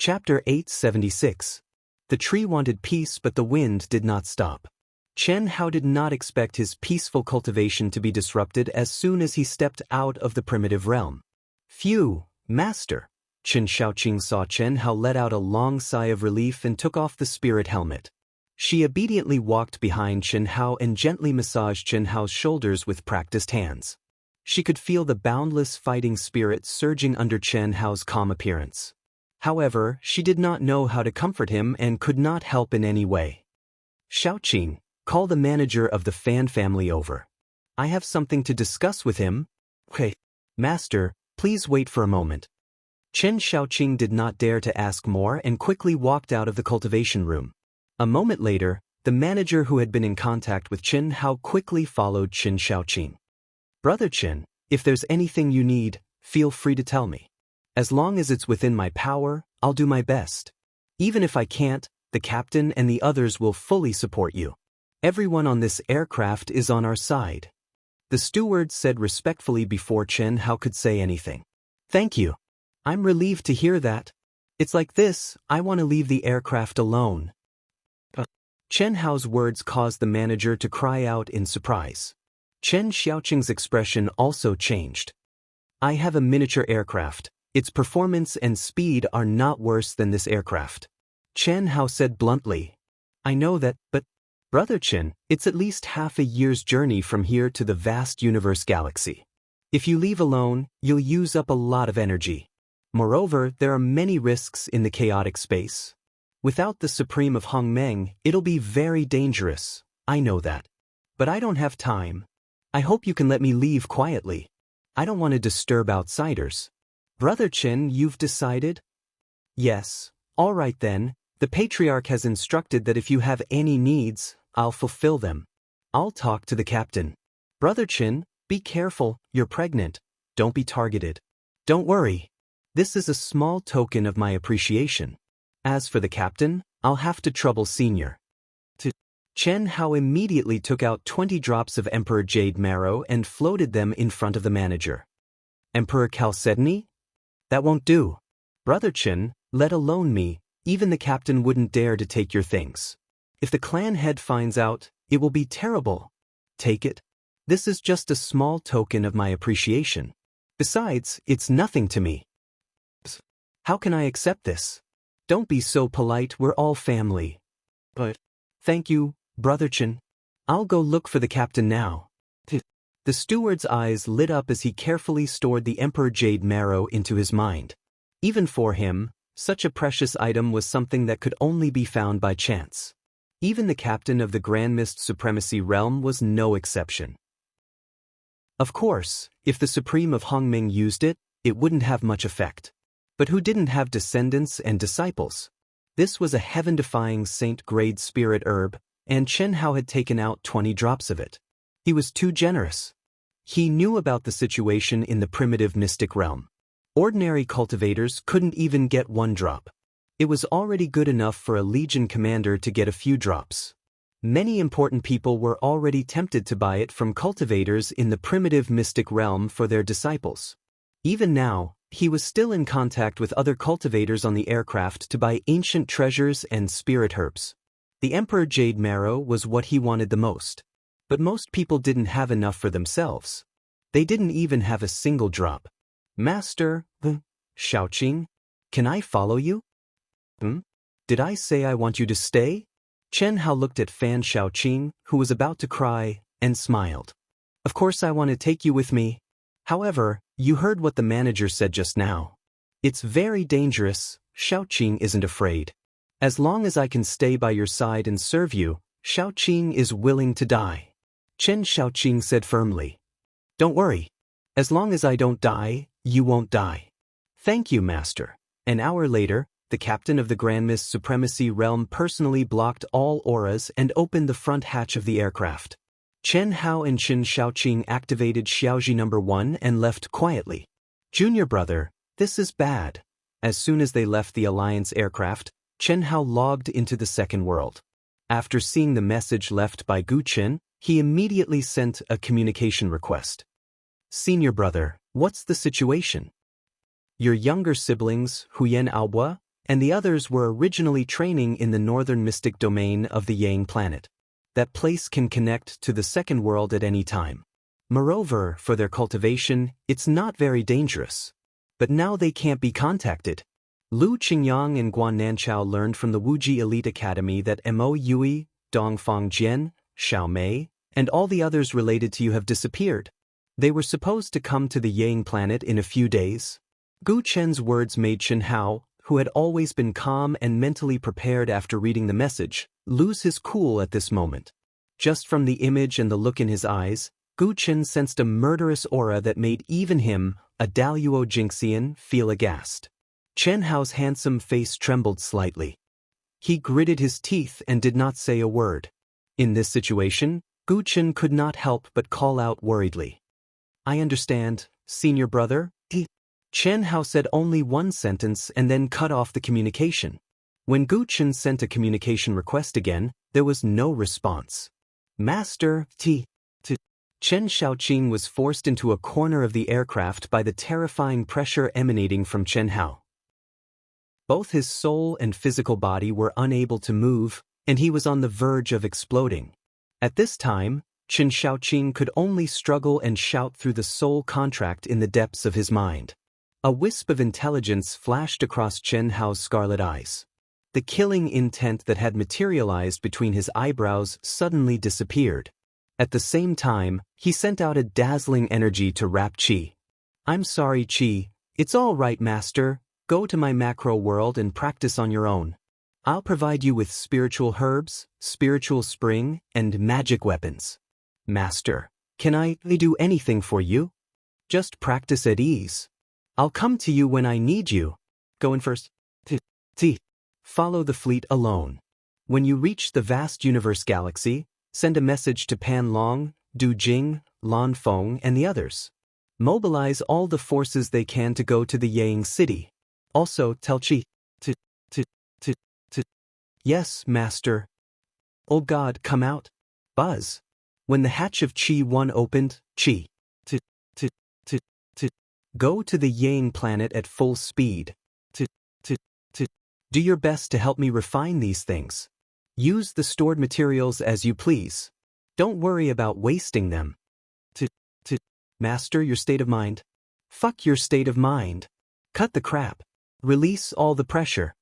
Chapter 876. The tree wanted peace, but the wind did not stop. Chen Hao did not expect his peaceful cultivation to be disrupted as soon as he stepped out of the primitive realm. Phew, master! Chen Shaoqing saw Chen Hao let out a long sigh of relief and took off the spirit helmet. She obediently walked behind Chen Hao and gently massaged Chen Hao's shoulders with practiced hands. She could feel the boundless fighting spirit surging under Chen Hao's calm appearance. However, she did not know how to comfort him and could not help in any way. Shaoqing, call the manager of the Fan family over. I have something to discuss with him. Okay, master, please wait for a moment. Chen Shaoqing did not dare to ask more and quickly walked out of the cultivation room. A moment later, the manager who had been in contact with Chen Hao quickly followed Chen Shaoqing. Brother Chen, if there's anything you need, feel free to tell me. As long as it's within my power, I'll do my best. Even if I can't, the captain and the others will fully support you. Everyone on this aircraft is on our side. The steward said respectfully before Chen Hao could say anything. Thank you. I'm relieved to hear that. It's like this, I want to leave the aircraft alone. Chen Hao's words caused the manager to cry out in surprise. Chen Xiaoqing's expression also changed. I have a miniature aircraft. Its performance and speed are not worse than this aircraft. Chen Hao said bluntly. I know that, but, Brother Chen, it's at least half a year's journey from here to the vast universe galaxy. If you leave alone, you'll use up a lot of energy. Moreover, there are many risks in the chaotic space. Without the Supreme of Hongmeng, it'll be very dangerous. I know that. But I don't have time. I hope you can let me leave quietly. I don't want to disturb outsiders. Brother Chen, you've decided? Yes. All right then. The Patriarch has instructed that if you have any needs, I'll fulfill them. I'll talk to the captain. Brother Chen, be careful, you're pregnant. Don't be targeted. Don't worry. This is a small token of my appreciation. As for the captain, I'll have to trouble Senior. Chen Hao immediately took out 20 drops of Emperor Jade Marrow and floated them in front of the manager. Emperor Chalcedony? That won't do. Brother Chen, let alone me, even the captain wouldn't dare to take your things. If the clan head finds out, it will be terrible. Take it. This is just a small token of my appreciation. Besides, it's nothing to me. How can I accept this? Don't be so polite, we're all family. But, thank you, Brother Chen. I'll go look for the captain now. The steward's eyes lit up as he carefully stored the Emperor Jade Marrow into his mind. Even for him, such a precious item was something that could only be found by chance. Even the captain of the Grand Mist Supremacy Realm was no exception. Of course, if the Supreme of Hongmeng used it, it wouldn't have much effect. But who didn't have descendants and disciples? This was a heaven-defying saint-grade spirit herb, and Chen Hao had taken out 20 drops of it. He was too generous. He knew about the situation in the primitive mystic realm. Ordinary cultivators couldn't even get 1 drop. It was already good enough for a legion commander to get a few drops. Many important people were already tempted to buy it from cultivators in the primitive mystic realm for their disciples. Even now, he was still in contact with other cultivators on the aircraft to buy ancient treasures and spirit herbs. The Emperor Jade Marrow was what he wanted the most. But most people didn't have enough for themselves. They didn't even have a single drop. Master, Shaoqing, can I follow you? Did I say I want you to stay? Chen Hao looked at Fan Shaoqing, who was about to cry, and smiled. Of course I want to take you with me. However, you heard what the manager said just now. It's very dangerous. Shaoqing isn't afraid. As long as I can stay by your side and serve you, Shaoqing is willing to die. Chen Shaoqing said firmly. Don't worry. As long as I don't die, you won't die. Thank you, Master. An hour later, the captain of the Grand Mist Supremacy Realm personally blocked all auras and opened the front hatch of the aircraft. Chen Hao and Chen Shaoqing activated Xiaoji No. 1 and left quietly. Junior brother, this is bad. As soon as they left the Alliance aircraft, Chen Hao logged into the second world. After seeing the message left by Gu Chen, he immediately sent a communication request. Senior brother, what's the situation? Your younger siblings, Huyen Aoba and the others were originally training in the northern mystic domain of the Yang planet. That place can connect to the second world at any time. Moreover, for their cultivation, it's not very dangerous. But now they can't be contacted. Lu Qingyang and Guan Nanchao learned from the Wuji Elite Academy that Mo Yui, Dongfang Jian, Xiao Mei, and all the others related to you have disappeared. They were supposed to come to the Yang planet in a few days. Gu Chen's words made Chen Hao, who had always been calm and mentally prepared after reading the message, lose his cool at this moment. Just from the image and the look in his eyes, Gu Chen sensed a murderous aura that made even him, a Daluo Jinxian, feel aghast. Chen Hao's handsome face trembled slightly. He gritted his teeth and did not say a word. In this situation, Gu Chen could not help but call out worriedly. I understand, senior brother. Chen Hao said only one sentence and then cut off the communication. When Gu Chen sent a communication request again, there was no response. Master, Chen Shaoqing was forced into a corner of the aircraft by the terrifying pressure emanating from Chen Hao. Both his soul and physical body were unable to move, and he was on the verge of exploding. At this time, Chen Shaoqing could only struggle and shout through the soul contract in the depths of his mind. A wisp of intelligence flashed across Chen Hao's scarlet eyes. The killing intent that had materialized between his eyebrows suddenly disappeared. At the same time, he sent out a dazzling energy to Rap Qi. I'm sorry, Qi. It's all right, Master. Go to my macro world and practice on your own. I'll provide you with spiritual herbs, spiritual spring, and magic weapons. Master, can I do anything for you? Just practice at ease. I'll come to you when I need you. Go in first. Follow the fleet alone. When you reach the vast universe galaxy, send a message to Pan Long, Du Jing, Lan Feng, and the others. Mobilize all the forces they can to go to the Yang city. Also, tell Qi. Yes, Master. Oh God, come out. Buzz. When the hatch of Qi 1 opened, Qi. Go to the Yang planet at full speed. Do your best to help me refine these things. Use the stored materials as you please. Don't worry about wasting them. Master your state of mind. Fuck your state of mind. Cut the crap. Release all the pressure.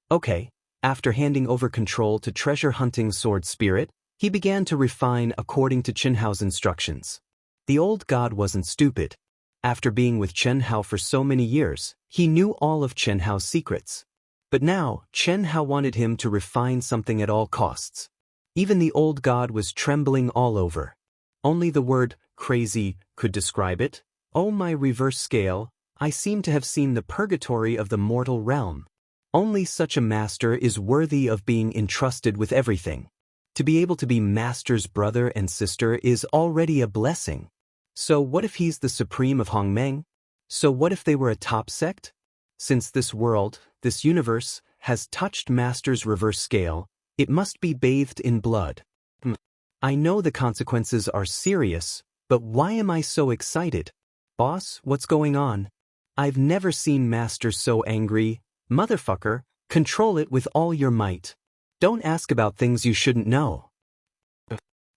Okay, after handing over control to treasure-hunting sword spirit, he began to refine according to Chen Hao's instructions. The old god wasn't stupid. After being with Chen Hao for so many years, he knew all of Chen Hao's secrets. But now, Chen Hao wanted him to refine something at all costs. Even the old god was trembling all over. Only the word, crazy, could describe it. Oh my reverse scale, I seem to have seen the purgatory of the mortal realm. Only such a master is worthy of being entrusted with everything. To be able to be master's brother and sister is already a blessing. So what if he's the supreme of Hongmeng? So what if they were a top sect? Since this world, this universe, has touched master's reverse scale, it must be bathed in blood. I know the consequences are serious, but why am I so excited? Boss, what's going on? I've never seen master so angry. Motherfucker, control it with all your might. Don't ask about things you shouldn't know.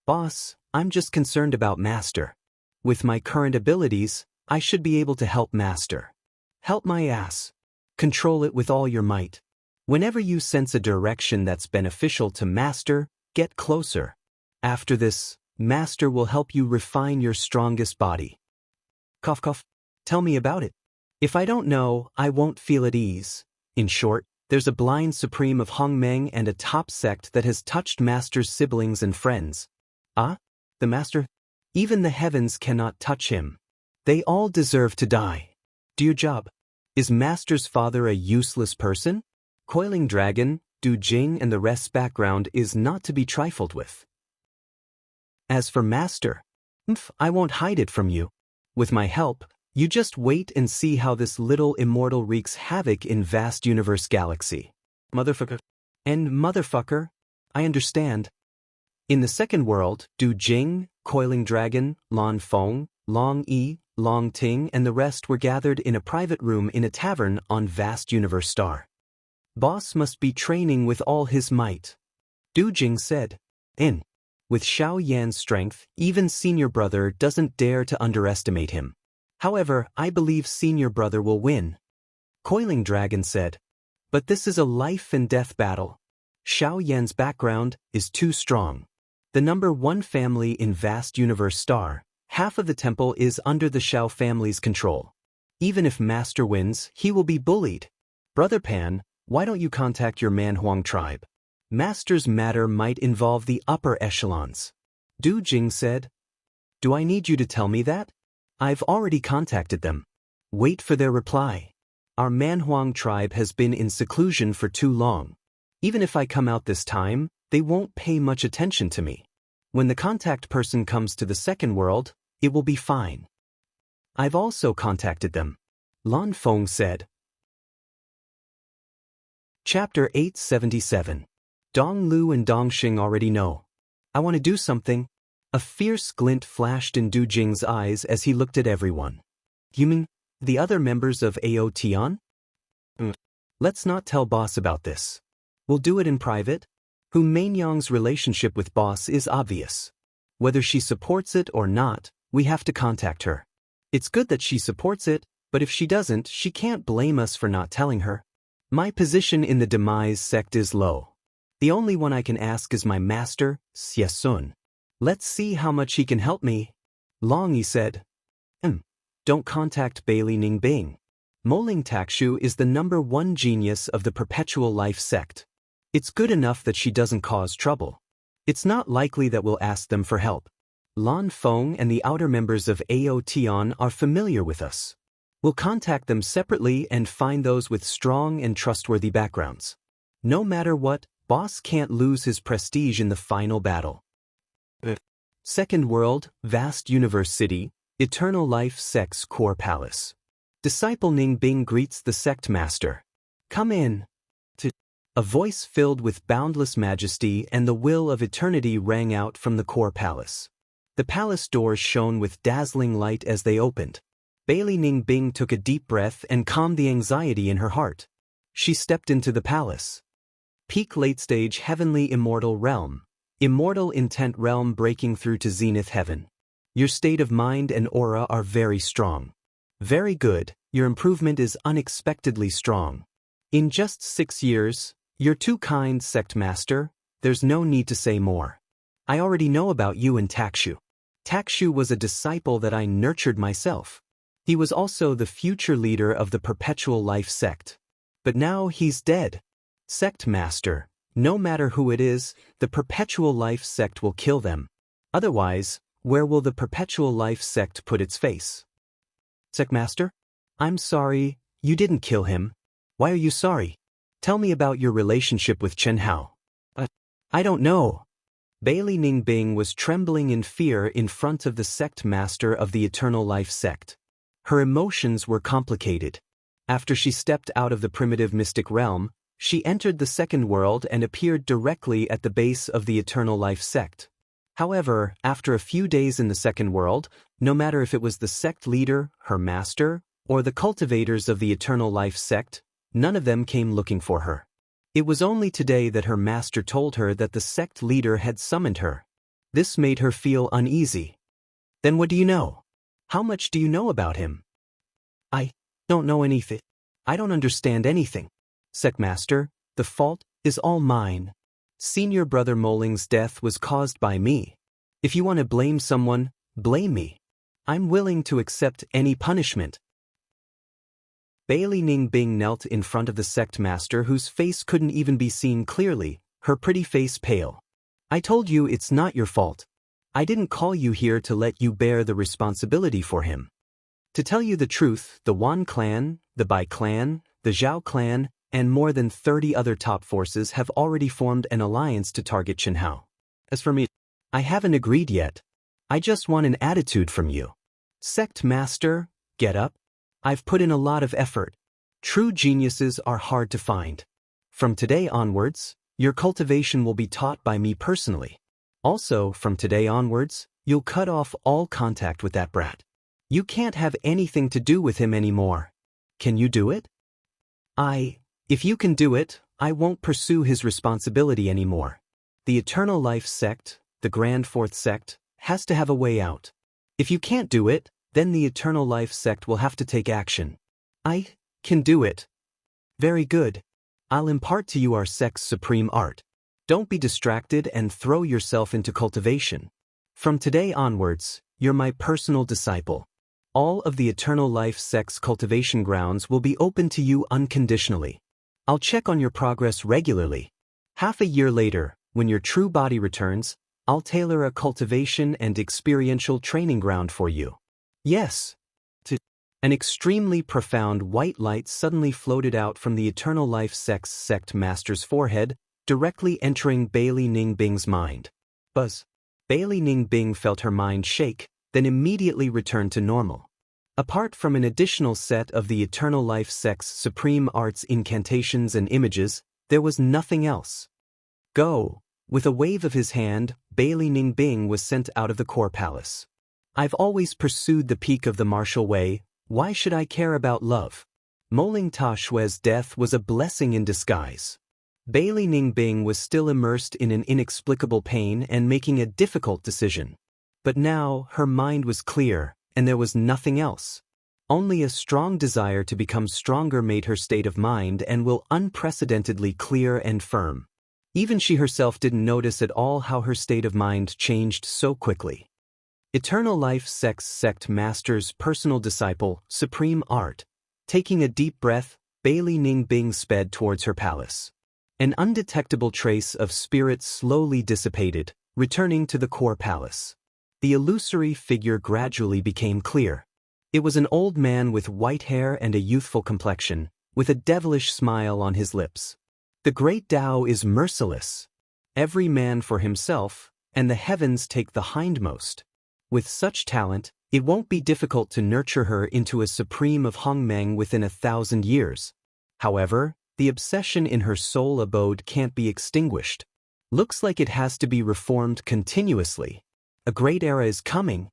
Boss, I'm just concerned about master. With my current abilities, I should be able to help master. Help my ass. Control it with all your might. Whenever you sense a direction that's beneficial to master, get closer. After this, master will help you refine your strongest body. Cough cough. Tell me about it. If I don't know, I won't feel at ease. In short, there's a blind supreme of Hongmeng and a top sect that has touched master's siblings and friends. Ah? The master? Even the heavens cannot touch him. They all deserve to die. Do your job. Is master's father a useless person? Coiling Dragon, Du Jing and the rest's background is not to be trifled with. As for master, I won't hide it from you. With my help, you just wait and see how this little immortal wreaks havoc in vast universe galaxy. Motherfucker. And motherfucker, I understand. In the second world, Du Jing, Coiling Dragon, Lan Feng, Long Yi, Long Ting and the rest were gathered in a private room in a tavern on vast universe star. Boss must be training with all his might. Du Jing said. In. With Xiao Yan's strength, even senior brother doesn't dare to underestimate him. However, I believe senior brother will win. Coiling Dragon said. But this is a life and death battle. Xiao Yan's background is too strong. The number one family in vast universe star, half of the temple is under the Xiao family's control. Even if Master wins, he will be bullied. Brother Pan, why don't you contact your Manhuang tribe? Master's matter might involve the upper echelons. Du Jing said. Do I need you to tell me that? I've already contacted them. Wait for their reply. Our Manhuang tribe has been in seclusion for too long. Even if I come out this time, they won't pay much attention to me. When the contact person comes to the second world, it will be fine. I've also contacted them. Lan Feng said. Chapter 877. Dong Lu and Dong Xing already know. I want to do something. A fierce glint flashed in Du Jing's eyes as he looked at everyone. You mean the other members of Ao Tian? Let's not tell boss about this. We'll do it in private. Hu Mainyang's relationship with boss is obvious. Whether she supports it or not, we have to contact her. It's good that she supports it, but if she doesn't, she can't blame us for not telling her. My position in the demise sect is low. The only one I can ask is my master, Xie Sun. Let's see how much he can help me. Long Yi said. Don't contact Bailey Ningbing. Moling Takshu is the number one genius of the Perpetual Life sect. It's good enough that she doesn't cause trouble. It's not likely that we'll ask them for help. Lan Feng and the outer members of Ao Tian are familiar with us. We'll contact them separately and find those with strong and trustworthy backgrounds. No matter what, boss can't lose his prestige in the final battle. Second World, Vast Universe City, Eternal Life Sect's Core Palace. Disciple Ningbing greets the sect master. Come in. A voice filled with boundless majesty and the will of eternity rang out from the core palace. The palace doors shone with dazzling light as they opened. Bailey Ningbing took a deep breath and calmed the anxiety in her heart. She stepped into the palace. Peak late-stage heavenly immortal realm. Immortal intent realm breaking through to zenith heaven. Your state of mind and aura are very strong. Very good, your improvement is unexpectedly strong. In just 6 years, you're too kind, sect master, there's no need to say more. I already know about you and Takshu. Takshu was a disciple that I nurtured myself. He was also the future leader of the Perpetual Life sect. But now he's dead. Sect master, no matter who it is, the Perpetual Life sect will kill them. Otherwise, where will the Perpetual Life sect put its face? Sect master? I'm sorry, you didn't kill him. Why are you sorry? Tell me about your relationship with Chen Hao. I don't know. Bailey Ningbing was trembling in fear in front of the sect master of the Eternal Life sect. Her emotions were complicated. After she stepped out of the primitive mystic realm, she entered the second world and appeared directly at the base of the Eternal Life sect. However, after a few days in the second world, no matter if it was the sect leader, her master, or the cultivators of the Eternal Life sect, none of them came looking for her. It was only today that her master told her that the sect leader had summoned her. This made her feel uneasy. Then what do you know? How much do you know about him? I don't know anything. I don't understand anything. Sect master, the fault is all mine. Senior brother Moling's death was caused by me. If you want to blame someone, blame me. I'm willing to accept any punishment. Bailey Ningbing knelt in front of the sect master whose face couldn't even be seen clearly, her pretty face pale. I told you it's not your fault. I didn't call you here to let you bear the responsibility for him. To tell you the truth, the Wan clan, the Bai clan, the Zhao clan, and more than 30 other top forces have already formed an alliance to target Chen Hao. As for me, I haven't agreed yet. I just want an attitude from you. Sect master, get up. I've put in a lot of effort. True geniuses are hard to find. From today onwards, your cultivation will be taught by me personally. Also, from today onwards, you'll cut off all contact with that brat. You can't have anything to do with him anymore. Can you do it? If you can do it, I won't pursue his responsibility anymore. The Eternal Life sect, the Grand Fourth sect, has to have a way out. If you can't do it, then the Eternal Life sect will have to take action. I can do it. Very good. I'll impart to you our sect's supreme art. Don't be distracted and throw yourself into cultivation. From today onwards, you're my personal disciple. All of the Eternal Life sect's cultivation grounds will be open to you unconditionally. I'll check on your progress regularly. Half a year later, when your true body returns, I'll tailor a cultivation and experiential training ground for you. Yes. An extremely profound white light suddenly floated out from the Eternal Life sect's sect master's forehead, directly entering Bailey Ningbing's mind. Buzz. Bailey Ningbing felt her mind shake, then immediately returned to normal. Apart from an additional set of the Eternal Life sect's supreme arts incantations and images, there was nothing else. Go. With a wave of his hand, Bailey Ningbing was sent out of the core palace. I've always pursued the peak of the martial way. Why should I care about love? Moling Ta Shue's death was a blessing in disguise. Bailey Ningbing was still immersed in an inexplicable pain and making a difficult decision. But now, her mind was clear, and there was nothing else. Only a strong desire to become stronger made her state of mind and will unprecedentedly clear and firm. Even she herself didn't notice at all how her state of mind changed so quickly. Eternal Life sect master's personal disciple, supreme art. Taking a deep breath, Bailey Ningbing sped towards her palace. An undetectable trace of spirit slowly dissipated, returning to the core palace. The illusory figure gradually became clear. It was an old man with white hair and a youthful complexion, with a devilish smile on his lips. The great Tao is merciless. Every man for himself, and the heavens take the hindmost. With such talent, it won't be difficult to nurture her into a supreme of Hongmeng within 1,000 years. However, the obsession in her soul abode can't be extinguished. Looks like it has to be reformed continuously. A great era is coming.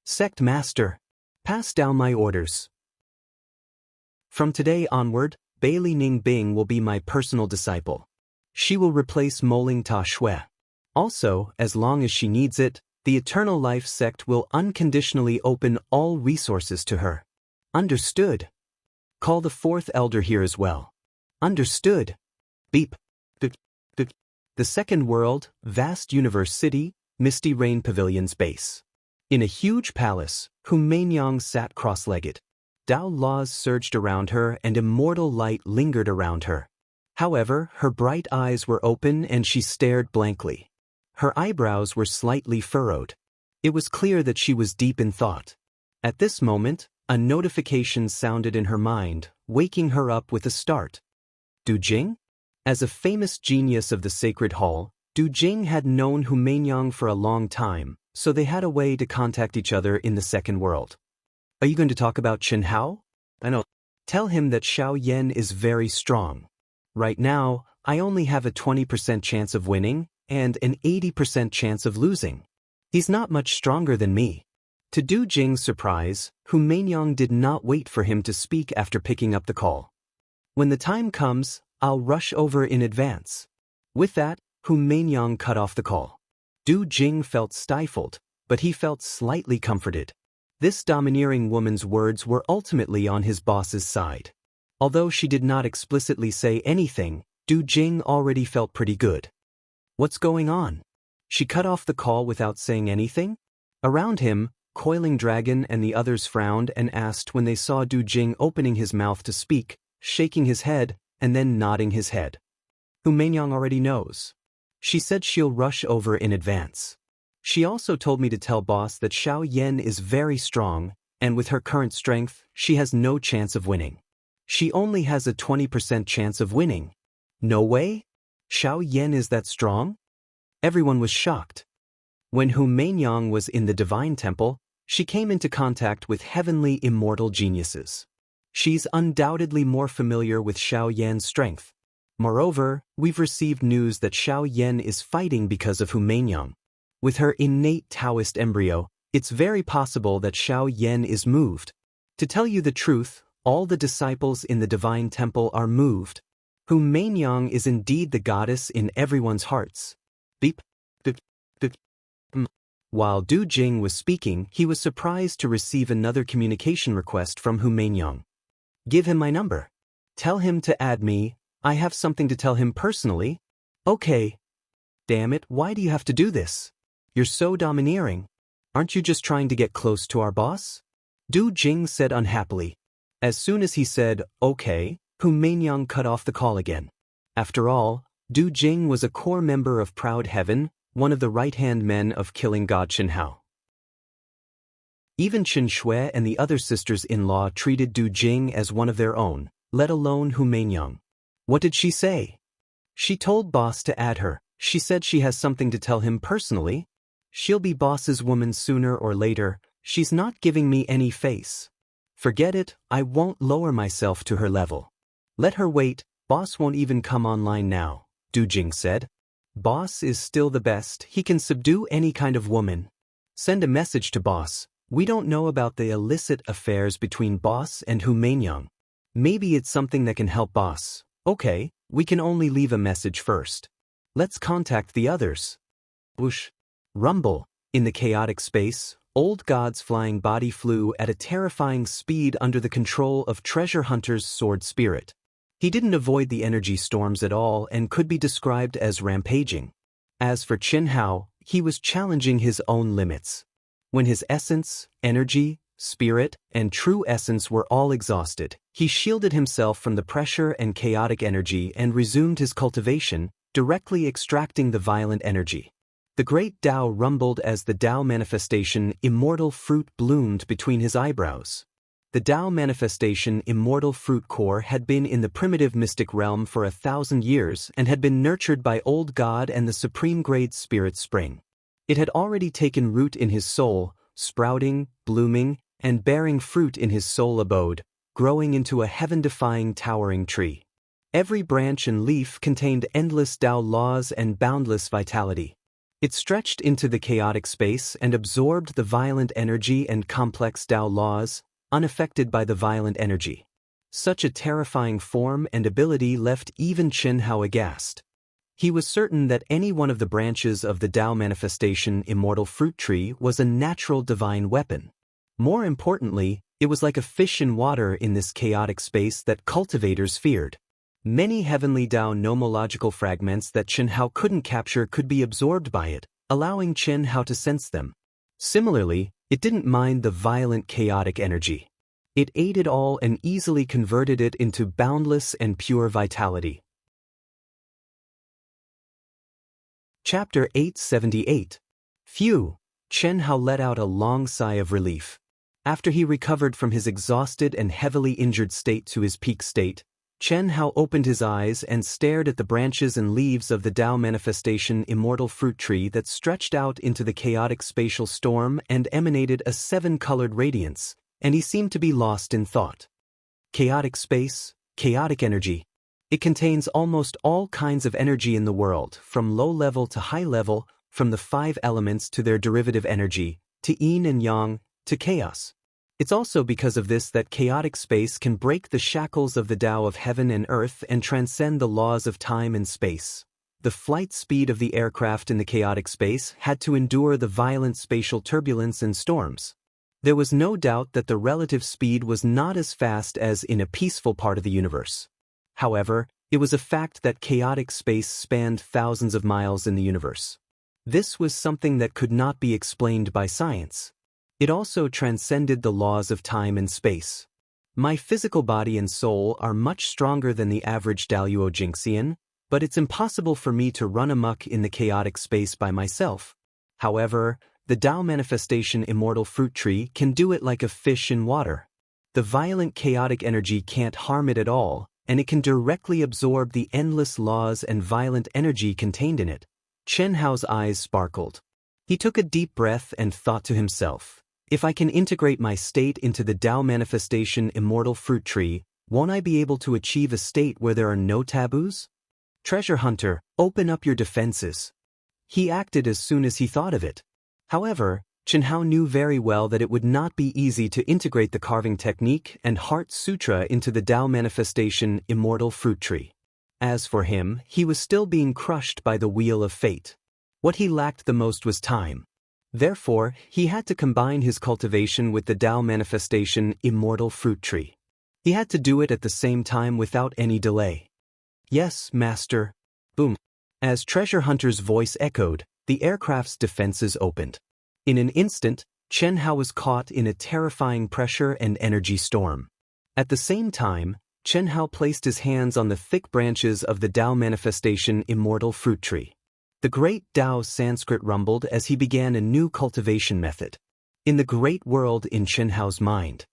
Sect Master, pass down my orders. From today onward, Bailey Ningbing will be my personal disciple. She will replace Moling Ta Shui. Also, as long as she needs it, the Eternal Life sect will unconditionally open all resources to her. Understood. Call the fourth elder here as well. Understood. Beep. The second world, vast universe city, Misty Rain Pavilion's base. In a huge palace, Humaingyang sat cross-legged. Tao laws surged around her and immortal light lingered around her. However, her bright eyes were open and she stared blankly. Her eyebrows were slightly furrowed. It was clear that she was deep in thought. At this moment, a notification sounded in her mind, waking her up with a start. Du Jing? As a famous genius of the Sacred Hall, Du Jing had known Humaingyang for a long time, so they had a way to contact each other in the second world. Are you going to talk about Chen Hao? I know. Tell him that Xiao Yan is very strong. Right now, I only have a 20% chance of winning and an 80% chance of losing. He's not much stronger than me. To Du Jing's surprise, Humaingyang did not wait for him to speak after picking up the call. When the time comes, I'll rush over in advance. With that, Humaingyang cut off the call. Du Jing felt stifled, but he felt slightly comforted. This domineering woman's words were ultimately on his boss's side. Although she did not explicitly say anything, Du Jing already felt pretty good. What's going on? She cut off the call without saying anything? Around him, Coiling Dragon and the others frowned and asked when they saw Du Jing opening his mouth to speak, shaking his head, and then nodding his head. Humaingyang already knows. She said she'll rush over in advance. She also told me to tell boss that Xiao Yan is very strong, and with her current strength, she has no chance of winning. She only has a 20% chance of winning. No way? Xiao Yan is that strong? Everyone was shocked. When Humaingyang was in the Divine Temple, she came into contact with heavenly immortal geniuses. She's undoubtedly more familiar with Xiao Yan's strength. Moreover, we've received news that Xiao Yan is fighting because of Humaingyang. With her innate Taoist embryo, it's very possible that Xiao Yan is moved. To tell you the truth, All the disciples in the divine temple are moved. Hu Mainyang is indeed the goddess in everyone's hearts. Beep, beep, beep. While Du Jing was speaking, he was surprised to receive another communication request from Hu Mainyang. Give him my number. Tell him to add me. I have something to tell him personally. Okay. Damn it, why do you have to do this? You're so domineering. Aren't you just trying to get close to our boss? Du Jing said unhappily. As soon as he said, okay, Hu Mainyang cut off the call again. After all, Du Jing was a core member of Proud Heaven, one of the right-hand men of killing god Chen Hao. Even Chen Shui and the other sisters-in-law treated Du Jing as one of their own, let alone Hu Mainyang. What did she say? She told boss to add her. She said she has something to tell him personally. She'll be boss's woman sooner or later. She's not giving me any face. Forget it, I won't lower myself to her level. Let her wait, boss won't even come online now, Du Jing said. Boss is still the best, he can subdue any kind of woman. Send a message to boss. We don't know about the illicit affairs between boss and Hu Mainyang. Maybe it's something that can help boss. Okay, we can only leave a message first. Let's contact the others. Whoosh. Rumble. In the chaotic space, Old God's flying body flew at a terrifying speed under the control of Treasure Hunter's sword spirit. He didn't avoid the energy storms at all and could be described as rampaging. As for Chen Hao, he was challenging his own limits. When his essence, energy, spirit, and true essence were all exhausted, he shielded himself from the pressure and chaotic energy and resumed his cultivation, directly extracting the violent energy. The great Tao rumbled as the Tao manifestation immortal fruit bloomed between his eyebrows. The Tao manifestation immortal fruit core had been in the primitive mystic realm for 1,000 years and had been nurtured by Old God and the supreme grade spirit spring. It had already taken root in his soul, sprouting, blooming, and bearing fruit in his soul abode, growing into a heaven-defying towering tree. Every branch and leaf contained endless Tao laws and boundless vitality. It stretched into the chaotic space and absorbed the violent energy and complex Tao laws, unaffected by the violent energy. Such a terrifying form and ability left even Chen Hao aghast. He was certain that any one of the branches of the Tao manifestation immortal fruit tree was a natural divine weapon. More importantly, it was like a fish in water in this chaotic space that cultivators feared. Many heavenly Tao nomological fragments that Chen Hao couldn't capture could be absorbed by it, allowing Chen Hao to sense them. Similarly, it didn't mind the violent chaotic energy. It ate it all and easily converted it into boundless and pure vitality. Chapter 878. Phew! Chen Hao let out a long sigh of relief. After he recovered from his exhausted and heavily injured state to his peak state, Chen Hao opened his eyes and stared at the branches and leaves of the Tao manifestation immortal fruit tree that stretched out into the chaotic spatial storm and emanated a 7-colored radiance, and he seemed to be lost in thought. Chaotic space, chaotic energy. It contains almost all kinds of energy in the world, from low level to high level, from the 5 elements to their derivative energy, to yin and yang, to chaos. It's also because of this that chaotic space can break the shackles of the Tao of heaven and earth and transcend the laws of time and space. The flight speed of the aircraft in the chaotic space had to endure the violent spatial turbulence and storms. There was no doubt that the relative speed was not as fast as in a peaceful part of the universe. However, it was a fact that chaotic space spanned thousands of miles in the universe. This was something that could not be explained by science. It also transcended the laws of time and space. My physical body and soul are much stronger than the average Daluo Jinxian, but it's impossible for me to run amok in the chaotic space by myself. However, the Tao manifestation immortal fruit tree can do it like a fish in water. The violent chaotic energy can't harm it at all, and it can directly absorb the endless laws and violent energy contained in it. Chen Hao's eyes sparkled. He took a deep breath and thought to himself, if I can integrate my state into the Tao manifestation immortal fruit tree, won't I be able to achieve a state where there are no taboos? Treasure Hunter, open up your defenses. He acted as soon as he thought of it. However, Chen Hao knew very well that it would not be easy to integrate the carving technique and Heart Sutra into the Tao manifestation immortal fruit tree. As for him, he was still being crushed by the wheel of fate. What he lacked the most was time. Therefore, he had to combine his cultivation with the Tao manifestation immortal fruit tree. He had to do it at the same time without any delay. Yes, master. Boom. As Treasure Hunter's voice echoed, the aircraft's defenses opened. In an instant, Chen Hao was caught in a terrifying pressure and energy storm. At the same time, Chen Hao placed his hands on the thick branches of the Tao manifestation immortal fruit tree. The great Tao Sanskrit rumbled as he began a new cultivation method. In the great world in Chen Hao's mind.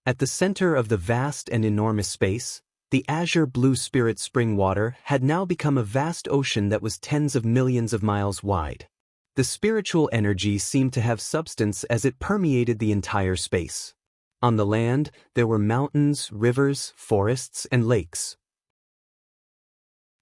At the center of the vast and enormous space, the azure blue spirit spring water had now become a vast ocean that was tens of millions of miles wide. The spiritual energy seemed to have substance as it permeated the entire space. On the land, there were mountains, rivers, forests, and lakes.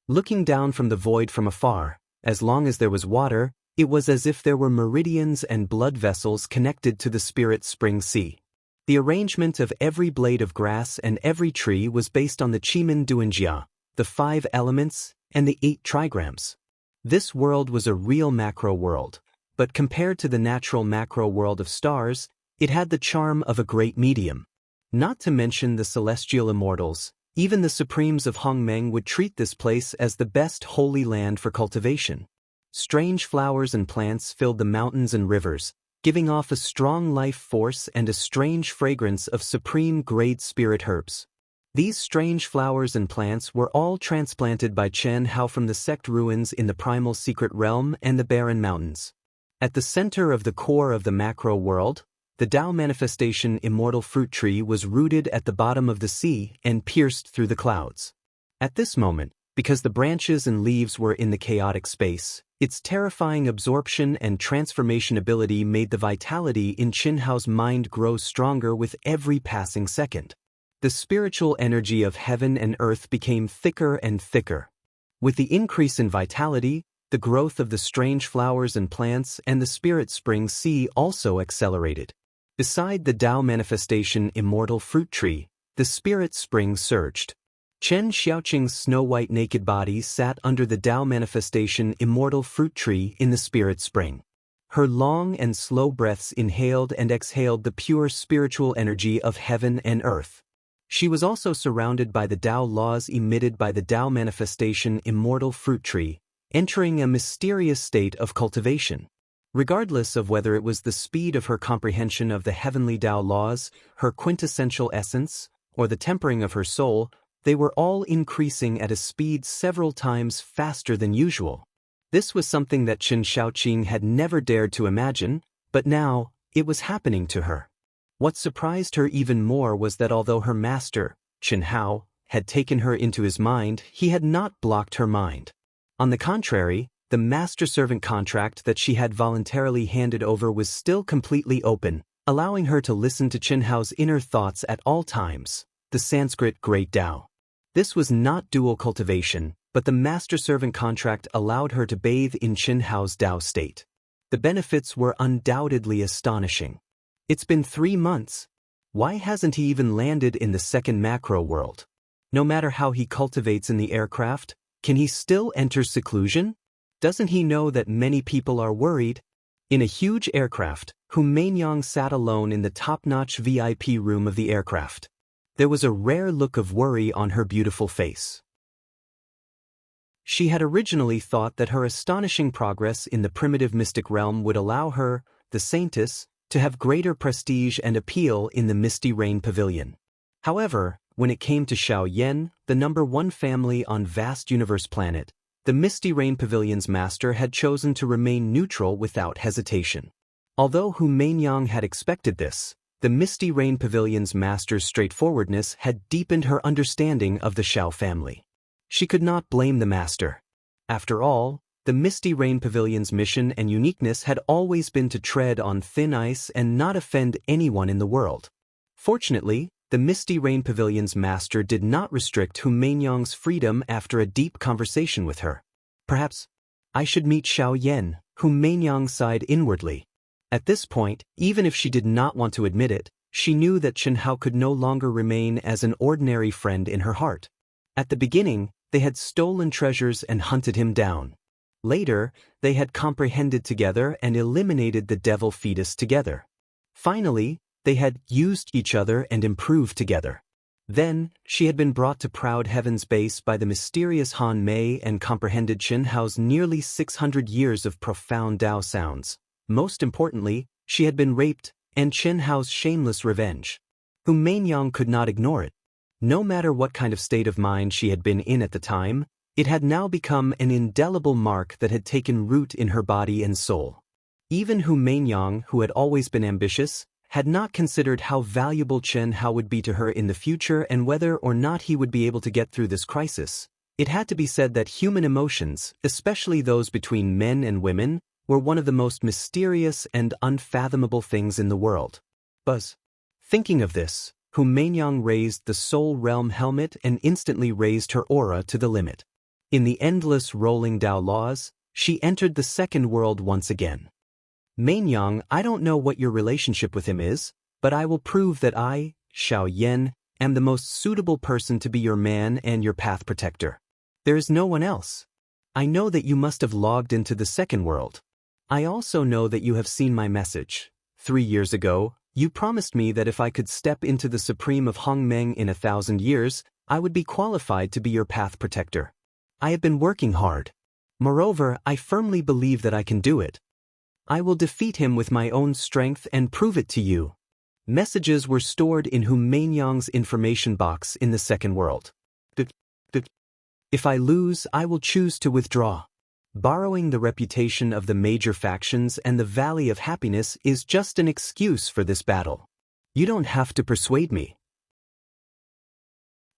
Looking down from the void from afar, as long as there was water, it was as if there were meridians and blood vessels connected to the spirit spring sea. The arrangement of every blade of grass and every tree was based on the Chimen Duanjia, the 5 elements, and the 8 trigrams. This world was a real macro world, but compared to the natural macro world of stars, it had the charm of a great medium. Not to mention the celestial immortals, even the supremes of Hongmeng would treat this place as the best holy land for cultivation. Strange flowers and plants filled the mountains and rivers, giving off a strong life force and a strange fragrance of supreme-grade spirit herbs. These strange flowers and plants were all transplanted by Chen Hao from the sect ruins in the primal secret realm and the barren mountains. At the center of the core of the macro world, the Tao manifestation immortal fruit tree was rooted at the bottom of the sea and pierced through the clouds. At this moment, because the branches and leaves were in the chaotic space, its terrifying absorption and transformation ability made the vitality in Chen Hao's mind grow stronger with every passing second. The spiritual energy of heaven and earth became thicker and thicker. With the increase in vitality, the growth of the strange flowers and plants and the spirit spring sea also accelerated. Beside the Tao manifestation immortal fruit tree, the spirit spring surged. Chen Xiaoqing's snow-white naked body sat under the Tao manifestation immortal fruit tree in the spirit spring. Her long and slow breaths inhaled and exhaled the pure spiritual energy of heaven and earth. She was also surrounded by the Tao laws emitted by the Tao manifestation immortal fruit tree, entering a mysterious state of cultivation. Regardless of whether it was the speed of her comprehension of the heavenly Tao laws, her quintessential essence, or the tempering of her soul, they were all increasing at a speed several times faster than usual. This was something that Chen Xiaoqing had never dared to imagine, but now, it was happening to her. What surprised her even more was that although her master, Chen Hao, had taken her into his mind, he had not blocked her mind. On the contrary, the master-servant contract that she had voluntarily handed over was still completely open, allowing her to listen to Chen Hao's inner thoughts at all times, the Sanskrit Great Tao. This was not dual cultivation, but the master-servant contract allowed her to bathe in Chen Hao's Tao state. The benefits were undoubtedly astonishing. It's been 3 months. Why hasn't he even landed in the second macro world? No matter how he cultivates in the aircraft, can he still enter seclusion? Doesn't he know that many people are worried? In a huge aircraft, Hu Mainyang sat alone in the top-notch VIP room of the aircraft. There was a rare look of worry on her beautiful face. She had originally thought that her astonishing progress in the primitive mystic realm would allow her, the saintess, to have greater prestige and appeal in the Misty Rain Pavilion. However, when it came to Xiao Yan, the #1 family on vast universe planet, the Misty Rain Pavilion's master had chosen to remain neutral without hesitation. Although Hu Mainyang had expected this, the Misty Rain Pavilion's master's straightforwardness had deepened her understanding of the Xiao family. She could not blame the master. After all, the Misty Rain Pavilion's mission and uniqueness had always been to tread on thin ice and not offend anyone in the world. Fortunately, the Misty Rain Pavilion's master did not restrict Hu Mainyang's freedom after a deep conversation with her. Perhaps, I should meet Xiao Yan, whom Mainyang sighed inwardly. At this point, even if she did not want to admit it, she knew that Chen Hao could no longer remain as an ordinary friend in her heart. At the beginning, they had stolen treasures and hunted him down. Later, they had comprehended together and eliminated the devil fetus together. Finally, they had used each other and improved together. Then, she had been brought to Proud Heaven's base by the mysterious Han Mei and comprehended Chen Hao's nearly 600 years of profound Dao sounds. Most importantly, she had been raped, and Chen Hao's shameless revenge. Whom Mainyang could not ignore it. No matter what kind of state of mind she had been in at the time, it had now become an indelible mark that had taken root in her body and soul. Even Hu Mainyang, who had always been ambitious, had not considered how valuable Chen Hao would be to her in the future and whether or not he would be able to get through this crisis. It had to be said that human emotions, especially those between men and women, were one of the most mysterious and unfathomable things in the world. Buzz. Thinking of this, Hu Mainyang raised the Soul Realm helmet and instantly raised her aura to the limit. In the endless rolling Dao laws, she entered the second world once again. Mainyang, I don't know what your relationship with him is, but I will prove that I, Xiao Yan, am the most suitable person to be your man and your path protector. There is no one else. I know that you must have logged into the second world. I also know that you have seen my message. 3 years ago, you promised me that if I could step into the Supreme of Hongmeng in 1,000 years, I would be qualified to be your path protector. I have been working hard. Moreover, I firmly believe that I can do it. I will defeat him with my own strength and prove it to you. Messages were stored in Hu Mainyang's information box in the second world. If I lose, I will choose to withdraw. Borrowing the reputation of the major factions and the Valley of Happiness is just an excuse for this battle. You don't have to persuade me.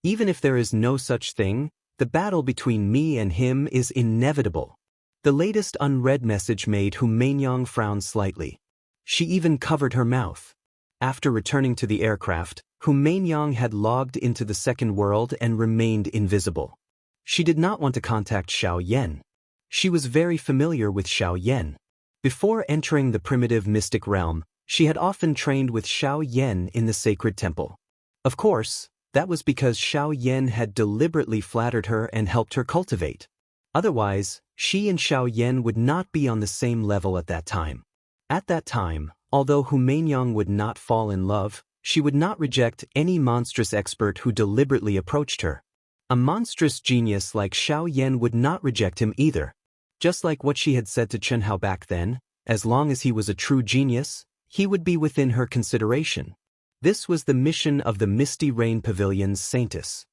Even if there is no such thing, the battle between me and him is inevitable. The latest unread message made Hu Mainyang frown slightly. She even covered her mouth. After returning to the aircraft, Hu Mainyang had logged into the second world and remained invisible. She did not want to contact Xiao Yan. She was very familiar with Xiao Yan. Before entering the primitive mystic realm, she had often trained with Xiao Yan in the sacred temple. Of course, that was because Xiao Yan had deliberately flattered her and helped her cultivate. Otherwise, she and Xiao Yan would not be on the same level at that time. At that time, although Hu Mainyang would not fall in love, she would not reject any monstrous expert who deliberately approached her. A monstrous genius like Xiao Yan would not reject him either. Just like what she had said to Chen Hao back then, as long as he was a true genius, he would be within her consideration. This was the mission of the Misty Rain Pavilion's Saintess.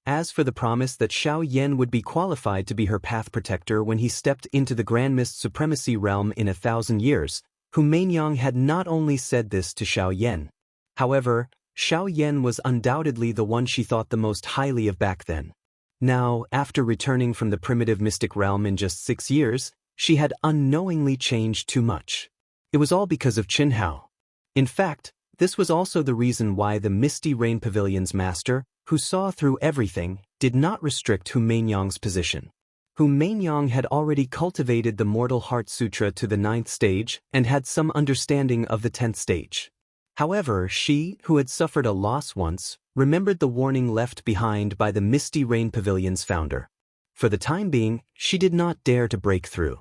As for the promise that Xiao Yan would be qualified to be her path protector when he stepped into the Grand Mist Supremacy realm in 1,000 years, Hu Mainyang had not only said this to Xiao Yan. However, Xiao Yan was undoubtedly the one she thought the most highly of back then. Now, after returning from the primitive mystic realm in just 6 years, she had unknowingly changed too much. It was all because of Chen Hao. In fact, this was also the reason why the Misty Rain Pavilion's master, who saw through everything, did not restrict Hu Mainyang's position. Hu Mainyang had already cultivated the Mortal Heart Sutra to the 9th stage and had some understanding of the 10th stage. However, she, who had suffered a loss once, remembered the warning left behind by the Misty Rain Pavilion's founder. For the time being, she did not dare to break through.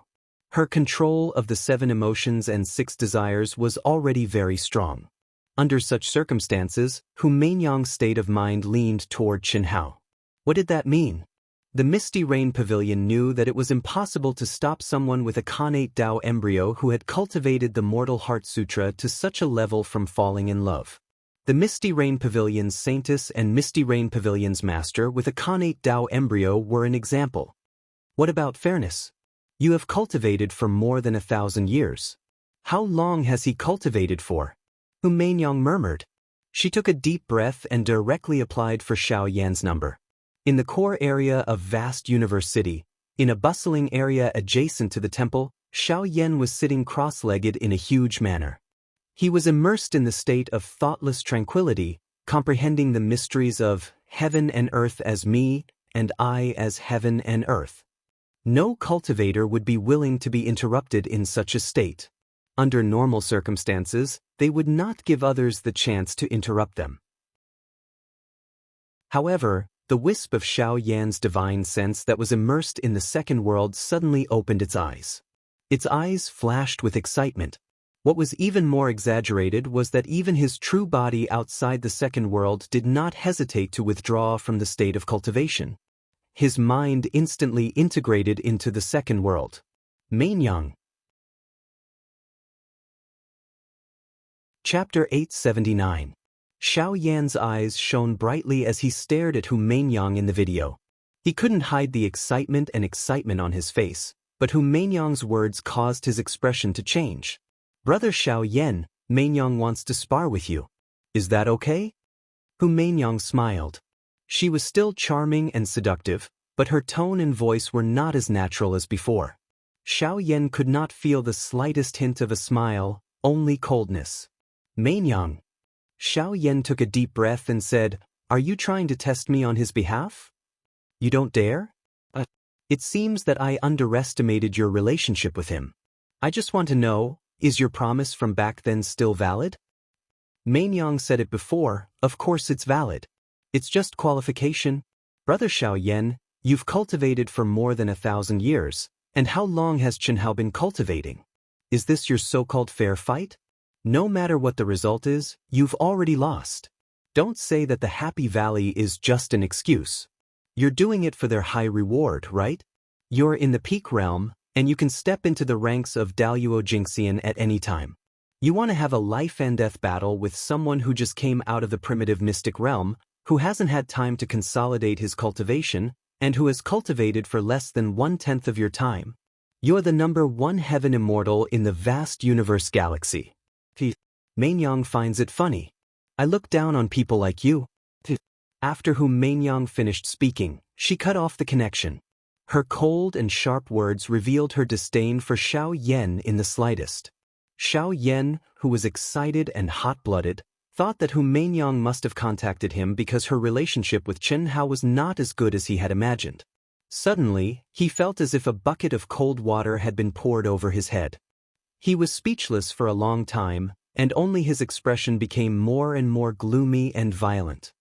Her control of the 7 emotions and 6 desires was already very strong. Under such circumstances, Hu Mainyang's state of mind leaned toward Chen Hao. What did that mean? The Misty Rain Pavilion knew that it was impossible to stop someone with a Khanate Dao embryo who had cultivated the Mortal Heart Sutra to such a level from falling in love. The Misty Rain Pavilion's Saintess and Misty Rain Pavilion's Master with a Khanate Dao embryo were an example. What about fairness? You have cultivated for more than 1,000 years. How long has he cultivated for? Hu Mainyang murmured. She took a deep breath and directly applied for Xiao Yan's number. In the core area of vast Universe City, in a bustling area adjacent to the temple, Xiao Yan was sitting cross-legged in a huge manner. He was immersed in the state of thoughtless tranquility, comprehending the mysteries of heaven and earth as me, and I as heaven and earth. No cultivator would be willing to be interrupted in such a state. Under normal circumstances, they would not give others the chance to interrupt them. However, the wisp of Xiao Yan's divine sense that was immersed in the second world suddenly opened its eyes. Its eyes flashed with excitement. What was even more exaggerated was that even his true body outside the second world did not hesitate to withdraw from the state of cultivation. His mind instantly integrated into the second world. Mainyang. Chapter 879. Xiao Yan's eyes shone brightly as he stared at Hu Mainyang in the video. He couldn't hide the excitement on his face, but Hu Mainyang's words caused his expression to change. "Brother Xiao Yan, Mainyang wants to spar with you. Is that okay?" Hu Mainyang smiled. She was still charming and seductive, but her tone and voice were not as natural as before. Xiao Yan could not feel the slightest hint of a smile, only coldness. "Mainyang." Xiao Yan took a deep breath and said, "Are you trying to test me on his behalf? You don't dare? It seems that I underestimated your relationship with him. I just want to know, is your promise from back then still valid?" Mainyang said it before, "Of course it's valid. It's just qualification. Brother Xiao Yan, you've cultivated for more than 1,000 years, and how long has Chenhao been cultivating? Is this your so-called fair fight? No matter what the result is, you've already lost. Don't say that the Happy Valley is just an excuse. You're doing it for their high reward, right? You're in the peak realm, and you can step into the ranks of Daluo Jingxian at any time. You want to have a life and death battle with someone who just came out of the primitive mystic realm, who hasn't had time to consolidate his cultivation, and who has cultivated for less than 1/10 of your time. You're the number 1 heaven immortal in the vast universe galaxy. Mainyang finds it funny. I look down on people like you. After whom Mainyang finished speaking, she cut off the connection. Her cold and sharp words revealed her disdain for Xiao Yan in the slightest. Xiao Yan, who was excited and hot-blooded, thought that Hu Mainyang must have contacted him because her relationship with Chen Hao was not as good as he had imagined. Suddenly, he felt as if a bucket of cold water had been poured over his head. He was speechless for a long time, and only his expression became more and more gloomy and violent.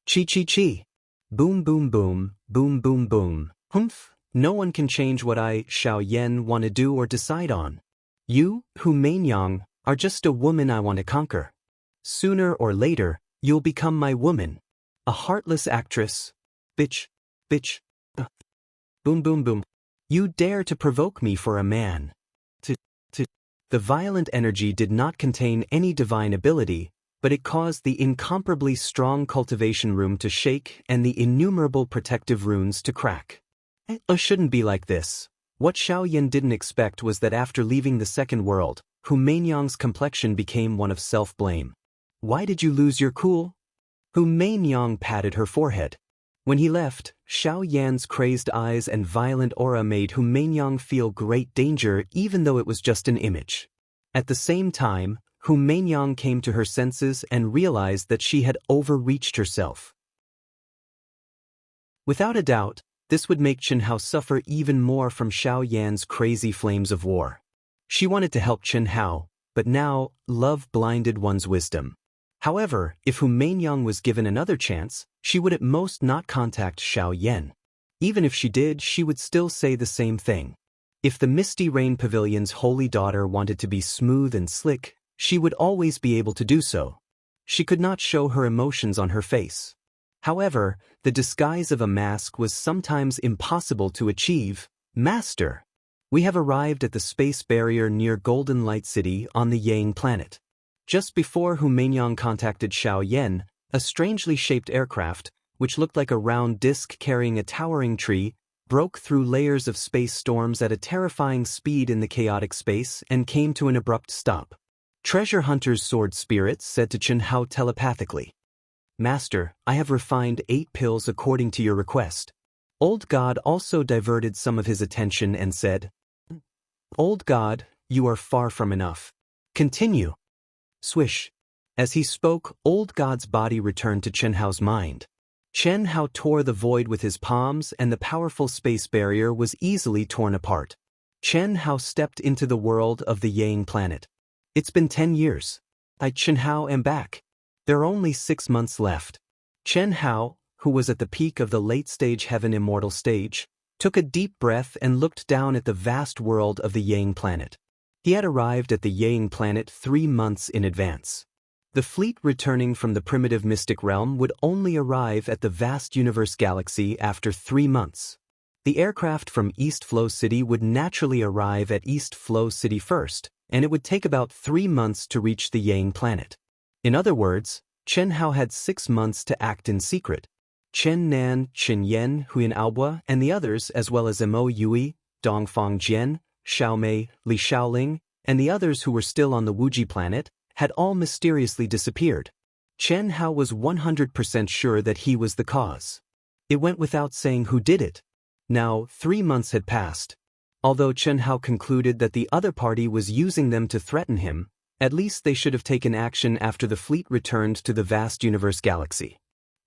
Chi. Boom boom boom, boom boom boom. Humph, no one can change what I, Xiao Yan, want to do or decide on. You, Hu Mainyang, are just a woman I want to conquer. Sooner or later, you'll become my woman. A heartless actress. Bitch. Boom boom boom. You dare to provoke me for a man. The violent energy did not contain any divine ability, but it caused the incomparably strong cultivation room to shake and the innumerable protective runes to crack. It shouldn't be like this. What Xiao Yan didn't expect was that after leaving the second world, Hu Mainyang's complexion became one of self-blame. Why did you lose your cool? Hu Mainyang patted her forehead. When he left, Xiao Yan's crazed eyes and violent aura made Hu Mainyang feel great danger even though it was just an image. At the same time, Hu Mainyang came to her senses and realized that she had overreached herself. Without a doubt, this would make Chen Hao suffer even more from Xiao Yan's crazy flames of war. She wanted to help Chen Hao, but now, love blinded one's wisdom. However, if Hu Mainyang was given another chance, she would at most not contact Xiao Yan. Even if she did, she would still say the same thing. If the Misty Rain Pavilion's holy daughter wanted to be smooth and slick, she would always be able to do so. She could not show her emotions on her face. However, the disguise of a mask was sometimes impossible to achieve. Master, we have arrived at the space barrier near Golden Light City on the Yang planet. Just before Hu Mainyang contacted Xiao Yan, a strangely shaped aircraft, which looked like a round disc carrying a towering tree, broke through layers of space storms at a terrifying speed in the chaotic space and came to an abrupt stop. Treasure Hunter's sword spirit said to Chen Hao telepathically, "Master, I have refined 8 pills according to your request." Old God also diverted some of his attention and said, "Old God, you are far from enough. Continue." Swish. As he spoke, Old God's body returned to Chen Hao's mind. Chen Hao tore the void with his palms and the powerful space barrier was easily torn apart. Chen Hao stepped into the world of the Yang planet. It's been 10 years. Chen Hao am back. There are only 6 months left. Chen Hao, who was at the peak of the late-stage heaven immortal stage, took a deep breath and looked down at the vast world of the Yang planet. He had arrived at the Yang planet 3 months in advance. The fleet returning from the primitive mystic realm would only arrive at the vast universe galaxy after 3 months. The aircraft from East Flow City would naturally arrive at East Flow City first, and it would take about 3 months to reach the Yang planet. In other words, Chen Hao had 6 months to act in secret. Chen Nan, Chen Yen, Huyan Aobua, and the others, as well as Mo Yui, Dongfang Jian, Xiao Mei, Li Xiaoling, and the others who were still on the Wuji planet, had all mysteriously disappeared. Chen Hao was 100% sure that he was the cause. It went without saying who did it. Now, 3 months had passed. Although Chen Hao concluded that the other party was using them to threaten him, at least they should have taken action after the fleet returned to the vast universe galaxy.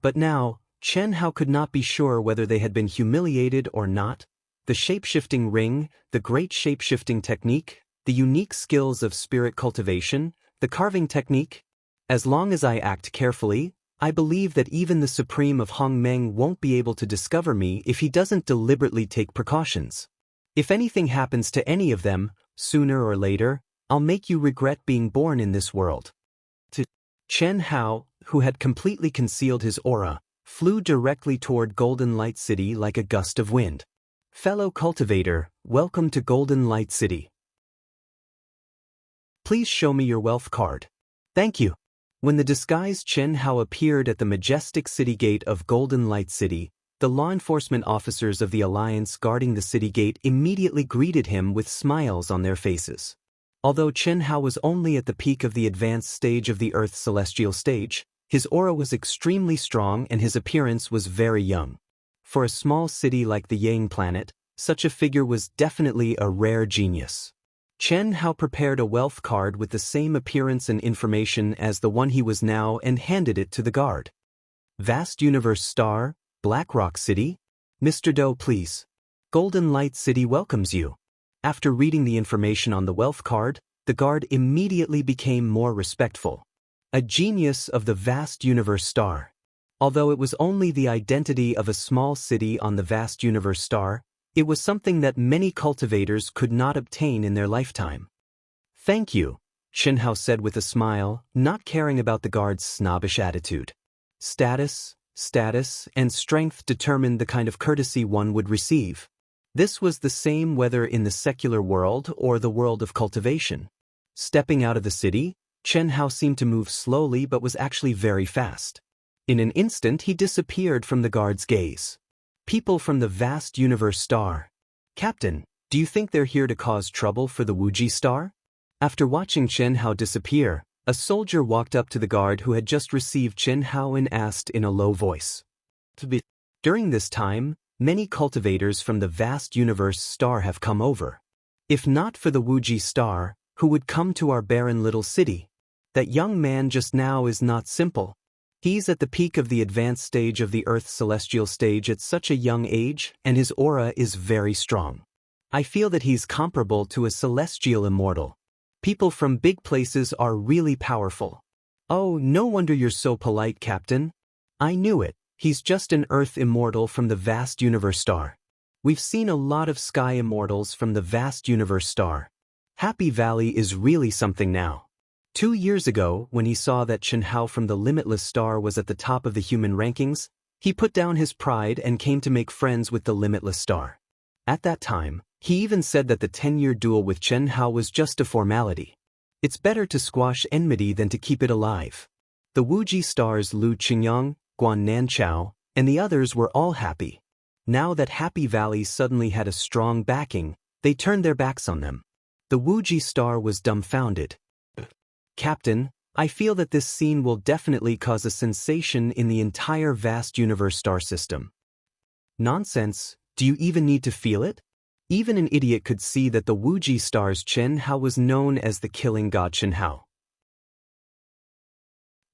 But now, Chen Hao could not be sure whether they had been humiliated or not. The shape-shifting ring, the great shape-shifting technique, the unique skills of spirit cultivation, the carving technique. As long as I act carefully, I believe that even the Supreme of Hongmeng won't be able to discover me if he doesn't deliberately take precautions. If anything happens to any of them, sooner or later, I'll make you regret being born in this world. Chen Hao, who had completely concealed his aura, flew directly toward Golden Light City like a gust of wind. Fellow cultivator, welcome to Golden Light City. Please show me your wealth card. Thank you. When the disguised Chen Hao appeared at the majestic city gate of Golden Light City, the law enforcement officers of the Alliance guarding the city gate immediately greeted him with smiles on their faces. Although Chen Hao was only at the peak of the advanced stage of the Earth's celestial stage, his aura was extremely strong and his appearance was very young. For a small city like the Yang planet, such a figure was definitely a rare genius. Chen Hao prepared a wealth card with the same appearance and information as the one he was now and handed it to the guard. Vast Universe Star, Black Rock City? Mr. Doe, please. Golden Light City welcomes you. After reading the information on the wealth card, the guard immediately became more respectful. A genius of the Vast Universe Star. Although it was only the identity of a small city on the Vast Universe Star, it was something that many cultivators could not obtain in their lifetime. Thank you, Chen Hao said with a smile, not caring about the guard's snobbish attitude. Status, and strength determined the kind of courtesy one would receive. This was the same whether in the secular world or the world of cultivation. Stepping out of the city, Chen Hao seemed to move slowly but was actually very fast. In an instant he disappeared from the guard's gaze. People from the Vast Universe Star. Captain, do you think they're here to cause trouble for the Wuji Star? After watching Chen Hao disappear, a soldier walked up to the guard who had just received Chen Hao and asked in a low voice. During this time, many cultivators from the Vast Universe Star have come over. If not for the Wuji Star, who would come to our barren little city? That young man just now is not simple. He's at the peak of the advanced stage of the Earth's celestial stage at such a young age, and his aura is very strong. I feel that he's comparable to a celestial immortal. People from big places are really powerful. Oh, no wonder you're so polite, Captain. I knew it. He's just an Earth immortal from the Vast Universe Star. We've seen a lot of sky immortals from the Vast Universe Star. Happy Valley is really something now. 2 years ago, when he saw that Chen Hao from the Limitless Star was at the top of the human rankings, he put down his pride and came to make friends with the Limitless Star. At that time, he even said that the 10-year duel with Chen Hao was just a formality. It's better to squash enmity than to keep it alive. The Wuji Stars Lu Qingyang, Guan Nanchao, and the others were all happy. Now that Happy Valley suddenly had a strong backing, they turned their backs on them. The Wuji Star was dumbfounded. Captain, I feel that this scene will definitely cause a sensation in the entire Vast Universe Star system. Nonsense, do you even need to feel it? Even an idiot could see that the Wuji Star's Chen Hao was known as the killing god Chen Hao.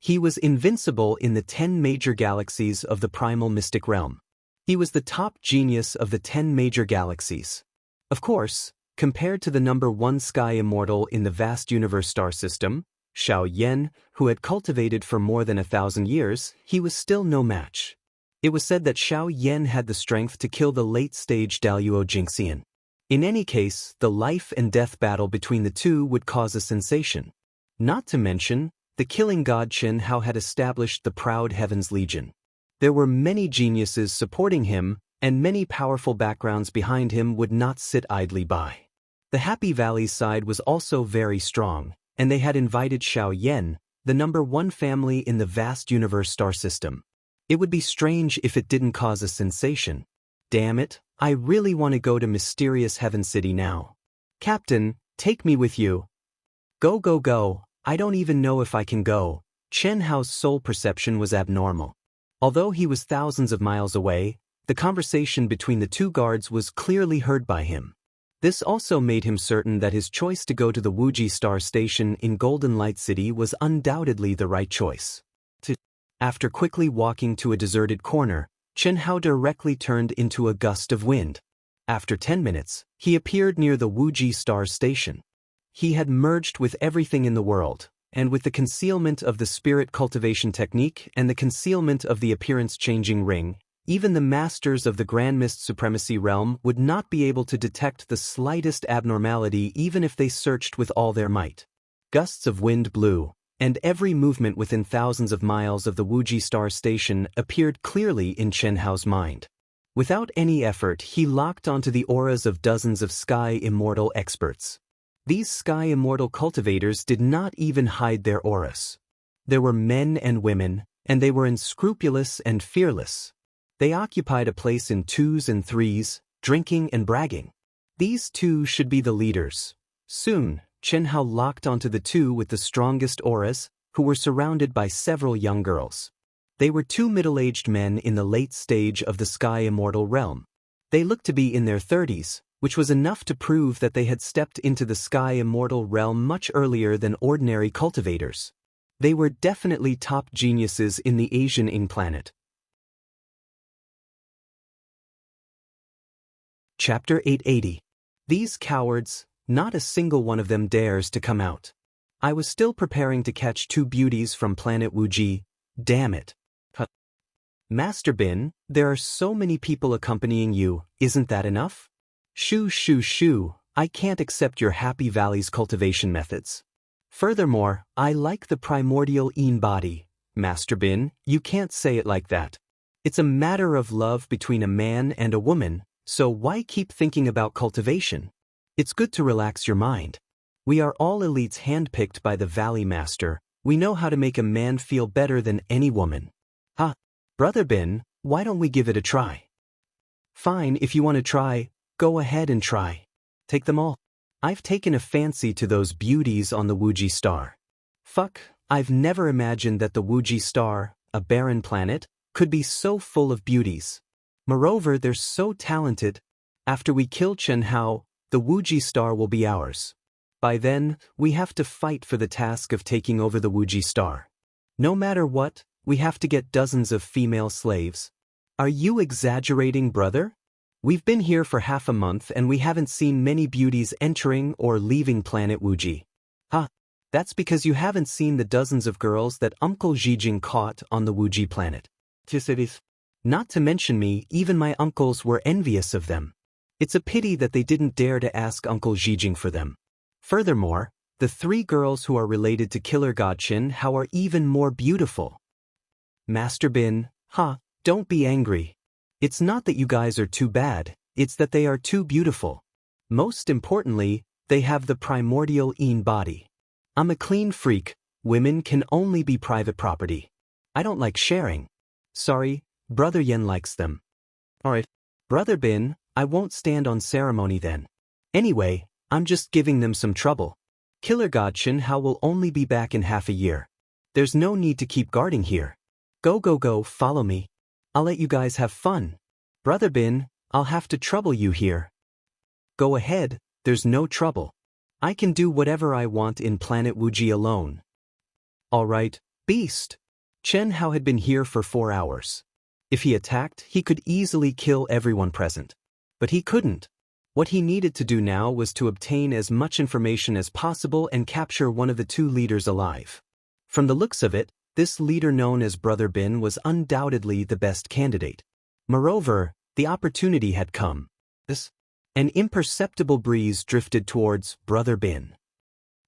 He was invincible in the 10 major galaxies of the primal mystic realm. He was the top genius of the 10 major galaxies. Of course, compared to the number 1 sky immortal in the vast universe star system, Xiao Yan, who had cultivated for more than 1,000 years, he was still no match. It was said that Xiao Yan had the strength to kill the late-stage Daluo Jingxian. In any case, the life and death battle between the two would cause a sensation. Not to mention, the killing god Chen Hao had established the proud Heaven's Legion. There were many geniuses supporting him, and many powerful backgrounds behind him would not sit idly by. The Happy Valley's side was also very strong, and they had invited Xiao Yan, the number 1 family in the vast universe star system. It would be strange if it didn't cause a sensation. Damn it, I really want to go to Mysterious Heaven City now. Captain, take me with you. Go go go, I don't even know if I can go. Chen Hao's soul perception was abnormal. Although he was thousands of miles away, the conversation between the two guards was clearly heard by him. This also made him certain that his choice to go to the Wuji Star Station in Golden Light City was undoubtedly the right choice. After quickly walking to a deserted corner, Chen Hao directly turned into a gust of wind. After 10 minutes, he appeared near the Wuji Star Station. He had merged with everything in the world, and with the concealment of the spirit cultivation technique and the concealment of the appearance-changing ring, even the masters of the Grand Mist Supremacy realm would not be able to detect the slightest abnormality even if they searched with all their might. Gusts of wind blew, and every movement within thousands of miles of the Wuji Star Station appeared clearly in Chen Hao's mind. Without any effort, he locked onto the auras of dozens of Sky Immortal experts. These Sky Immortal cultivators did not even hide their auras. There were men and women, and they were unscrupulous and fearless. They occupied a place in 2s and 3s, drinking and bragging. These two should be the leaders. Soon, Chen Hao locked onto the two with the strongest auras, who were surrounded by several young girls. They were 2 middle-aged men in the late stage of the Sky Immortal realm. They looked to be in their 30s, which was enough to prove that they had stepped into the Sky Immortal realm much earlier than ordinary cultivators. They were definitely top geniuses in the Asian Ing planet. Chapter 880. These cowards, not a single one of them dares to come out. I was still preparing to catch 2 beauties from planet Wuji. Damn it. Master Bin, there are so many people accompanying you, isn't that enough? Shoo shoo shoo, I can't accept your Happy Valley's cultivation methods. Furthermore, I like the primordial Yin body. Master Bin, you can't say it like that. It's a matter of love between a man and a woman, so why keep thinking about cultivation? It's good to relax your mind. We are all elites handpicked by the Valley Master. We know how to make a man feel better than any woman. Brother Bin, why don't we give it a try? Fine, if you want to try, go ahead and try. Take them all. I've taken a fancy to those beauties on the Wuji Star. Fuck, I've never imagined that the Wuji Star, a barren planet, could be so full of beauties. Moreover, they're so talented. After we kill Chen Hao, the Wuji Star will be ours. By then, we have to fight for the task of taking over the Wuji Star. No matter what, we have to get dozens of female slaves. Are you exaggerating, brother? We've been here for half a month and we haven't seen many beauties entering or leaving planet Wuji. That's because you haven't seen the dozens of girls that Uncle Zijing caught on the Wuji planet. Not to mention me, even my uncles were envious of them. It's a pity that they didn't dare to ask Uncle Zijing for them. Furthermore, the 3 girls who are related to Killer God Chen Hao are even more beautiful. Master Bin, don't be angry. It's not that you guys are too bad, it's that they are too beautiful. Most importantly, they have the primordial Yin body. I'm a clean freak, women can only be private property. I don't like sharing. Sorry, Brother Yen likes them. Alright. Brother Bin, I won't stand on ceremony then. Anyway, I'm just giving them some trouble. Killer God Chen Hao will only be back in half a year. There's no need to keep guarding here. Go, follow me. I'll let you guys have fun. Brother Bin, I'll have to trouble you here. Go ahead, there's no trouble. I can do whatever I want in planet Wuji alone. Alright, Beast! Chen Hao had been here for 4 hours. If he attacked, he could easily kill everyone present. But he couldn't. What he needed to do now was to obtain as much information as possible and capture one of the 2 leaders alive. From the looks of it, this leader known as Brother Bin was undoubtedly the best candidate. Moreover, the opportunity had come. An imperceptible breeze drifted towards Brother Bin.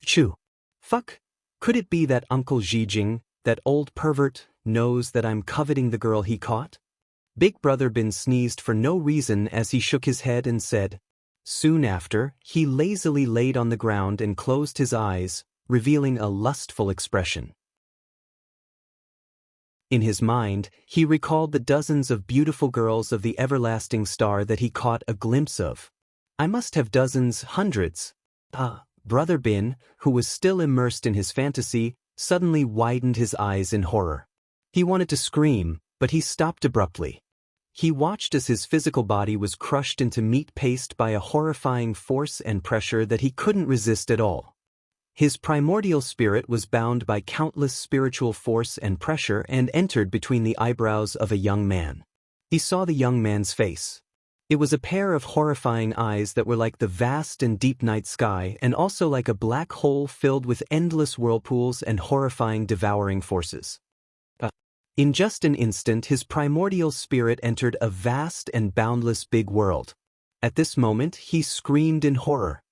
Chew. Fuck. Could it be that Uncle Zijing, that old pervert, knows that I'm coveting the girl he caught? Big Brother Bin sneezed for no reason as he shook his head and said. Soon after, he lazily laid on the ground and closed his eyes, revealing a lustful expression. In his mind, he recalled the dozens of beautiful girls of the everlasting star that he caught a glimpse of. I must have dozens, hundreds. Brother Bin, who was still immersed in his fantasy, suddenly widened his eyes in horror. He wanted to scream, but he stopped abruptly. He watched as his physical body was crushed into meat paste by a horrifying force and pressure that he couldn't resist at all. His primordial spirit was bound by countless spiritual force and pressure and entered between the eyebrows of a young man. He saw the young man's face. It was a pair of horrifying eyes that were like the vast and deep night sky and also like a black hole filled with endless whirlpools and horrifying devouring forces. In just an instant, his primordial spirit entered a vast and boundless big world. At this moment, he screamed in horror.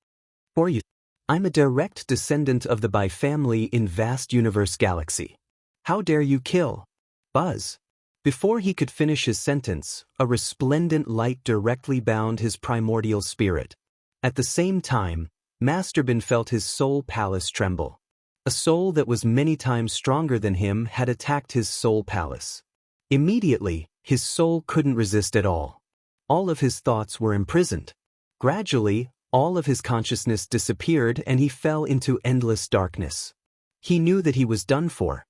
For you, I'm a direct descendant of the Bai family in vast universe galaxy. How dare you kill? Buzz. Before he could finish his sentence, a resplendent light directly bound his primordial spirit. At the same time, Master Bin felt his soul palace tremble. A soul that was many times stronger than him had attacked his soul palace. Immediately, his soul couldn't resist at all. All of his thoughts were imprisoned. Gradually, all of his consciousness disappeared and he fell into endless darkness. He knew that he was done for.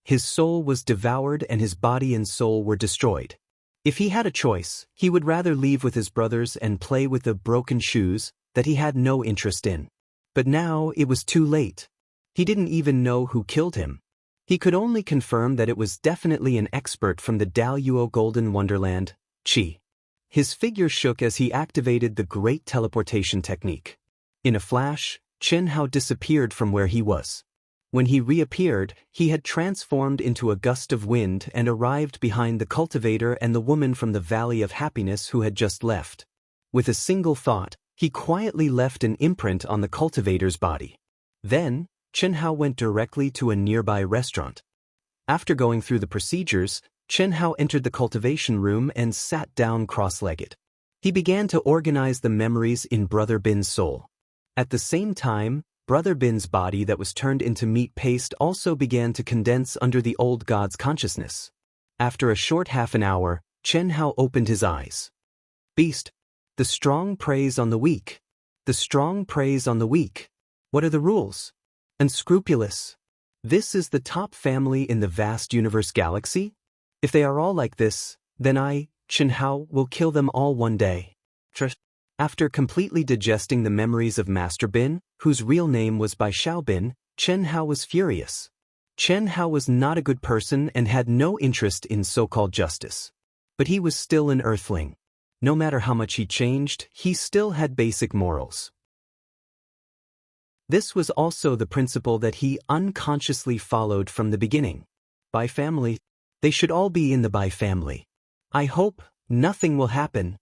His soul was devoured and his body and soul were destroyed. If he had a choice, he would rather leave with his brothers and play with the broken shoes that he had no interest in. But now it was too late. He didn't even know who killed him. He could only confirm that it was definitely an expert from the Daluo Golden Wonderland, Qi. His figure shook as he activated the great teleportation technique. In a flash, Chen Hao disappeared from where he was. When he reappeared, he had transformed into a gust of wind and arrived behind the cultivator and the woman from the Valley of Happiness who had just left. With a single thought, he quietly left an imprint on the cultivator's body. Then, Chen Hao went directly to a nearby restaurant. After going through the procedures, Chen Hao entered the cultivation room and sat down cross-legged. He began to organize the memories in Brother Bin's soul. At the same time, Brother Bin's body that was turned into meat paste also began to condense under the old god's consciousness. After a short half an hour, Chen Hao opened his eyes. Beast. The strong preys on the weak. The strong preys on the weak. What are the rules? Unscrupulous. This is the top family in the vast universe galaxy? If they are all like this, then I, Chen Hao, will kill them all one day. After completely digesting the memories of Master Bin, whose real name was Bai Xiaobin, Chen Hao was furious. Chen Hao was not a good person and had no interest in so-called justice. But he was still an earthling. No matter how much he changed, he still had basic morals. This was also the principle that he unconsciously followed from the beginning. Bai family. They should all be in the Bai family. I hope nothing will happen.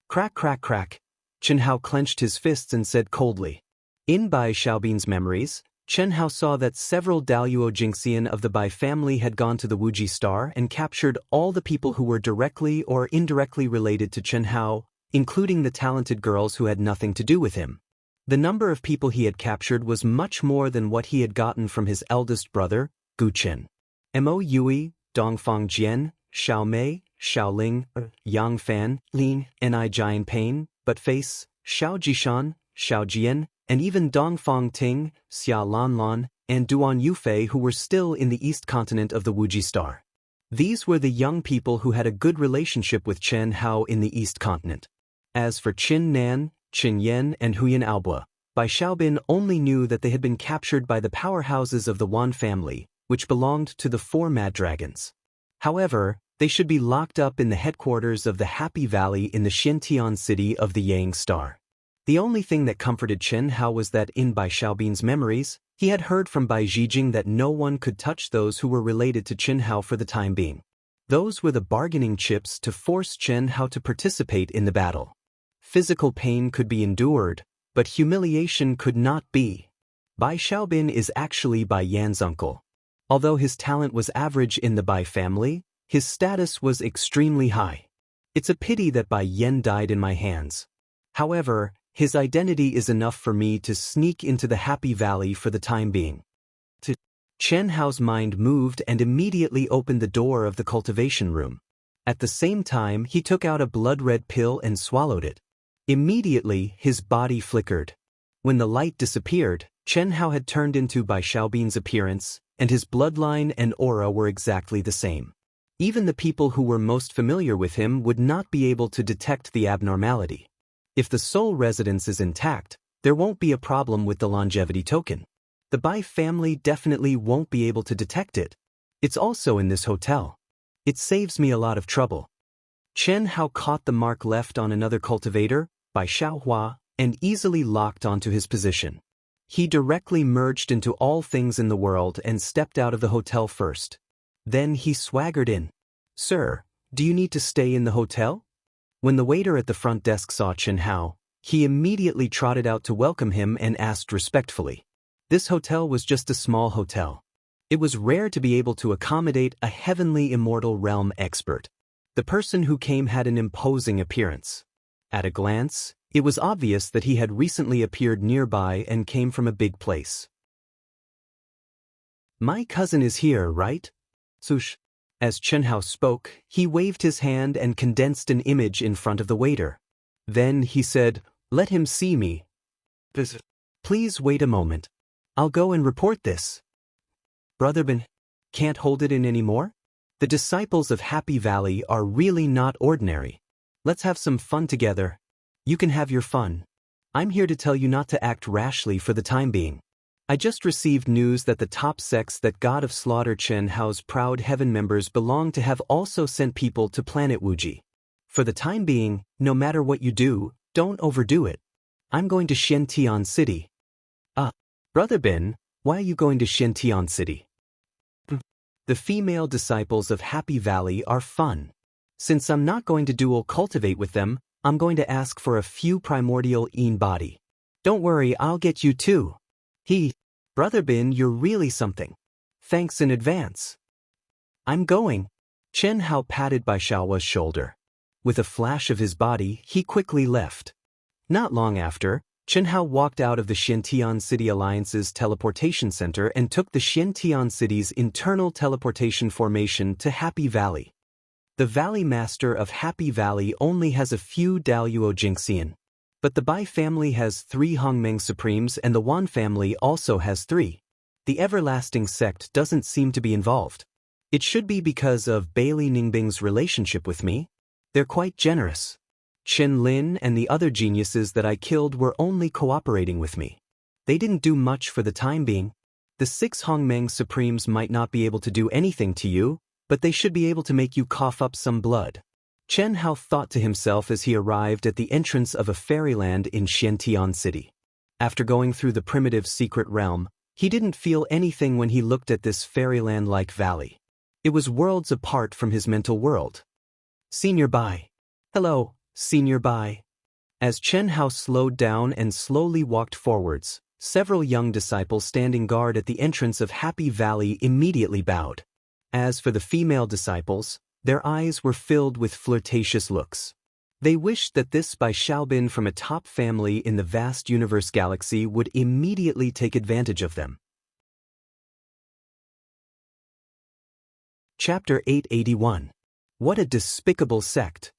Crack, crack, crack. Chen Hao clenched his fists and said coldly. In Bai Xiaobin's memories, Chen Hao saw that several Daluo Jingxian of the Bai family had gone to the Wuji Star and captured all the people who were directly or indirectly related to Chen Hao, including the talented girls who had nothing to do with him. The number of people he had captured was much more than what he had gotten from his eldest brother, Gu Chen. Mo Yui, Dongfang Jian, Xiao Mei, Xiao Ling, Yang Fan, Lin, Ni Jian Pain, But Face, Xiao Jishan, Xiao Jian, and even Dongfang Ting, Xia Lan Lan, and Duan Yufei who were still in the east continent of the Wuji Star. These were the young people who had a good relationship with Chen Hao in the east continent. As for Qin Nan, Qin Yan, and Huyan Albua, Bai Xiaobin only knew that they had been captured by the powerhouses of the Wan family, which belonged to the 4 mad dragons. However, they should be locked up in the headquarters of the Happy Valley in the Xiantian city of the Yang Star. The only thing that comforted Chen Hao was that in Bai Xiaobin's memories, he had heard from Bai Zhijing that no one could touch those who were related to Chen Hao for the time being. Those were the bargaining chips to force Chen Hao to participate in the battle. Physical pain could be endured, but humiliation could not be. Bai Xiaobin is actually Bai Yan's uncle. Although his talent was average in the Bai family, his status was extremely high. It's a pity that Bai Yan died in my hands. However, his identity is enough for me to sneak into the Happy Valley for the time being. Chen Hao's mind moved and immediately opened the door of the cultivation room. At the same time, he took out a blood-red pill and swallowed it. Immediately, his body flickered. When the light disappeared, Chen Hao had turned into Bai Xiaobin's appearance, and his bloodline and aura were exactly the same. Even the people who were most familiar with him would not be able to detect the abnormality. If the soul residence is intact, there won't be a problem with the longevity token. The Bai family definitely won't be able to detect it. It's also in this hotel. It saves me a lot of trouble. Chen Hao caught the mark left on another cultivator, Bai Xiaohua, and easily locked onto his position. He directly merged into all things in the world and stepped out of the hotel first. Then he swaggered in. "Sir, do you need to stay in the hotel?" When the waiter at the front desk saw Chen Hao, he immediately trotted out to welcome him and asked respectfully. This hotel was just a small hotel. It was rare to be able to accommodate a heavenly immortal realm expert. The person who came had an imposing appearance. At a glance, it was obvious that he had recently appeared nearby and came from a big place. "My cousin is here, right?" Sush. As Chen Hao spoke, he waved his hand and condensed an image in front of the waiter. Then he said, "Let him see me. Please wait a moment. I'll go and report this." "Brother Ben, can't hold it in anymore? The disciples of Happy Valley are really not ordinary. Let's have some fun together." "You can have your fun. I'm here to tell you not to act rashly for the time being. I just received news that the top sects that God of Slaughter Chen Hao's proud heaven members belong to have also sent people to planet Wuji. For the time being, no matter what you do, don't overdo it. I'm going to Xiantian City." Brother Ben, why are you going to Xiantian City?" "The female disciples of Happy Valley are fun. Since I'm not going to dual cultivate with them, I'm going to ask for a few primordial Yin body. Don't worry, I'll get you too." Brother Ben, you're really something. Thanks in advance." "I'm going." Chen Hao patted Bai Xiaohua's shoulder. With a flash of his body, he quickly left. Not long after, Chen Hao walked out of the Xiantian City Alliance's teleportation center and took the Xiantian City's internal teleportation formation to Happy Valley. The Valley Master of Happy Valley only has a few Daluo Jinxian. But the Bai family has 3 Hongmeng Supremes and the Wan family also has 3. The Everlasting Sect doesn't seem to be involved. It should be because of Bailey Ningbing's relationship with me. They're quite generous. Chen Lin and the other geniuses that I killed were only cooperating with me. They didn't do much for the time being. The 6 Hongmeng Supremes might not be able to do anything to you, but they should be able to make you cough up some blood. Chen Hao thought to himself as he arrived at the entrance of a fairyland in Xiantian City. After going through the primitive secret realm, he didn't feel anything when he looked at this fairyland-like valley. It was worlds apart from his mental world. "Senior Bai." "Hello, Senior Bai." As Chen Hao slowed down and slowly walked forwards, several young disciples standing guard at the entrance of Happy Valley immediately bowed. As for the female disciples, their eyes were filled with flirtatious looks. They wished that this Bai Xiaobin from a top family in the vast universe galaxy would immediately take advantage of them. Chapter 881. What a despicable sect.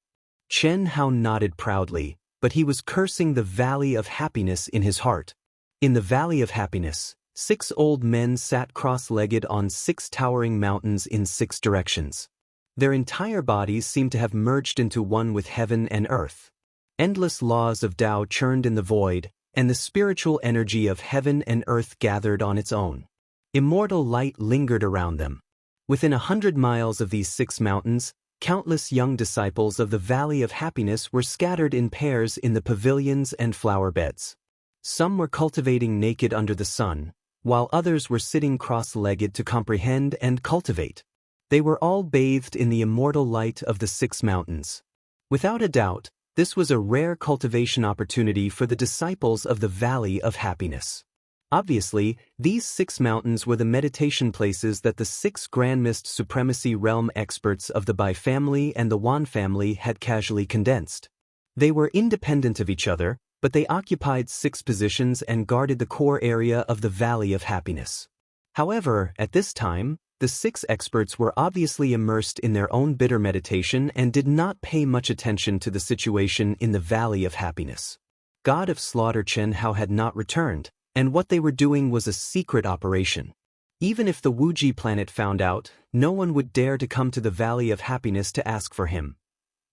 Chen Hao nodded proudly, but he was cursing the Valley of Happiness in his heart. In the Valley of Happiness, 6 old men sat cross-legged on 6 towering mountains in 6 directions. Their entire bodies seemed to have merged into one with heaven and earth. Endless laws of Tao churned in the void, and the spiritual energy of heaven and earth gathered on its own. Immortal light lingered around them. Within 100 miles of these 6 mountains, countless young disciples of the Valley of Happiness were scattered in pairs in the pavilions and flower beds. Some were cultivating naked under the sun, while others were sitting cross-legged to comprehend and cultivate. They were all bathed in the immortal light of the 6 mountains. Without a doubt, this was a rare cultivation opportunity for the disciples of the Valley of Happiness. Obviously, these 6 mountains were the meditation places that the 6 Grand Mist Supremacy Realm experts of the Bai family and the Wan family had casually condensed. They were independent of each other, but they occupied 6 positions and guarded the core area of the Valley of Happiness. However, at this time, the 6 experts were obviously immersed in their own bitter meditation and did not pay much attention to the situation in the Valley of Happiness. God of Slaughter Chen Hao had not returned, and what they were doing was a secret operation. Even if the Wuji planet found out, no one would dare to come to the Valley of Happiness to ask for him.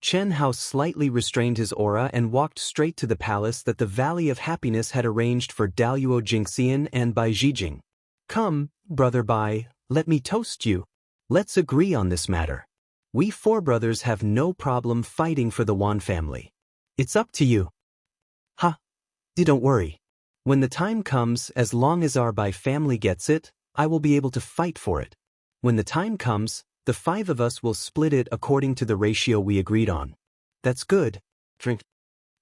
Chen Hao slightly restrained his aura and walked straight to the palace that the Valley of Happiness had arranged for Daluo Jingxian and Bai Zhijing. "Come, brother Bai, let me toast you. Let's agree on this matter. We 4 brothers have no problem fighting for the Wan family. It's up to you." "Ha! Don't worry. When the time comes, as long as our Bai family gets it, I will be able to fight for it. When the time comes, the 5 of us will split it according to the ratio we agreed on." "That's good."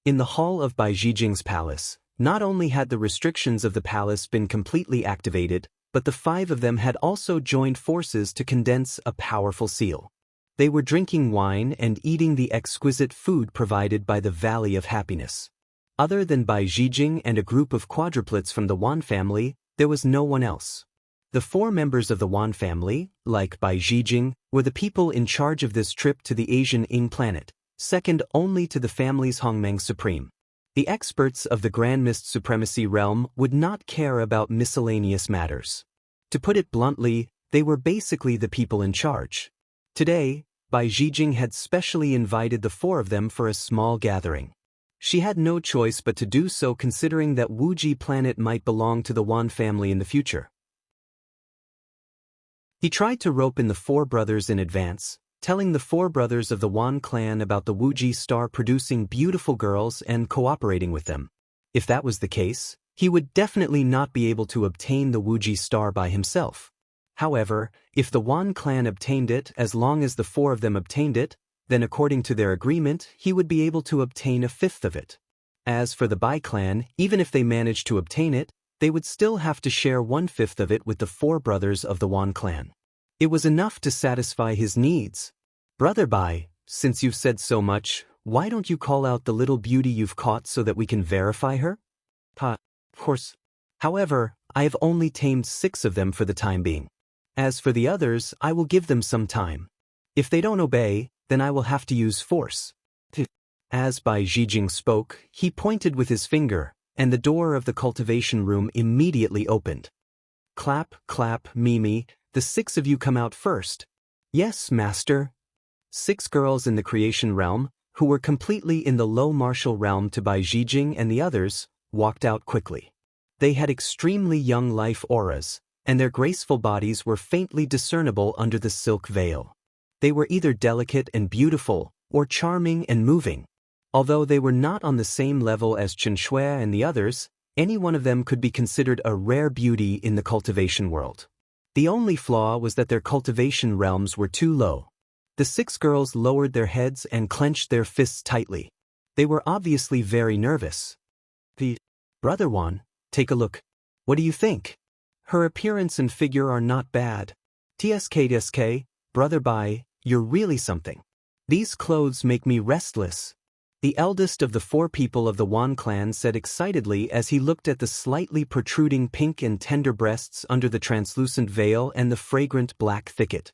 In the hall of Bai Zhijing's palace, not only had the restrictions of the palace been completely activated, but the 5 of them had also joined forces to condense a powerful seal. They were drinking wine and eating the exquisite food provided by the Valley of Happiness. Other than Bai Zhijing and a group of quadruplets from the Wan family, there was no one else. The 4 members of the Wan family, like Bai Zhijing, were the people in charge of this trip to the Asian Ing planet, second only to the family's Hongmeng Supreme. The experts of the Grand Mist Supremacy Realm would not care about miscellaneous matters. To put it bluntly, they were basically the people in charge. Today, Bai Zhijing had specially invited the 4 of them for a small gathering. She had no choice but to do so considering that Wuji planet might belong to the Wan family in the future. He tried to rope in the 4 brothers in advance, telling the 4 brothers of the Wan clan about the Wuji star producing beautiful girls and cooperating with them. If that was the case, he would definitely not be able to obtain the Wuji star by himself. However, if the Wan clan obtained it as long as the 4 of them obtained it, then according to their agreement, he would be able to obtain a 5th of it. As for the Bai clan, even if they managed to obtain it, they would still have to share 1/5 of it with the 4 brothers of the Wan clan. It was enough to satisfy his needs. "Brother Bai, since you've said so much, why don't you call out the little beauty you've caught so that we can verify her?" "Of course. However, I have only tamed 6 of them for the time being. As for the others, I will give them some time. If they don't obey, then I will have to use force." As Bai Zhijing spoke, he pointed with his finger, and the door of the cultivation room immediately opened. "Clap, clap, Mimi, the 6 of you come out first." "Yes, master." 6 girls in the creation realm, who were completely in the low martial realm to Bai Zhijing and the others, walked out quickly. They had extremely young life auras, and their graceful bodies were faintly discernible under the silk veil. They were either delicate and beautiful, or charming and moving. Although they were not on the same level as Chen Shui and the others, any one of them could be considered a rare beauty in the cultivation world. The only flaw was that their cultivation realms were too low. The 6 girls lowered their heads and clenched their fists tightly. They were obviously very nervous. "Brother Wan, take a look. What do you think? Her appearance and figure are not bad. TSK, Brother Bai, you're really something. These clothes make me restless." The eldest of the 4 people of the Wan clan said excitedly as he looked at the slightly protruding pink and tender breasts under the translucent veil and the fragrant black thicket.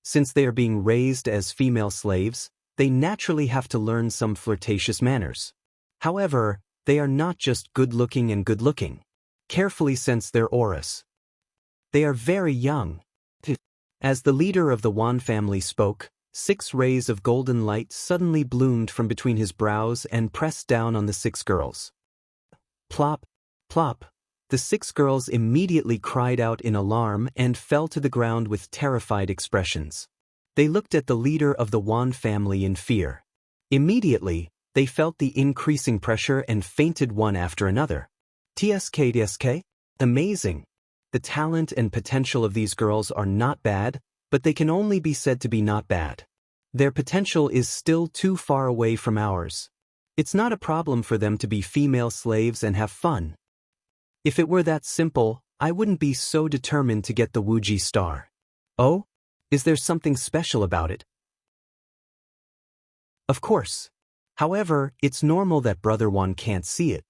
Since they are being raised as female slaves, they naturally have to learn some flirtatious manners. However, they are not just good-looking and good-looking. Carefully sense their auras. They are very young. As the leader of the Wan family spoke, 6 rays of golden light suddenly bloomed from between his brows and pressed down on the 6 girls. Plop, plop. The 6 girls immediately cried out in alarm and fell to the ground with terrified expressions. They looked at the leader of the Wan family in fear. Immediately, they felt the increasing pressure and fainted one after another. TSK. Amazing. The talent and potential of these girls are not bad, but they can only be said to be not bad. Their potential is still too far away from ours. It's not a problem for them to be female slaves and have fun. If it were that simple, I wouldn't be so determined to get the Wuji star. Oh? Is there something special about it? Of course. However, it's normal that Brother Wan can't see it.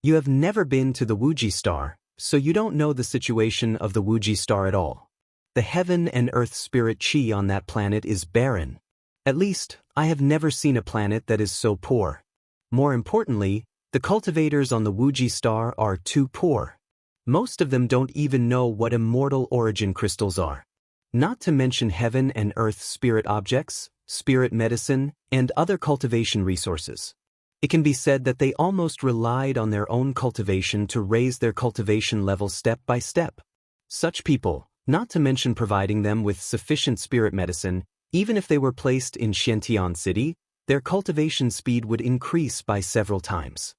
You have never been to the Wuji star, so you don't know the situation of the Wuji star at all. The heaven and earth spirit chi on that planet is barren. At least, I have never seen a planet that is so poor. More importantly, the cultivators on the Wuji star are too poor. Most of them don't even know what immortal origin crystals are. Not to mention heaven and earth spirit objects, spirit medicine, and other cultivation resources. It can be said that they almost relied on their own cultivation to raise their cultivation level step by step. Such people, not to mention providing them with sufficient spirit medicine, even if they were placed in Xiantian City, their cultivation speed would increase by several times.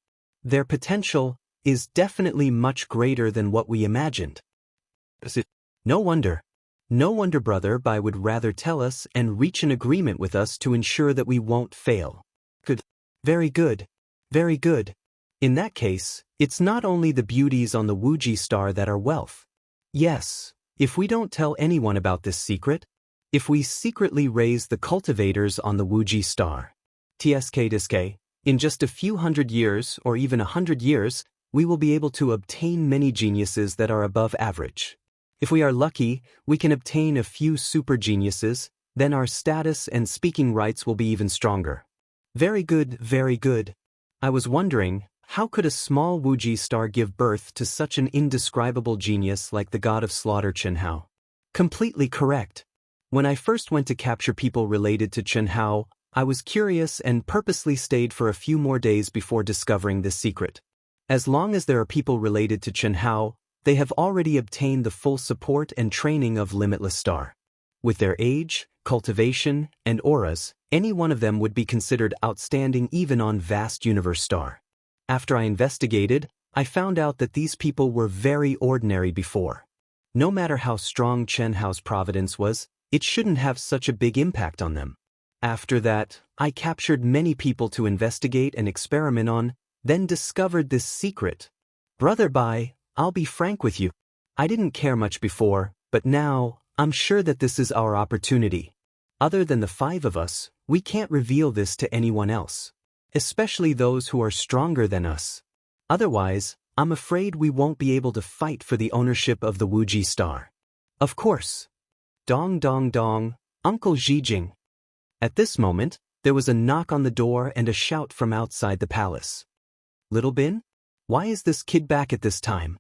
Their potential is definitely much greater than what we imagined. No wonder Brother Bai would rather tell us and reach an agreement with us to ensure that we won't fail. Good. Very good. Very good. In that case, it's not only the beauties on the Wuji star that are wealth. Yes, if we don't tell anyone about this secret, if we secretly raise the cultivators on the Wuji star, TSK, in just a few hundred years or even 100 years, we will be able to obtain many geniuses that are above average. If we are lucky, we can obtain a few super geniuses, then our status and speaking rights will be even stronger. Very good, very good. I was wondering, how could a small Wuji star give birth to such an indescribable genius like the god of slaughter Chen Hao? Completely correct. When I first went to capture people related to Chen Hao, I was curious and purposely stayed for a few more days before discovering this secret. As long as there are people related to Chen Hao, they have already obtained the full support and training of Limitless Star. With their age, cultivation, and auras, any one of them would be considered outstanding even on Vast Universe Star. After I investigated, I found out that these people were very ordinary before. No matter how strong Chen Hao's providence was, it shouldn't have such a big impact on them. After that, I captured many people to investigate and experiment on, then discovered this secret. Brother Bai, I'll be frank with you. I didn't care much before, but now, I'm sure that this is our opportunity. Other than the 5 of us, we can't reveal this to anyone else. Especially those who are stronger than us. Otherwise, I'm afraid we won't be able to fight for the ownership of the Wuji star. Of course. Dong dong dong, Uncle Zhijing. At this moment, there was a knock on the door and a shout from outside the palace. Little Bin? Why is this kid back at this time?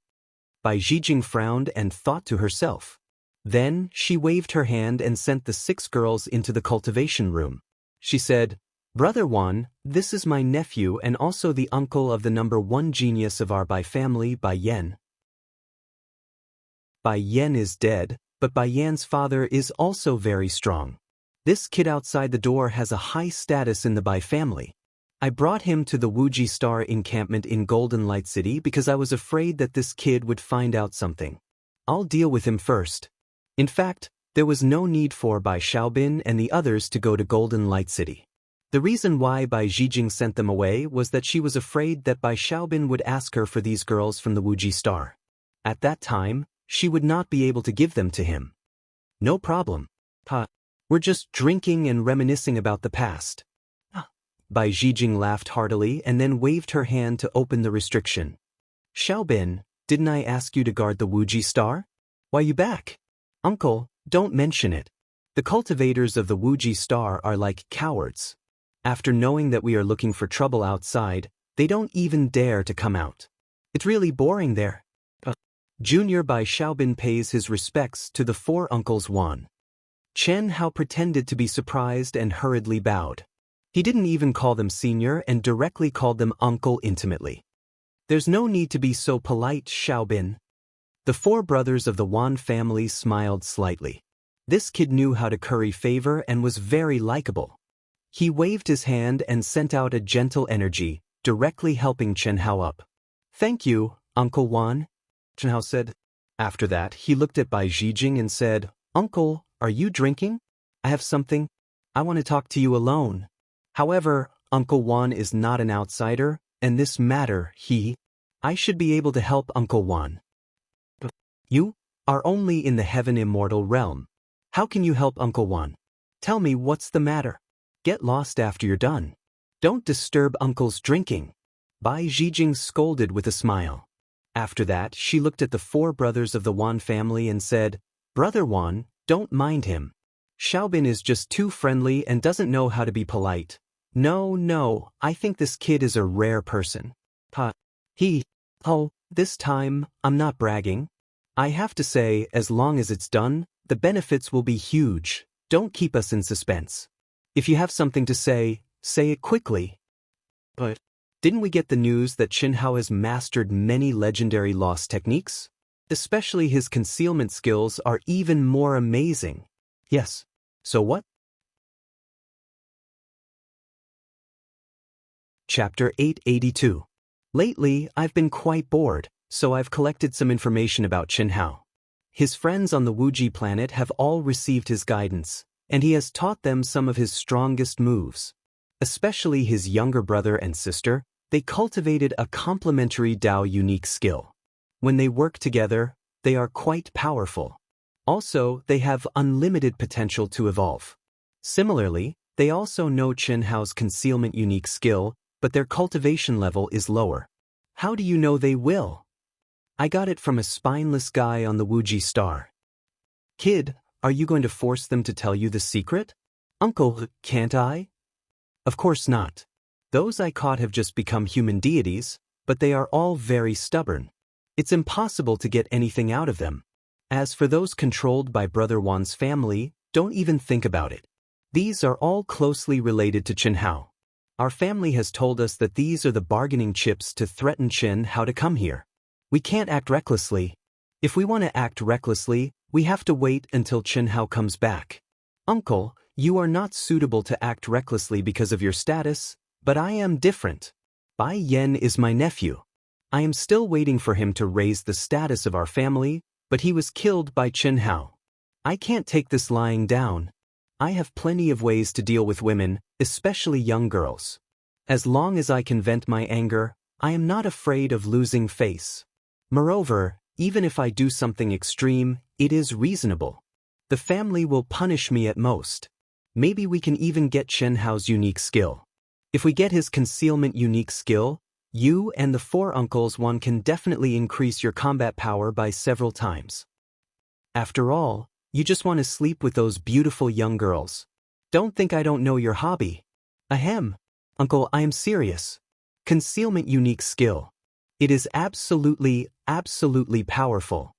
Bai Zhijing frowned and thought to herself. Then, she waved her hand and sent the 6 girls into the cultivation room. She said, Brother Wan, this is my nephew and also the uncle of the number 1 genius of our Bai family, Bai Yan. Bai Yan is dead, but Bai Yan's father is also very strong. This kid outside the door has a high status in the Bai family. I brought him to the Wuji Star encampment in Golden Light City because I was afraid that this kid would find out something. I'll deal with him first. In fact, there was no need for Bai Xiaobin and the others to go to Golden Light City. The reason why Bai Zhijing sent them away was that she was afraid that Bai Xiaobin would ask her for these girls from the Wuji Star. At that time, she would not be able to give them to him. No problem. We're just drinking and reminiscing about the past. Bai Zhijing laughed heartily and then waved her hand to open the restriction. Xiaobin, didn't I ask you to guard the Wuji Star? Why you back? Uncle, don't mention it. The cultivators of the Wuji Star are like cowards. After knowing that we are looking for trouble outside, they don't even dare to come out. It's really boring there. Junior Bai Xiaobin pays his respects to the 4 uncles Wan. Chen Hao pretended to be surprised and hurriedly bowed. He didn't even call them senior and directly called them uncle intimately. There's no need to be so polite, Xiaobin. The four brothers of the Wan family smiled slightly. This kid knew how to curry favor and was very likable. He waved his hand and sent out a gentle energy, directly helping Chen Hao up. Thank you, Uncle Wan, Chen Hao said. After that, he looked at Bai Zhijing and said, Uncle, are you drinking? I have something. I want to talk to you alone. However, Uncle Wan is not an outsider, and this matter, I should be able to help Uncle Wan. But you are only in the heaven immortal realm. How can you help Uncle Wan? Tell me what's the matter. Get lost after you're done. Don't disturb Uncle's drinking. Bai Zhijing scolded with a smile. After that, she looked at the four brothers of the Wan family and said, Brother Wan, don't mind him. Xiaobin is just too friendly and doesn't know how to be polite. No, I think this kid is a rare person. This time, I'm not bragging. I have to say, as long as it's done, the benefits will be huge. Don't keep us in suspense. If you have something to say it quickly. But didn't we get the news that Chen Hao has mastered many legendary lost techniques? Especially his concealment skills are even more amazing. Yes. So what? Chapter 882. Lately, I've been quite bored, so I've collected some information about Chen Hao. His friends on the Wuji planet have all received his guidance, and he has taught them some of his strongest moves. Especially his younger brother and sister, they cultivated a complementary Dao unique skill. When they work together, they are quite powerful. Also, they have unlimited potential to evolve. Similarly, they also know Chen Hao's concealment unique skill, but their cultivation level is lower. How do you know they will? I got it from a spineless guy on the Wuji star. Kid, are you going to force them to tell you the secret? Uncle, can't I? Of course not. Those I caught have just become human deities, but they are all very stubborn. It's impossible to get anything out of them. As for those controlled by Brother Wan's family, don't even think about it. These are all closely related to Chen Hao. Our family has told us that these are the bargaining chips to threaten Chen Hao to come here. We can't act recklessly. If we want to act recklessly, we have to wait until Chen Hao comes back. Uncle, you are not suitable to act recklessly because of your status, but I am different. Bai Yan is my nephew. I am still waiting for him to raise the status of our family, but he was killed by Chen Hao. I can't take this lying down. I have plenty of ways to deal with women, especially young girls. As long as I can vent my anger, I am not afraid of losing face. Moreover, even if I do something extreme, it is reasonable. The family will punish me at most. Maybe we can even get Chen Hao's unique skill. If we get his concealment unique skill, you and the four uncles one can definitely increase your combat power by several times. After all, you just want to sleep with those beautiful young girls. Don't think I don't know your hobby. Ahem. Uncle, I am serious. Concealment unique skill. It is absolutely powerful.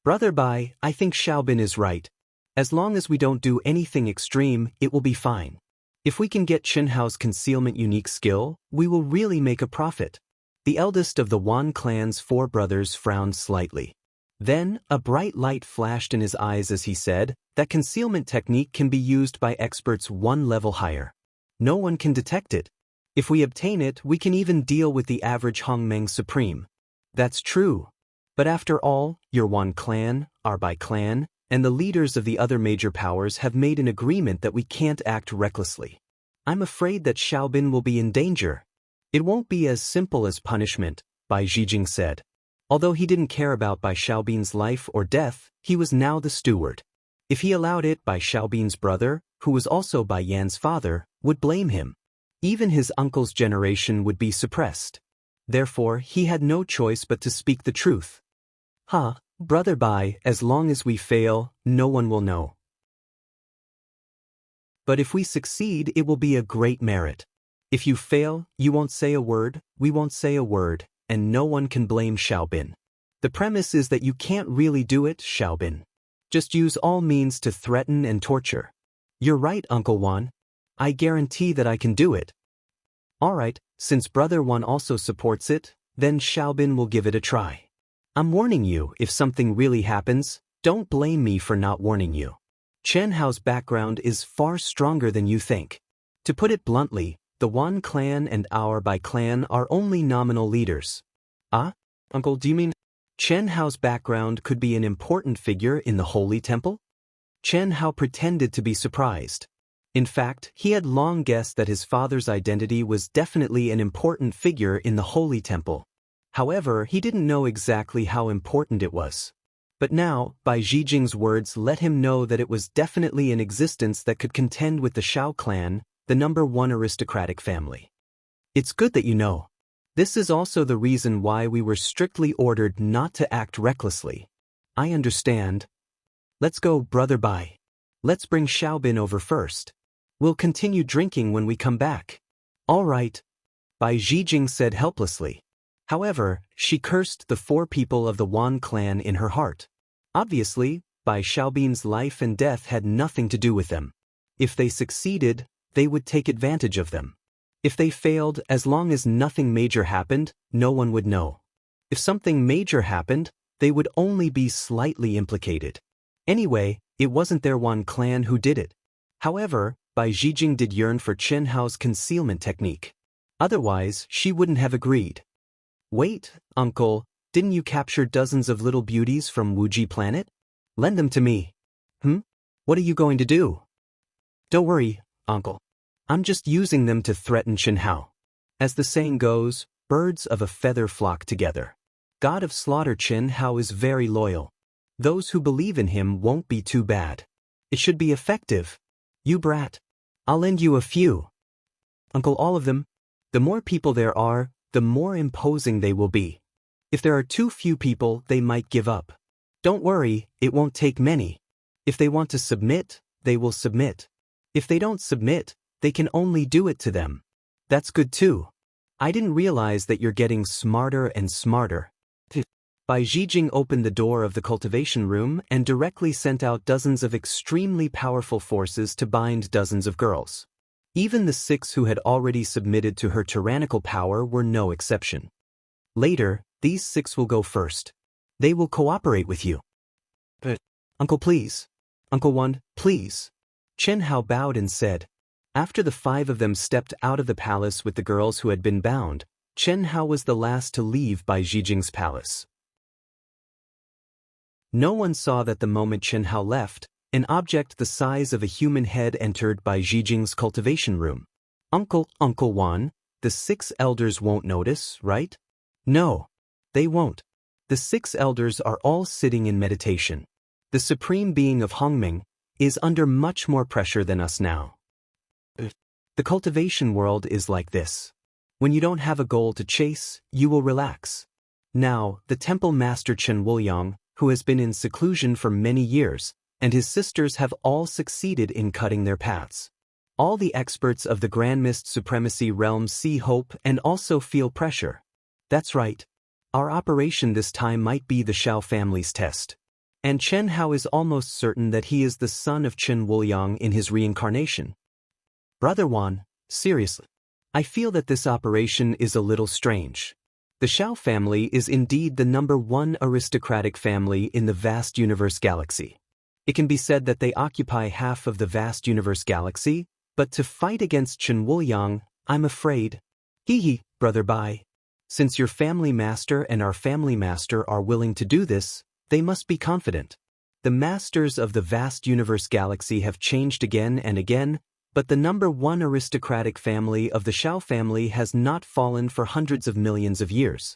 Brother Bai, I think Xiaobin is right. As long as we don't do anything extreme, it will be fine. If we can get Chen Hao's concealment unique skill, we will really make a profit. The eldest of the Wan clan's four brothers frowned slightly. Then, a bright light flashed in his eyes as he said, that concealment technique can be used by experts one level higher. No one can detect it. If we obtain it, we can even deal with the average Hongmeng Supreme. That's true. But after all, your Wan clan, our Bai clan, and the leaders of the other major powers have made an agreement that we can't act recklessly. I'm afraid that Xiaobin will be in danger. It won't be as simple as punishment, Bai Zhijing said. Although he didn't care about Bai Xiaobin's life or death, he was now the steward. If he allowed it, Bai Xiaobin's brother, who was also Bai Yan's father, would blame him. Even his uncle's generation would be suppressed. Therefore, he had no choice but to speak the truth. Brother Bai, as long as we fail, no one will know. But if we succeed, it will be a great merit. If you fail, you won't say a word, we won't say a word, and no one can blame Xiaobin. The premise is that you can't really do it, Xiaobin. Just use all means to threaten and torture. You're right, Uncle Wan. I guarantee that I can do it. Alright, since Brother Wan also supports it, then Xiaobin will give it a try. I'm warning you, if something really happens, don't blame me for not warning you. Chen Hao's background is far stronger than you think. To put it bluntly, the Wan clan and our Bai clan are only nominal leaders. Ah? Uncle, do you mean Chen Hao's background could be an important figure in the Holy Temple? Chen Hao pretended to be surprised. In fact, he had long guessed that his father's identity was definitely an important figure in the Holy Temple. However, he didn't know exactly how important it was. But now, Bai Zhijing's words let him know that it was definitely in existence that could contend with the Shao clan, the #1 aristocratic family. It's good that you know. This is also the reason why we were strictly ordered not to act recklessly. I understand. Let's go, Brother Bai. Let's bring Xiaobin over first. We'll continue drinking when we come back. All right, Bai Zhijing said helplessly. However, she cursed the 4 people of the Wan clan in her heart. Obviously, Bai Xiaobin's life and death had nothing to do with them. If they succeeded, they would take advantage of them. If they failed, as long as nothing major happened, no one would know. If something major happened, they would only be slightly implicated. Anyway, it wasn't their Wan clan who did it. However, Bai Zhijing did yearn for Chen Hao's concealment technique. Otherwise, she wouldn't have agreed. Wait, uncle, didn't you capture dozens of little beauties from Wuji planet? Lend them to me. What are you going to do? Don't worry, uncle. I'm just using them to threaten Chen Hao. As the saying goes, birds of a feather flock together. God of Slaughter Chen Hao is very loyal. Those who believe in him won't be too bad. It should be effective. You brat. I'll lend you a few. Uncle, all of them? The more people there are, the more imposing they will be. If there are too few people, they might give up. Don't worry, it won't take many. If they want to submit, they will submit. If they don't submit, they can only do it to them. That's good too. I didn't realize that you're getting smarter and smarter. Bai Zhijing opened the door of the cultivation room and directly sent out dozens of extremely powerful forces to bind dozens of girls. Even the 6 who had already submitted to her tyrannical power were no exception. Later, these 6 will go first. They will cooperate with you. But, Uncle, please. Uncle Wan, please. Chen Hao bowed and said. After the 5 of them stepped out of the palace with the girls who had been bound, Chen Hao was the last to leave Bai Zhijing's palace. No one saw that the moment Chen Hao left, an object the size of a human head entered Bai Zhijing's cultivation room. Uncle Wan, the 6 elders won't notice, right? No, they won't. The 6 elders are all sitting in meditation. The supreme being of Hongming is under much more pressure than us now. The cultivation world is like this. When you don't have a goal to chase, you will relax. Now, the temple master Chen Wuliang, who has been in seclusion for many years, and his sisters have all succeeded in cutting their paths. All the experts of the Grand Mist Supremacy realm see hope and also feel pressure. That's right. Our operation this time might be the Shao family's test. And Chen Hao is almost certain that he is the son of Chen Wuliang in his reincarnation. Brother Wan, seriously. I feel that this operation is a little strange. The Shao family is indeed the #1 aristocratic family in the vast universe galaxy. It can be said that they occupy half of the vast universe galaxy, but to fight against Chen Wuliang, I'm afraid. Brother Bai. Since your family master and our family master are willing to do this, they must be confident. The masters of the vast universe galaxy have changed again and again, but the #1 aristocratic family of the Shao family has not fallen for hundreds of millions of years.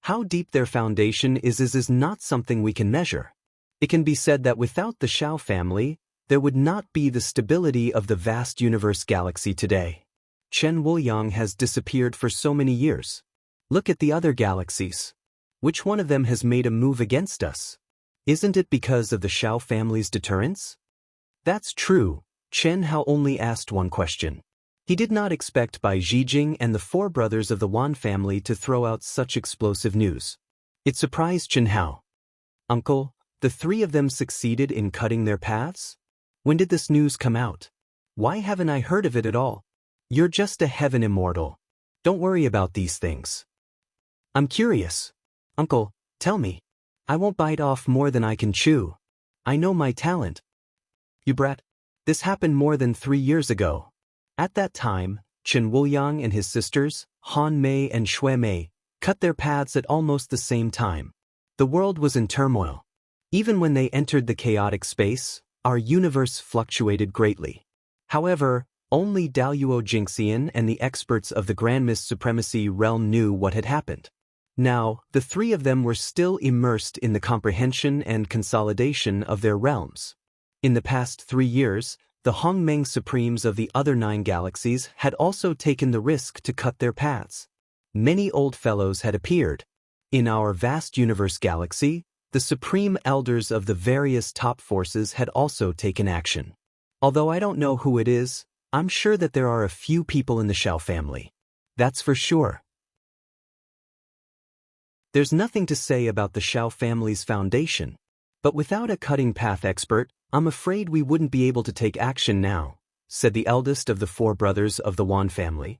How deep their foundation is not something we can measure. It can be said that without the Shao family, there would not be the stability of the vast universe galaxy today. Chen Wuliang has disappeared for so many years. Look at the other galaxies. Which one of them has made a move against us? Isn't it because of the Shao family's deterrence? That's true. Chen Hao only asked one question. He did not expect Bai Zhijing and the 4 brothers of the Wan family to throw out such explosive news. It surprised Chen Hao. Uncle, the 3 of them succeeded in cutting their paths? When did this news come out? Why haven't I heard of it at all? You're just a heaven immortal. Don't worry about these things. I'm curious. Uncle, tell me. I won't bite off more than I can chew. I know my talent. You brat. This happened more than 3 years ago. At that time, Chen Wuliang and his sisters, Han Mei and Shui Mei, cut their paths at almost the same time. The world was in turmoil. Even when they entered the chaotic space, our universe fluctuated greatly. However, only Daluo Jingxian and the experts of the Grand Mist Supremacy realm knew what had happened. Now, the three of them were still immersed in the comprehension and consolidation of their realms. In the past 3 years, the Hongmeng Supremes of the other 9 galaxies had also taken the risk to cut their paths. Many old fellows had appeared. In our vast universe galaxy, the Supreme Elders of the various top forces had also taken action. Although I don't know who it is, I'm sure that there are a few people in the Shao family. That's for sure. There's nothing to say about the Shao family's foundation, but without a cutting path expert, I'm afraid we wouldn't be able to take action now, said the eldest of the 4 brothers of the Wan family.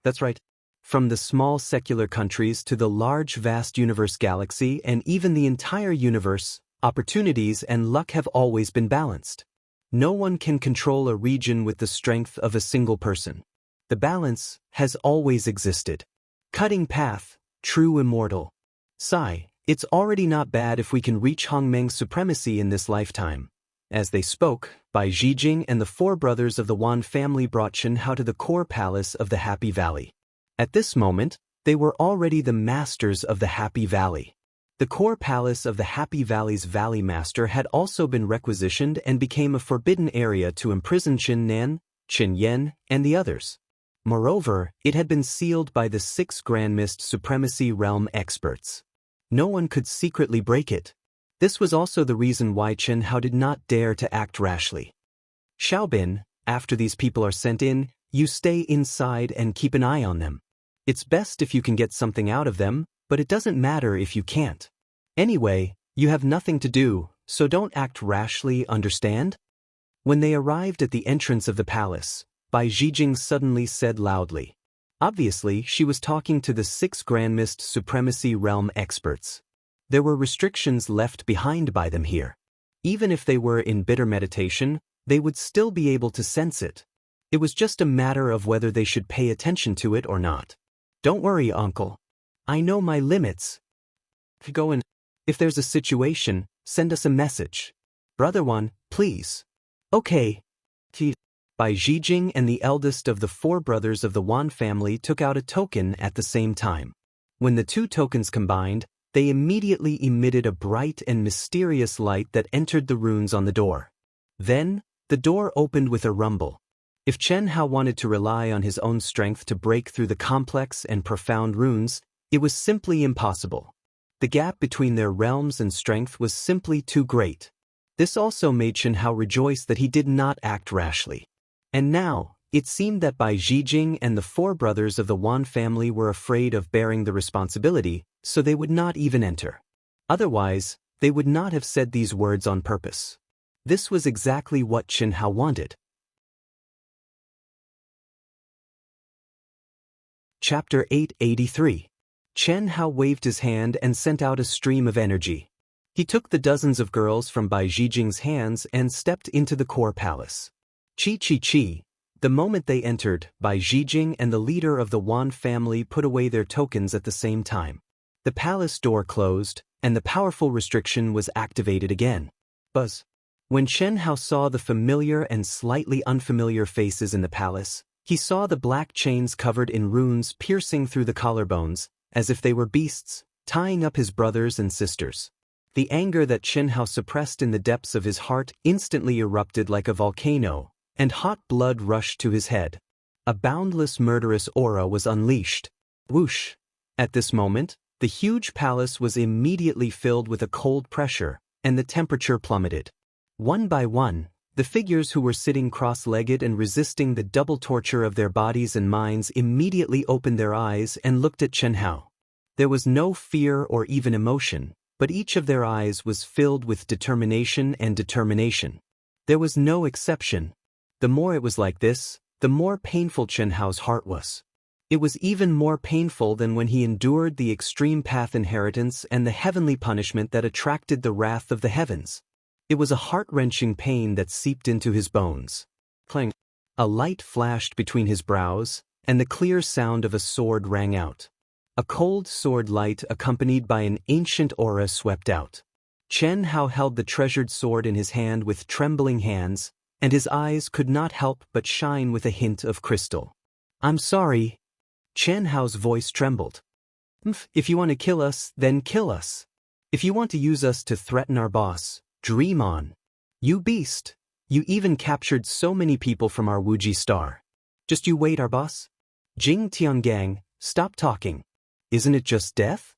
That's right. From the small secular countries to the large vast universe galaxy and even the entire universe, opportunities and luck have always been balanced. No one can control a region with the strength of a single person. The balance has always existed. Cutting path, true immortal. Sigh, it's already not bad if we can reach Hongmeng's supremacy in this lifetime. As they spoke, Bai Zhijing and the 4 brothers of the Wan family brought Chen Hao to the core palace of the Happy Valley. At this moment, they were already the masters of the Happy Valley. The core palace of the Happy Valley's Valley Master had also been requisitioned and became a forbidden area to imprison Qin Nan, Qin Yen, and the others. Moreover, it had been sealed by the 6 Grand Mist Supremacy Realm experts. No one could secretly break it. This was also the reason why Chen Hao did not dare to act rashly. Xiaobin, after these people are sent in, you stay inside and keep an eye on them. It's best if you can get something out of them, but it doesn't matter if you can't. Anyway, you have nothing to do, so don't act rashly, understand? When they arrived at the entrance of the palace, Bai Zhijing suddenly said loudly. Obviously, she was talking to the 6 Grand Mist Supremacy Realm experts. There were restrictions left behind by them here. Even if they were in bitter meditation, they would still be able to sense it. It was just a matter of whether they should pay attention to it or not. Don't worry, uncle. I know my limits. Go and, if there's a situation, send us a message. Brother Wan, please. Okay. Bai Zhijing and the eldest of the 4 brothers of the Wan family took out a token at the same time. When the 2 tokens combined, they immediately emitted a bright and mysterious light that entered the runes on the door. Then, the door opened with a rumble. If Chen Hao wanted to rely on his own strength to break through the complex and profound runes, it was simply impossible. The gap between their realms and strength was simply too great. This also made Chen Hao rejoice that he did not act rashly. And now, it seemed that Bai Zhijing and the 4 brothers of the Wan family were afraid of bearing the responsibility, so they would not even enter. Otherwise, they would not have said these words on purpose. This was exactly what Chen Hao wanted. Chapter 883. Chen Hao waved his hand and sent out a stream of energy. He took the dozens of girls from Bai Zhijing's hands and stepped into the core palace. Chi. The moment they entered, Bai Zhijing and the leader of the Wan family put away their tokens at the same time. The palace door closed, and the powerful restriction was activated again. Buzz. When Chen Hao saw the familiar and slightly unfamiliar faces in the palace, he saw the black chains covered in runes piercing through the collarbones, as if they were beasts, tying up his brothers and sisters. The anger that Chen Hao suppressed in the depths of his heart instantly erupted like a volcano, and hot blood rushed to his head. A boundless murderous aura was unleashed. Whoosh! At this moment, the huge palace was immediately filled with a cold pressure, and the temperature plummeted. One by one, the figures who were sitting cross-legged and resisting the double torture of their bodies and minds immediately opened their eyes and looked at Chen Hao. There was no fear or even emotion, but each of their eyes was filled with determination and determination. There was no exception. The more it was like this, the more painful Chen Hao's heart was. It was even more painful than when he endured the extreme path inheritance and the heavenly punishment that attracted the wrath of the heavens. It was a heart-wrenching pain that seeped into his bones. Clang! A light flashed between his brows, and the clear sound of a sword rang out. A cold sword light accompanied by an ancient aura swept out. Chen Hao held the treasured sword in his hand with trembling hands, and his eyes could not help but shine with a hint of crystal. "I'm sorry." Chen Hao's voice trembled. "If you want to kill us, then kill us. If you want to use us to threaten our boss, dream on. You beast. You even captured so many people from our Wuji star. Just you wait, our boss. Jing Tiangang, stop talking. Isn't it just death?"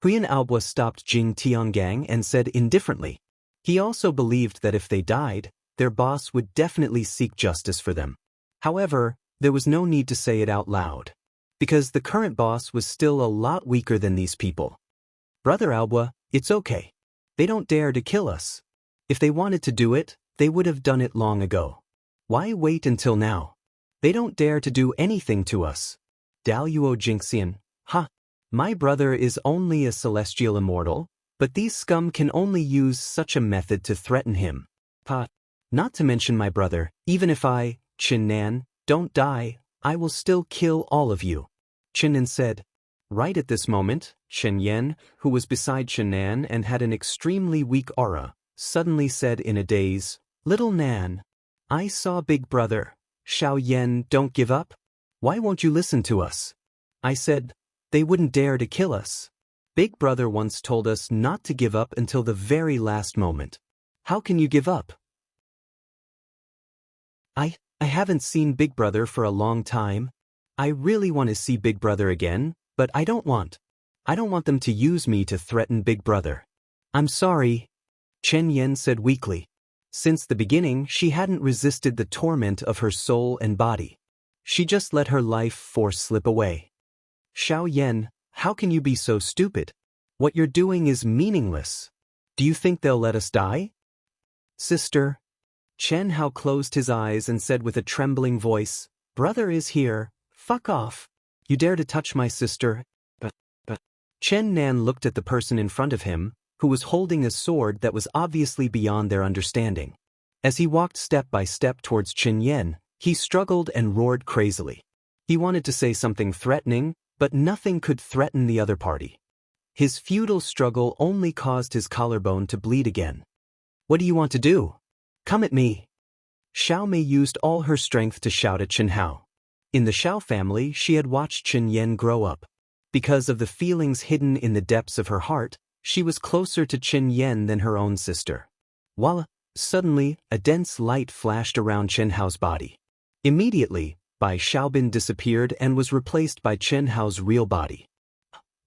Huyan Aobua stopped Jing Tiangang and said indifferently. He also believed that if they died, their boss would definitely seek justice for them. However, there was no need to say it out loud, because the current boss was still a lot weaker than these people. "Brother Aobua, it's okay. They don't dare to kill us. If they wanted to do it, they would have done it long ago. Why wait until now? They don't dare to do anything to us." Daluo Jingxian, "Ha! My brother is only a celestial immortal, but these scum can only use such a method to threaten him. Pa! Not to mention my brother, even if I, Chen Nan, don't die, I will still kill all of you." Chen Nan said. Right at this moment, Shen Yan, who was beside Chen Nan and had an extremely weak aura, suddenly said in a daze, "Little Nan, I saw Big Brother. Xiao Yan, don't give up. Why won't you listen to us? I said, they wouldn't dare to kill us. Big Brother once told us not to give up until the very last moment. How can you give up?" I haven't seen Big Brother for a long time. I really want to see Big Brother again, but I don't want them to use me to threaten Big Brother. I'm sorry, Chen Yan said weakly. Since the beginning, she hadn't resisted the torment of her soul and body. She just let her life force slip away. Xiao Yan, how can you be so stupid? What you're doing is meaningless. Do you think they'll let us die? Sister. Chen Hao closed his eyes and said with a trembling voice, "Brother is here. Fuck off. You dare to touch my sister?" But. Chen Nan looked at the person in front of him, who was holding a sword that was obviously beyond their understanding. As he walked step by step towards Chen Yan, he struggled and roared crazily. He wanted to say something threatening, but nothing could threaten the other party. His futile struggle only caused his collarbone to bleed again. "What do you want to do? Come at me." Xiao Mei used all her strength to shout at Chen Hao. In the Xiao family, she had watched Chen Yan grow up. Because of the feelings hidden in the depths of her heart, she was closer to Chen Yan than her own sister. Voila! Suddenly, a dense light flashed around Chen Hao's body. Immediately, Bai Xiaobin disappeared and was replaced by Chen Hao's real body.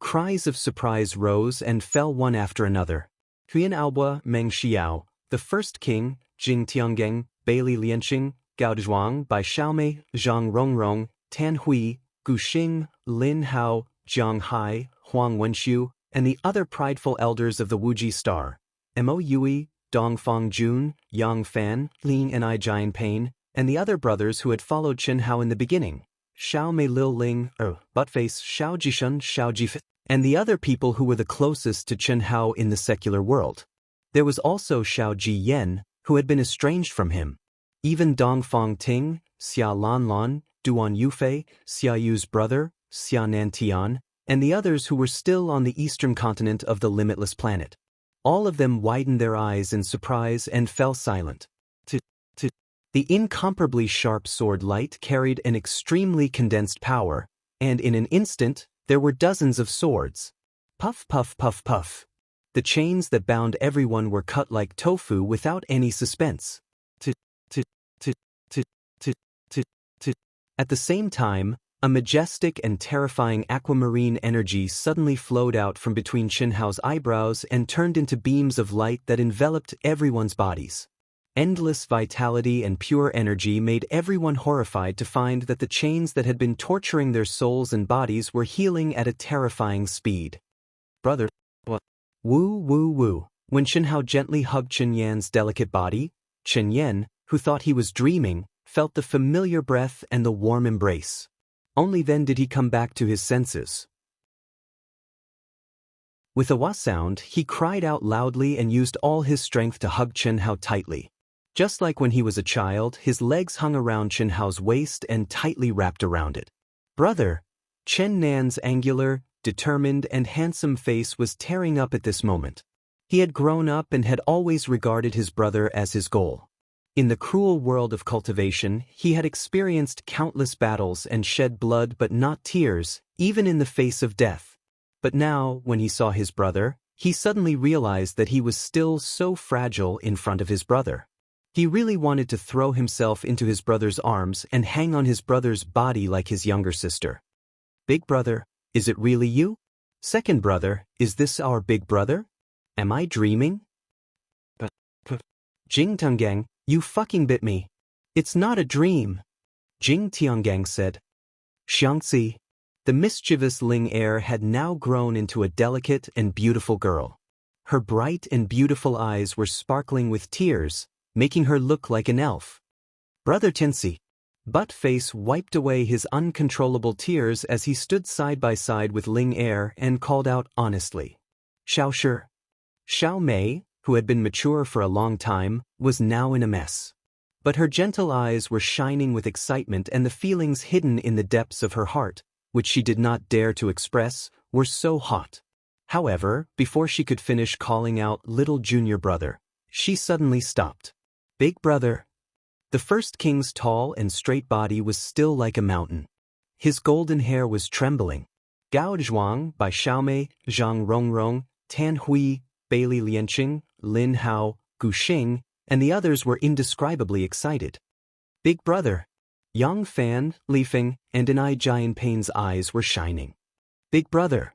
Cries of surprise rose and fell one after another. Huyan Aobua, Meng Xiao, the first king, Jing Tiangang, Bailey Lianqing, Gao Zhuang, Bai Xiaomei, Zhang Rongrong, Tan Hui, Gu Xing, Lin Hao, Jiang Hai, Huang Wenxiu, and the other prideful elders of the Wuji star, Mo Yui, Dongfang Jun, Yang Fan, Lin and I Jian Pain, and the other brothers who had followed Chen Hao in the beginning, Xiao Mei Lil Ling, Buttface, Xiao Jishun, Xiao Jifit, and the other people who were the closest to Chen Hao in the secular world. There was also Xiao Ji Yen, who had been estranged from him. Even Dongfang Ting, Xia Lan Lan, Duan Yufei, Xia Yu's brother, Xia Nan Tian, and the others who were still on the eastern continent of the limitless planet. All of them widened their eyes in surprise and fell silent. The incomparably sharp sword light carried an extremely condensed power, and in an instant, there were dozens of swords. Puff, puff, puff, puff. The chains that bound everyone were cut like tofu without any suspense. At the same time, a majestic and terrifying aquamarine energy suddenly flowed out from between Chen Hao's eyebrows and turned into beams of light that enveloped everyone's bodies. Endless vitality and pure energy made everyone horrified to find that the chains that had been torturing their souls and bodies were healing at a terrifying speed. Brother, what? Woo, woo, woo. When Chen Hao gently hugged Chen Yan's delicate body, Chen Yan, who thought he was dreaming, felt the familiar breath and the warm embrace. Only then did he come back to his senses. With a wah sound, he cried out loudly and used all his strength to hug Chen Hao tightly. Just like when he was a child, his legs hung around Chen Hao's waist and tightly wrapped around it. Brother! Chen Nan's angular, determined and handsome face was tearing up at this moment. He had grown up and had always regarded his brother as his goal. In the cruel world of cultivation, he had experienced countless battles and shed blood but not tears, even in the face of death. But now, when he saw his brother, he suddenly realized that he was still so fragile in front of his brother. He really wanted to throw himself into his brother's arms and hang on his brother's body like his younger sister. Big brother, is it really you? Second brother, is this our big brother? Am I dreaming? Jing Tiangang, you fucking bit me. It's not a dream. Jing Tiangang said. Xiangzi. The mischievous Ling heir had now grown into a delicate and beautiful girl. Her bright and beautiful eyes were sparkling with tears, making her look like an elf. Brother Tianxi. Butt-Face wiped away his uncontrollable tears as he stood side by side with Ling heir and called out honestly. Xiao Shi. Xiao Mei, who had been mature for a long time, was now in a mess. But her gentle eyes were shining with excitement, and the feelings hidden in the depths of her heart, which she did not dare to express, were so hot. However, before she could finish calling out little junior brother, she suddenly stopped. Big brother. The first king's tall and straight body was still like a mountain. His golden hair was trembling. Gao Zhuang by Xiaomei, Zhang Rongrong, Tan Hui, Bailey Lianqing, Lin Hao, Gu Xing, and the others were indescribably excited. Big brother. Yang Fan, Li Feng, and Anai Jianpei's eyes were shining. Big brother.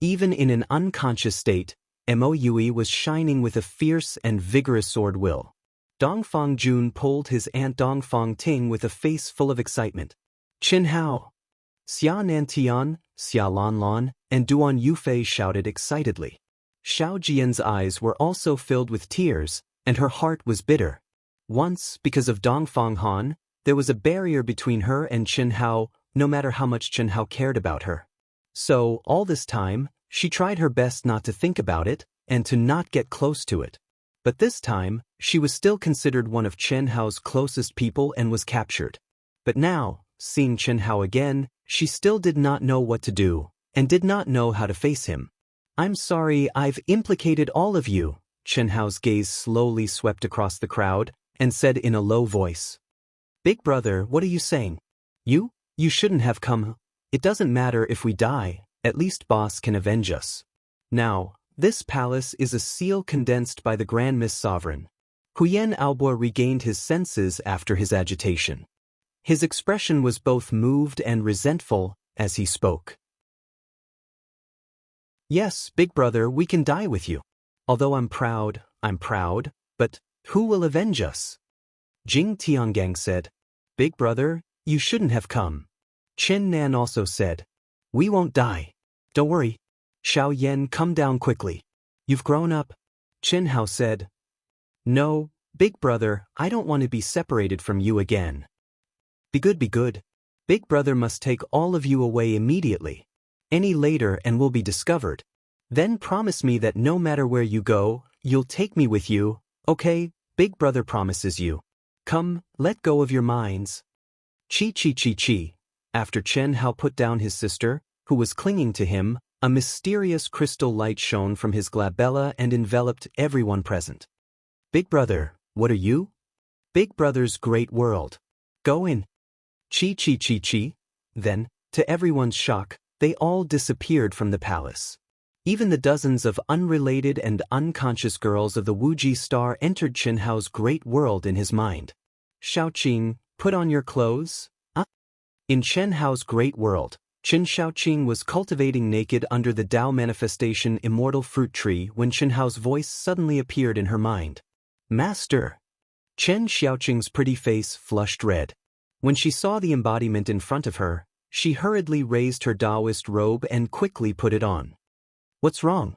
Even in an unconscious state, Mo Yui was shining with a fierce and vigorous sword will. Dongfang Jun pulled his aunt Dongfang Ting with a face full of excitement. Qin Hao. Xia Nantian, Xia Lanlan, and Duan Yufei shouted excitedly. Xiao Jian's eyes were also filled with tears, and her heart was bitter. Once, because of Dongfang Han, there was a barrier between her and Qin Hao, no matter how much Qin Hao cared about her. So, all this time, she tried her best not to think about it, and to not get close to it. But this time, she was still considered one of Chen Hao's closest people and was captured. But now, seeing Chen Hao again, she still did not know what to do, and did not know how to face him. I'm sorry I've implicated all of you, Chen Hao's gaze slowly swept across the crowd, and said in a low voice. Big brother, what are you saying? You shouldn't have come. It doesn't matter if we die, at least boss can avenge us. Now, this palace is a seal condensed by the Grand Miss Sovereign. Huyen Aobo regained his senses after his agitation. His expression was both moved and resentful as he spoke. Yes, big brother, we can die with you. Although I'm proud, but who will avenge us? Jing Tiangang said. Big brother, you shouldn't have come. Chen Nan also said. We won't die. Don't worry. Xiao Yan, come down quickly. You've grown up. Chen Hao said. No, big brother, I don't want to be separated from you again. Be good, be good. Big brother must take all of you away immediately. Any later and we'll be discovered. Then promise me that no matter where you go, you'll take me with you, okay? Big brother promises you. Come, let go of your minds. Chi. After Chen Hao put down his sister, who was clinging to him, a mysterious crystal light shone from his glabella and enveloped everyone present. Big brother, what are you? Big brother's great world. Go in. Chi. Then, to everyone's shock, they all disappeared from the palace. Even the dozens of unrelated and unconscious girls of the Wuji star entered Chen Hao's great world in his mind. Xiaoqing, put on your clothes. In Chen Hao's great world, Chen Xiaoqing was cultivating naked under the Tao manifestation immortal fruit tree when Chen Hao's voice suddenly appeared in her mind. Master! Chen Xiaoqing's pretty face flushed red. When she saw the embodiment in front of her, she hurriedly raised her Taoist robe and quickly put it on. What's wrong?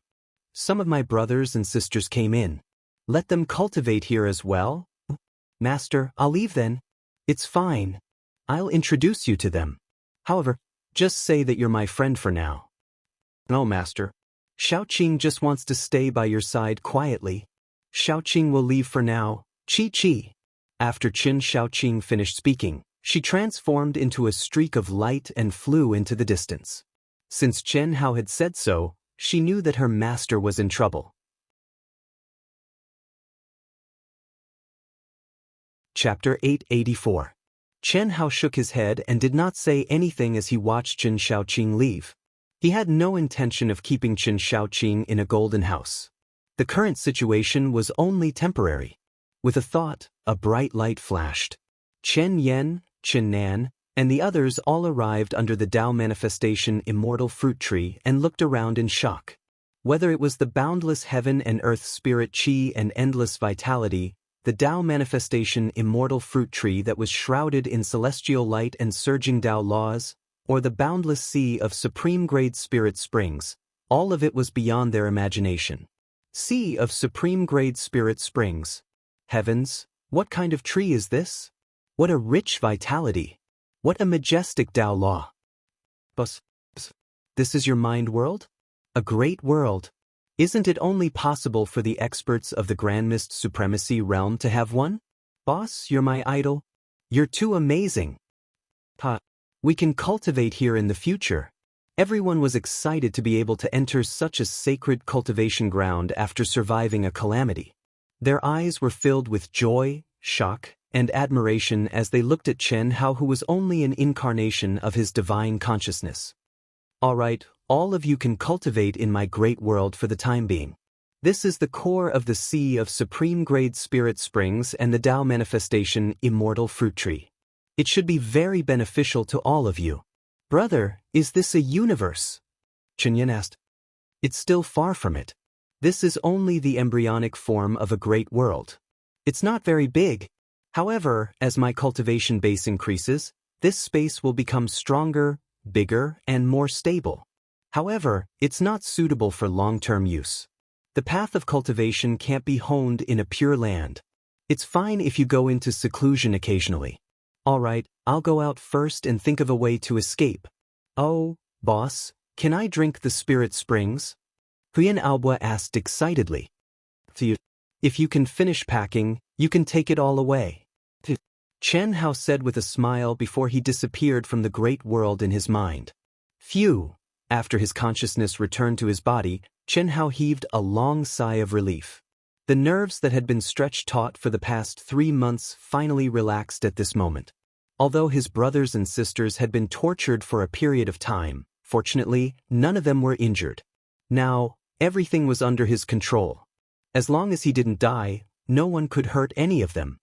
Some of my brothers and sisters came in. Let them cultivate here as well? Master, I'll leave then. It's fine. I'll introduce you to them. However, just say that you're my friend for now. No, master. Xiaoqing just wants to stay by your side quietly. Xiaoqing will leave for now. Chi. After Qin Xiaoqing finished speaking, she transformed into a streak of light and flew into the distance. Since Chen Hao had said so, she knew that her master was in trouble. Chapter 884. Chen Hao shook his head and did not say anything as he watched Qin Xiaoqing leave. He had no intention of keeping Qin Xiaoqing in a golden house. The current situation was only temporary. With a thought, a bright light flashed. Chen Yen, Qin Nan, and the others all arrived under the Tao manifestation immortal fruit tree and looked around in shock. Whether it was the boundless heaven and earth spirit qi and endless vitality, the Tao manifestation immortal fruit tree that was shrouded in celestial light and surging Tao laws, or the boundless sea of supreme-grade spirit springs, all of it was beyond their imagination. Sea of supreme-grade spirit springs. Heavens, what kind of tree is this? What a rich vitality! What a majestic Tao law! This is your mind world? A great world. Isn't it only possible for the experts of the Grand Mist Supremacy realm to have one? Boss, you're my idol. You're too amazing. We can cultivate here in the future. Everyone was excited to be able to enter such a sacred cultivation ground after surviving a calamity. Their eyes were filled with joy, shock, and admiration as they looked at Chen Hao, who was only an incarnation of his divine consciousness. All right, all of you can cultivate in my great world for the time being. This is the core of the sea of supreme-grade spirit springs and the Tao manifestation immortal fruit tree. It should be very beneficial to all of you. Brother, is this a universe? Chenyan asked. It's still far from it. This is only the embryonic form of a great world. It's not very big. However, as my cultivation base increases, this space will become stronger, bigger, and more stable. However, it's not suitable for long-term use. The path of cultivation can't be honed in a pure land. It's fine if you go into seclusion occasionally. All right, I'll go out first and think of a way to escape. Oh, boss, can I drink the spirit springs? Huyan Aobua asked excitedly. If you can finish packing, you can take it all away. Chen Hao said with a smile before he disappeared from the great world in his mind. Phew! After his consciousness returned to his body, Chen Hao heaved a long sigh of relief. The nerves that had been stretched taut for the past 3 months finally relaxed at this moment. Although his brothers and sisters had been tortured for a period of time, fortunately, none of them were injured. Now, everything was under his control. As long as he didn't die, no one could hurt any of them.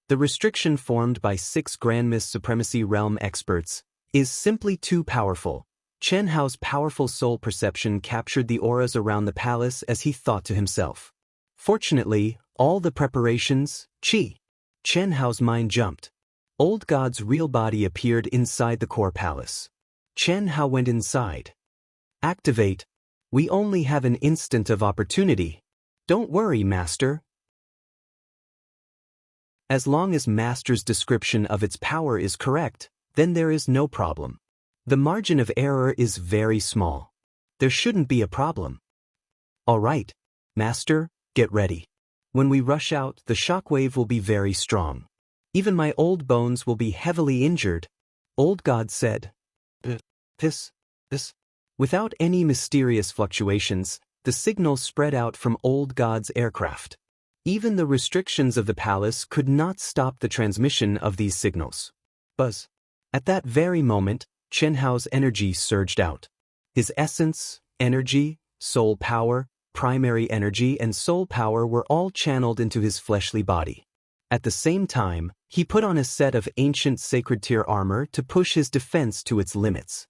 The restriction formed by 6 Grand Mist Supremacy Realm experts is simply too powerful. Chen Hao's powerful soul perception captured the auras around the palace as he thought to himself. Fortunately, all the preparations, Chen Hao's mind jumped. Old God's real body appeared inside the core palace. Chen Hao went inside. Activate. We only have an instant of opportunity. Don't worry, Master. As long as Master's description of its power is correct, then there is no problem. The margin of error is very small. There shouldn't be a problem. All right, Master, get ready. When we rush out, the shockwave will be very strong. Even my old bones will be heavily injured, Old God said. This. Without any mysterious fluctuations, the signal spread out from Old God's aircraft. Even the restrictions of the palace could not stop the transmission of these signals. Buzz. At that very moment, Chen Hao's energy surged out. His essence, energy, soul power, primary energy and soul power were all channeled into his fleshly body. At the same time, he put on a set of ancient sacred tier armor to push his defense to its limits.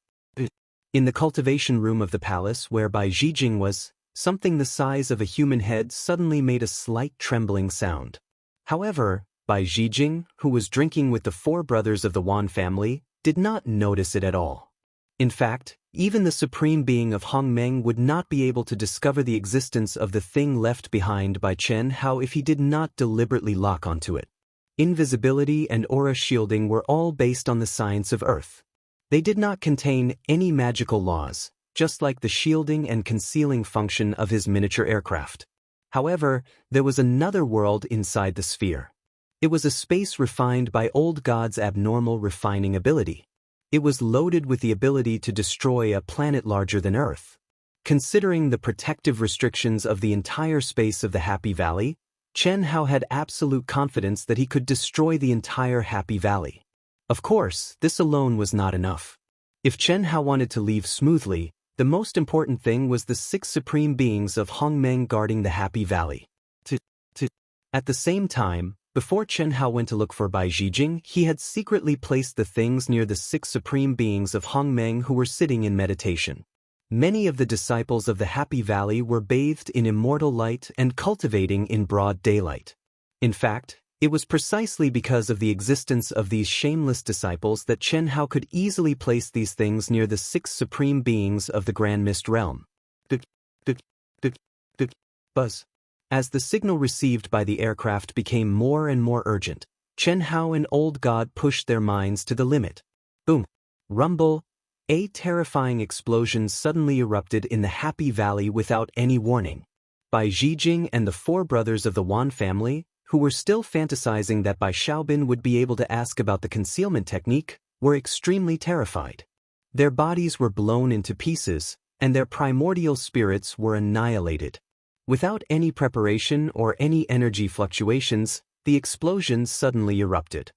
In the cultivation room of the palace whereby Zijing was, something the size of a human head suddenly made a slight trembling sound. However, Bai Zijing, who was drinking with the 4 brothers of the Wan family, did not notice it at all. In fact, even the supreme being of Hongmeng would not be able to discover the existence of the thing left behind by Chen Hao if he did not deliberately lock onto it. Invisibility and aura shielding were all based on the science of Earth. They did not contain any magical laws, just like the shielding and concealing function of his miniature aircraft. However, there was another world inside the sphere. It was a space refined by old God's abnormal refining ability. It was loaded with the ability to destroy a planet larger than Earth. Considering the protective restrictions of the entire space of the Happy Valley, Chen Hao had absolute confidence that he could destroy the entire Happy Valley. Of course, this alone was not enough. If Chen Hao wanted to leave smoothly, the most important thing was the 6 supreme beings of Hongmeng guarding the Happy Valley. At the same time, before Chen Hao went to look for Bai Zhijing, he had secretly placed the things near the 6 supreme beings of Hongmeng who were sitting in meditation. Many of the disciples of the Happy Valley were bathed in immortal light and cultivating in broad daylight. In fact, it was precisely because of the existence of these shameless disciples that Chen Hao could easily place these things near the 6 supreme beings of the Grand Mist Realm. Buzz. As the signal received by the aircraft became more and more urgent, Chen Hao and Old God pushed their minds to the limit. Boom. Rumble. A terrifying explosion suddenly erupted in the Happy Valley without any warning. Bai Zhijing and the 4 brothers of the Wan family, who were still fantasizing that Bai Xiaobin would be able to ask about the concealment technique, were extremely terrified. Their bodies were blown into pieces, and their primordial spirits were annihilated. Without any preparation or any energy fluctuations, the explosion suddenly erupted.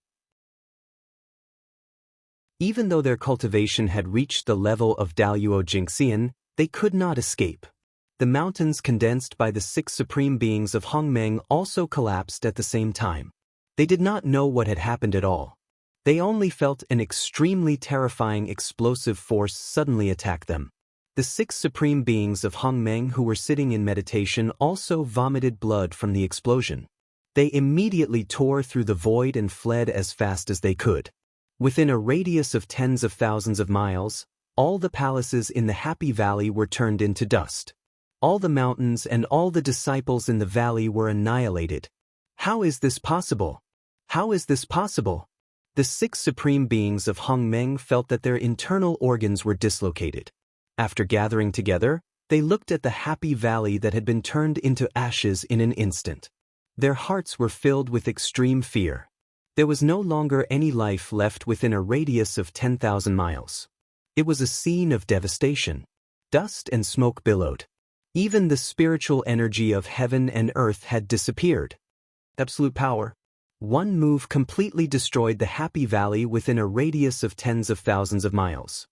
Even though their cultivation had reached the level of Daluo Jingxian, they could not escape. The mountains condensed by the 6 supreme beings of Hongmeng also collapsed at the same time. They did not know what had happened at all. They only felt an extremely terrifying explosive force suddenly attack them. The 6 supreme beings of Hongmeng who were sitting in meditation also vomited blood from the explosion. They immediately tore through the void and fled as fast as they could. Within a radius of tens of thousands of miles, all the palaces in the Happy Valley were turned into dust. All the mountains and all the disciples in the valley were annihilated. How is this possible? How is this possible? The 6 supreme beings of Hongmeng felt that their internal organs were dislocated. After gathering together, they looked at the Happy Valley that had been turned into ashes in an instant. Their hearts were filled with extreme fear. There was no longer any life left within a radius of 10,000 miles. It was a scene of devastation. Dust and smoke billowed. Even the spiritual energy of heaven and earth had disappeared. Absolute power. One move completely destroyed the Happy Valley within a radius of tens of thousands of miles.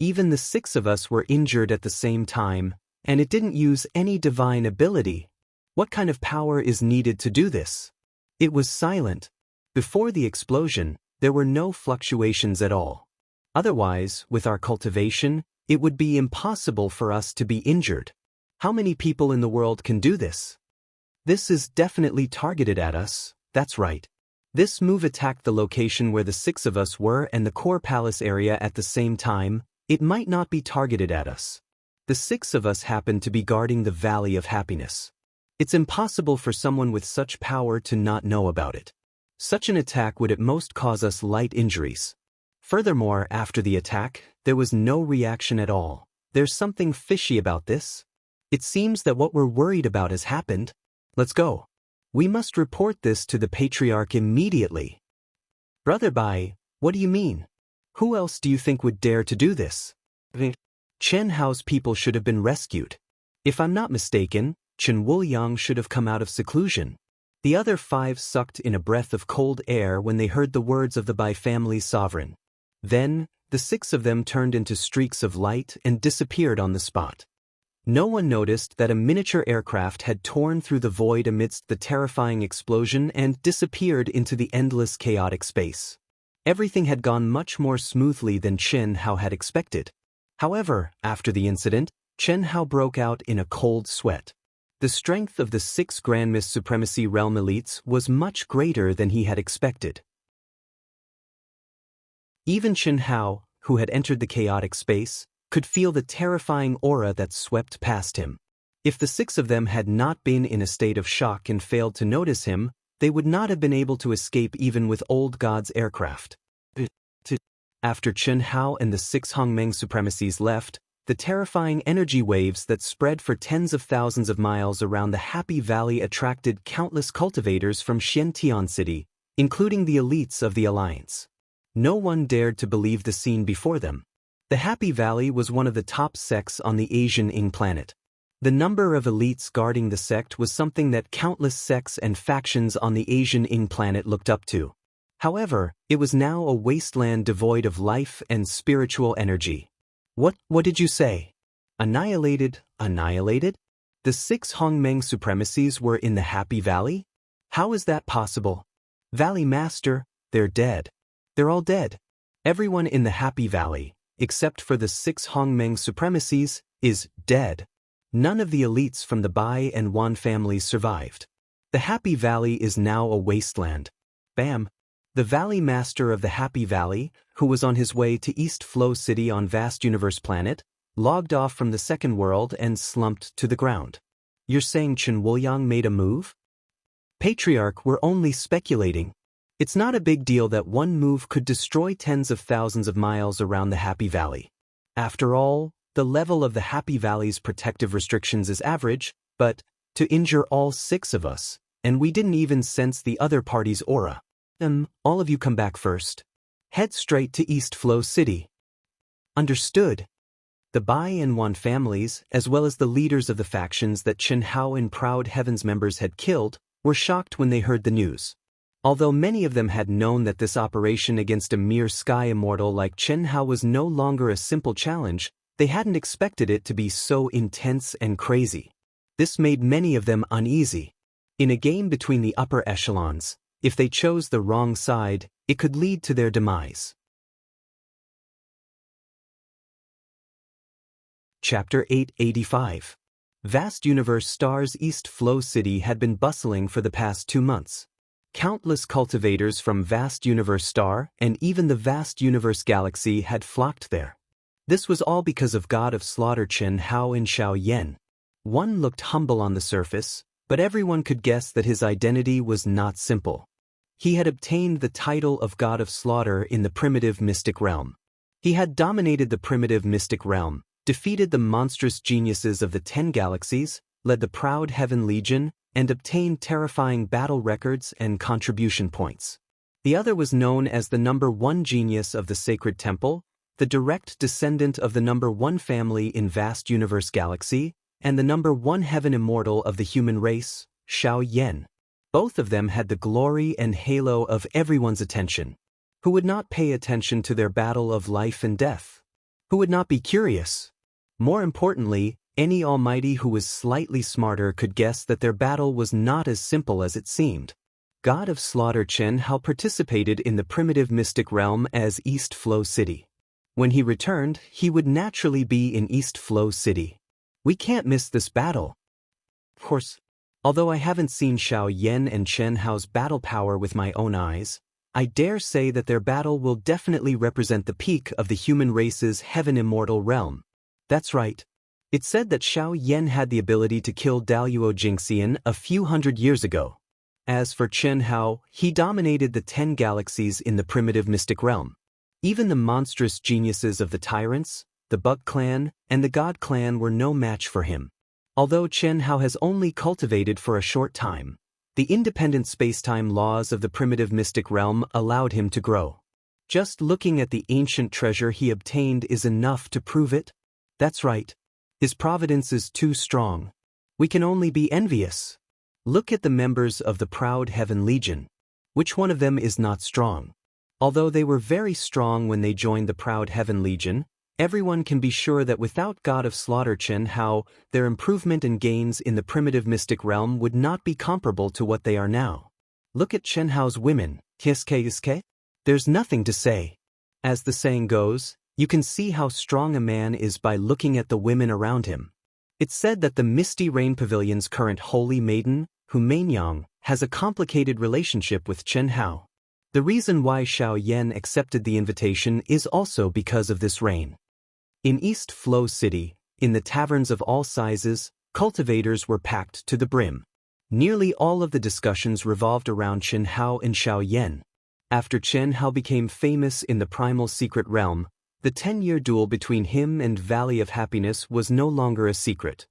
Even the 6 of us were injured at the same time, and it didn't use any divine ability. What kind of power is needed to do this? It was silent. Before the explosion, there were no fluctuations at all. Otherwise, with our cultivation, it would be impossible for us to be injured. How many people in the world can do this? This is definitely targeted at us, that's right. This move attacked the location where the 6 of us were and the core palace area at the same time. It might not be targeted at us. The 6 of us happen to be guarding the Valley of Happiness. It's impossible for someone with such power to not know about it. Such an attack would at most cause us light injuries. Furthermore, after the attack, there was no reaction at all. There's something fishy about this. It seems that what we're worried about has happened. Let's go. We must report this to the Patriarch immediately. Brother Bai, what do you mean? Who else do you think would dare to do this? Chen Hao's people should have been rescued. If I'm not mistaken, Chen Wuliang should have come out of seclusion. The other 5 sucked in a breath of cold air when they heard the words of the Bai family's sovereign. Then, the 6 of them turned into streaks of light and disappeared on the spot. No one noticed that a miniature aircraft had torn through the void amidst the terrifying explosion and disappeared into the endless chaotic space. Everything had gone much more smoothly than Chen Hao had expected. However, after the incident, Chen Hao broke out in a cold sweat. The strength of the 6 Grand Mist Supremacy Realm elites was much greater than he had expected. Even Chen Hao, who had entered the chaotic space, could feel the terrifying aura that swept past him. If the 6 of them had not been in a state of shock and failed to notice him, they would not have been able to escape even with Old God's aircraft. After Chen Hao and the 6 Hongmeng supremacies left, the terrifying energy waves that spread for tens of thousands of miles around the Happy Valley attracted countless cultivators from Xiantian City, including the elites of the Alliance. No one dared to believe the scene before them. The Happy Valley was one of the top sects on the Asian Ing planet. The number of elites guarding the sect was something that countless sects and factions on the Asian Ing planet looked up to. However, it was now a wasteland devoid of life and spiritual energy. What did you say? Annihilated? Annihilated? The 6 Hongmeng supremacies were in the Happy Valley? How is that possible? Valley Master, they're dead. They're all dead. Everyone in the Happy Valley, except for the 6 Hongmeng supremacies, is dead. None of the elites from the Bai and Wan families survived. The Happy Valley is now a wasteland. Bam! The Valley Master of the Happy Valley, who was on his way to East Flow City on Vast Universe Planet, logged off from the second world and slumped to the ground. You're saying Chen Wuliang made a move? Patriarch, we're only speculating. It's not a big deal that one move could destroy tens of thousands of miles around the Happy Valley. After all, the level of the Happy Valley's protective restrictions is average, but to injure all 6 of us, and we didn't even sense the other party's aura. All of you come back first. Head straight to East Flow City. Understood. The Bai and Wan families, as well as the leaders of the factions that Chen Hao and Proud Heaven's members had killed, were shocked when they heard the news. Although many of them had known that this operation against a mere sky immortal like Chen Hao was no longer a simple challenge, they hadn't expected it to be so intense and crazy. This made many of them uneasy. In a game between the upper echelons, if they chose the wrong side, it could lead to their demise. Chapter 885. Vast Universe Star's East Flow City had been bustling for the past 2 months. Countless cultivators from Vast Universe Star and even the Vast Universe Galaxy had flocked there. This was all because of God of Slaughter Chen Hao and Xiao Yan. One looked humble on the surface, but everyone could guess that his identity was not simple. He had obtained the title of God of Slaughter in the primitive mystic realm. He had dominated the primitive mystic realm, defeated the monstrous geniuses of the 10 galaxies, led the Proud Heaven Legion, and obtained terrifying battle records and contribution points. The other was known as the number 1 genius of the Sacred Temple, the direct descendant of the number 1 family in Vast Universe Galaxy, and the number 1 heaven immortal of the human race, Xiao Yan. Both of them had the glory and halo of everyone's attention. Who would not pay attention to their battle of life and death? Who would not be curious? More importantly, any almighty who was slightly smarter could guess that their battle was not as simple as it seemed. God of Slaughter Chen Hao participated in the primitive mystic realm as East Flow City. When he returned, he would naturally be in East Flow City. We can't miss this battle. Of course, although I haven't seen Xiao Yan and Chen Hao's battle power with my own eyes, I dare say that their battle will definitely represent the peak of the human race's heaven immortal realm. That's right. It's said that Xiao Yan had the ability to kill Daluo Jingxian a few hundred years ago. As for Chen Hao, he dominated the 10 galaxies in the primitive mystic realm. Even the monstrous geniuses of the Tyrants, the Bug Clan, and the God Clan were no match for him. Although Chen Hao has only cultivated for a short time, the independent spacetime laws of the primitive mystic realm allowed him to grow. Just looking at the ancient treasure he obtained is enough to prove it. That's right. His providence is too strong. We can only be envious. Look at the members of the Proud Heaven Legion. Which one of them is not strong? Although they were very strong when they joined the Proud Heaven Legion, everyone can be sure that without God of Slaughter Chen Hao, their improvement and gains in the primitive mystic realm would not be comparable to what they are now. Look at Chen Hao's women. Kiske? There's nothing to say. As the saying goes, you can see how strong a man is by looking at the women around him. It's said that the Misty Rain Pavilion's current holy maiden, Hu Mainyang, has a complicated relationship with Chen Hao. The reason why Xiao Yan accepted the invitation is also because of this rain. In East Flow City, in the taverns of all sizes, cultivators were packed to the brim. Nearly all of the discussions revolved around Chen Hao and Xiao Yan. After Chen Hao became famous in the primal secret realm, the 10-year duel between him and Valley of Happiness was no longer a secret.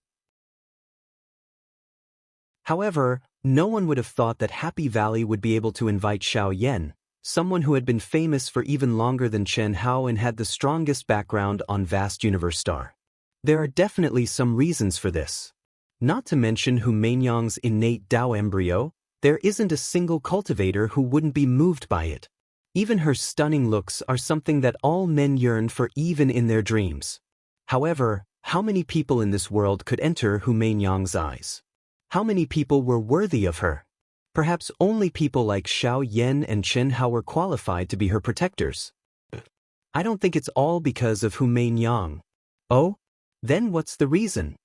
However, no one would have thought that Happy Valley would be able to invite Xiao Yan, someone who had been famous for even longer than Chen Hao and had the strongest background on Vast Universe Star. There are definitely some reasons for this. Not to mention Hu Mainyang's innate Dao embryo, there isn't a single cultivator who wouldn't be moved by it. Even her stunning looks are something that all men yearn for even in their dreams. However, how many people in this world could enter Hu Mainyang's eyes? How many people were worthy of her? Perhaps only people like Xiao Yan and Chen Hao were qualified to be her protectors. I don't think it's all because of Hu Mainyang. Oh? Then what's the reason?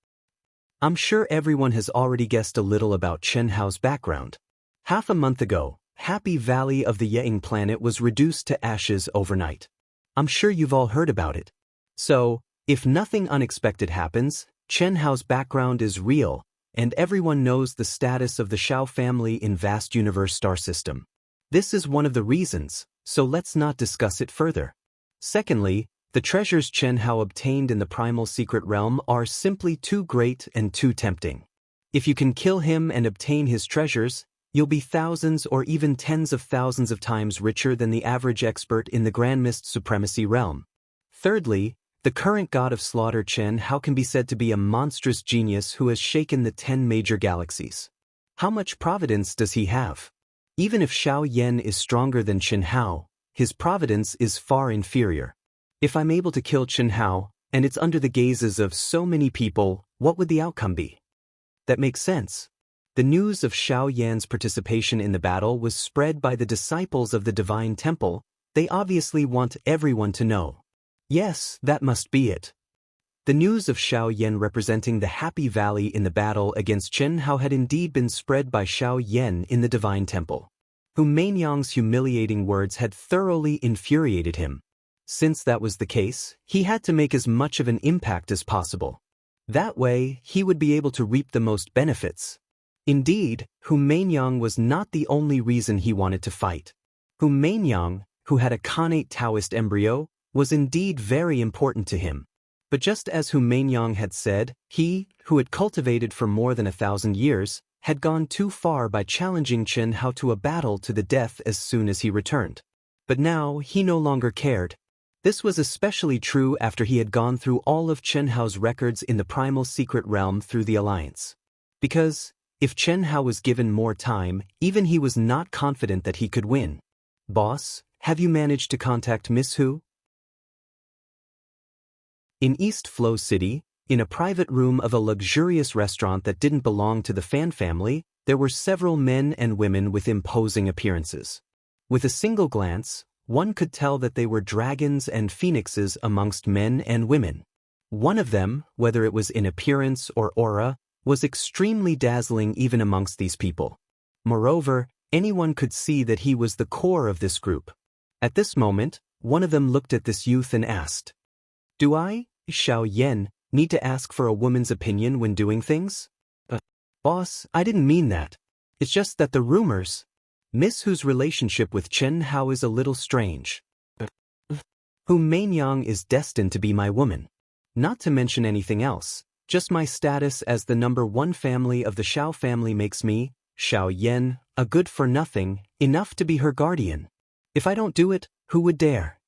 I'm sure everyone has already guessed a little about Chen Hao's background. Half a month ago, Happy Valley of the Ying planet was reduced to ashes overnight. I'm sure you've all heard about it. So, if nothing unexpected happens, Chen Hao's background is real, and everyone knows the status of the Xiao family in Vast Universe Star System. This is one of the reasons, so let's not discuss it further. Secondly, the treasures Chen Hao obtained in the primal secret realm are simply too great and too tempting. If you can kill him and obtain his treasures, you'll be thousands or even tens of thousands of times richer than the average expert in the Grand Mist Supremacy realm. Thirdly, the current god of slaughter Chen Hao can be said to be a monstrous genius who has shaken the 10 major galaxies. How much providence does he have? Even if Xiao Yan is stronger than Chen Hao, his providence is far inferior. If I'm able to kill Chen Hao, and it's under the gazes of so many people, what would the outcome be? That makes sense. The news of Xiao Yan's participation in the battle was spread by the disciples of the Divine Temple. They obviously want everyone to know. Yes, that must be it. The news of Xiao Yan representing the Happy Valley in the battle against Chen Hao had indeed been spread by Xiao Yan in the Divine Temple. Hu Mainyang's humiliating words had thoroughly infuriated him. Since that was the case, he had to make as much of an impact as possible. That way, he would be able to reap the most benefits. Indeed, Hu Mainyang was not the only reason he wanted to fight. Hu Mainyang, who had a Khanate Taoist embryo, was indeed very important to him. But just as Hu Mainyang had said, he, who had cultivated for more than 1,000 years, had gone too far by challenging Chen Hao to a battle to the death as soon as he returned. But now he no longer cared. This was especially true after he had gone through all of Chen Hao's records in the primal secret realm through the alliance. Because, if Chen Hao was given more time, even he was not confident that he could win. Boss, have you managed to contact Miss Hu? In East Flow City, in a private room of a luxurious restaurant that didn't belong to the Fan family, there were several men and women with imposing appearances. With a single glance, one could tell that they were dragons and phoenixes amongst men and women. One of them, whether it was in appearance or aura, was extremely dazzling even amongst these people. Moreover, anyone could see that he was the core of this group. At this moment, one of them looked at this youth and asked, "Do I, Xiao Yan, need to ask for a woman's opinion when doing things?" Boss, I didn't mean that. It's just that the rumors. Miss Hu's relationship with Chen Hao is a little strange. Hu Mainyang is destined to be my woman. Not to mention anything else, just my status as the #1 family of the Xiao family makes me, Xiao Yan, a good-for-nothing, enough to be her guardian. If I don't do it, who would dare?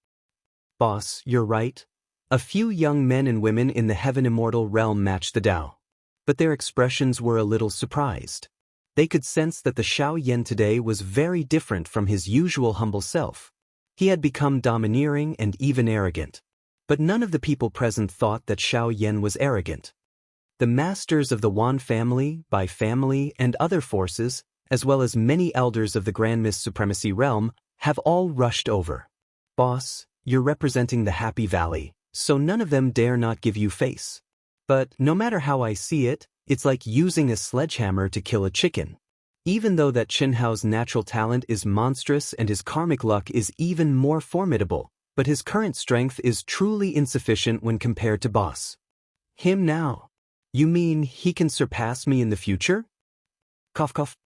Boss, you're right. A few young men and women in the Heaven Immortal realm matched the Tao. But their expressions were a little surprised. They could sense that the Xiao Yan today was very different from his usual humble self. He had become domineering and even arrogant. But none of the people present thought that Xiao Yan was arrogant. The masters of the Wan family, Bai family, and other forces, as well as many elders of the Grand Mist Supremacy realm, have all rushed over. Boss, you're representing the Happy Valley, so none of them dare not give you face. But no matter how I see it, it's like using a sledgehammer to kill a chicken. Even though that Chen Hao's natural talent is monstrous and his karmic luck is even more formidable, but his current strength is truly insufficient when compared to Boss. Him now. You mean he can surpass me in the future? Cough cough.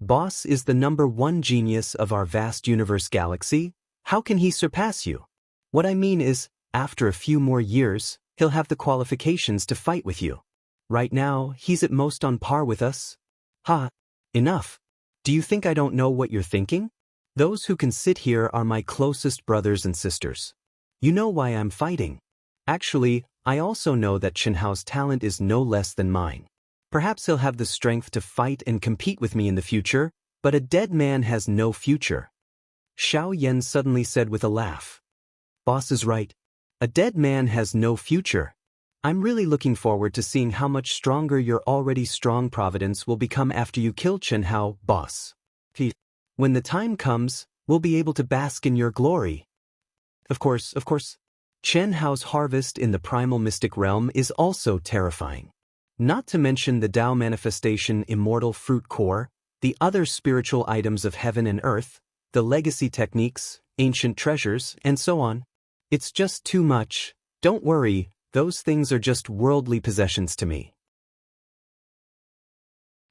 Boss is the #1 genius of our vast universe galaxy. How can he surpass you? What I mean is, after a few more years, he'll have the qualifications to fight with you. Right now, he's at most on par with us. Ha! Enough. Do you think I don't know what you're thinking? Those who can sit here are my closest brothers and sisters. You know why I'm fighting. Actually, I also know that Chen Hao's talent is no less than mine. Perhaps he'll have the strength to fight and compete with me in the future, but a dead man has no future. Xiao Yan suddenly said with a laugh. Boss is right. A dead man has no future. I'm really looking forward to seeing how much stronger your already strong providence will become after you kill Chen Hao, boss. When the time comes, we'll be able to bask in your glory. Of course. Chen Hao's harvest in the primal mystic realm is also terrifying. Not to mention the Tao manifestation immortal fruit core, the other spiritual items of heaven and earth, the legacy techniques, ancient treasures, and so on. It's just too much. Don't worry, those things are just worldly possessions to me.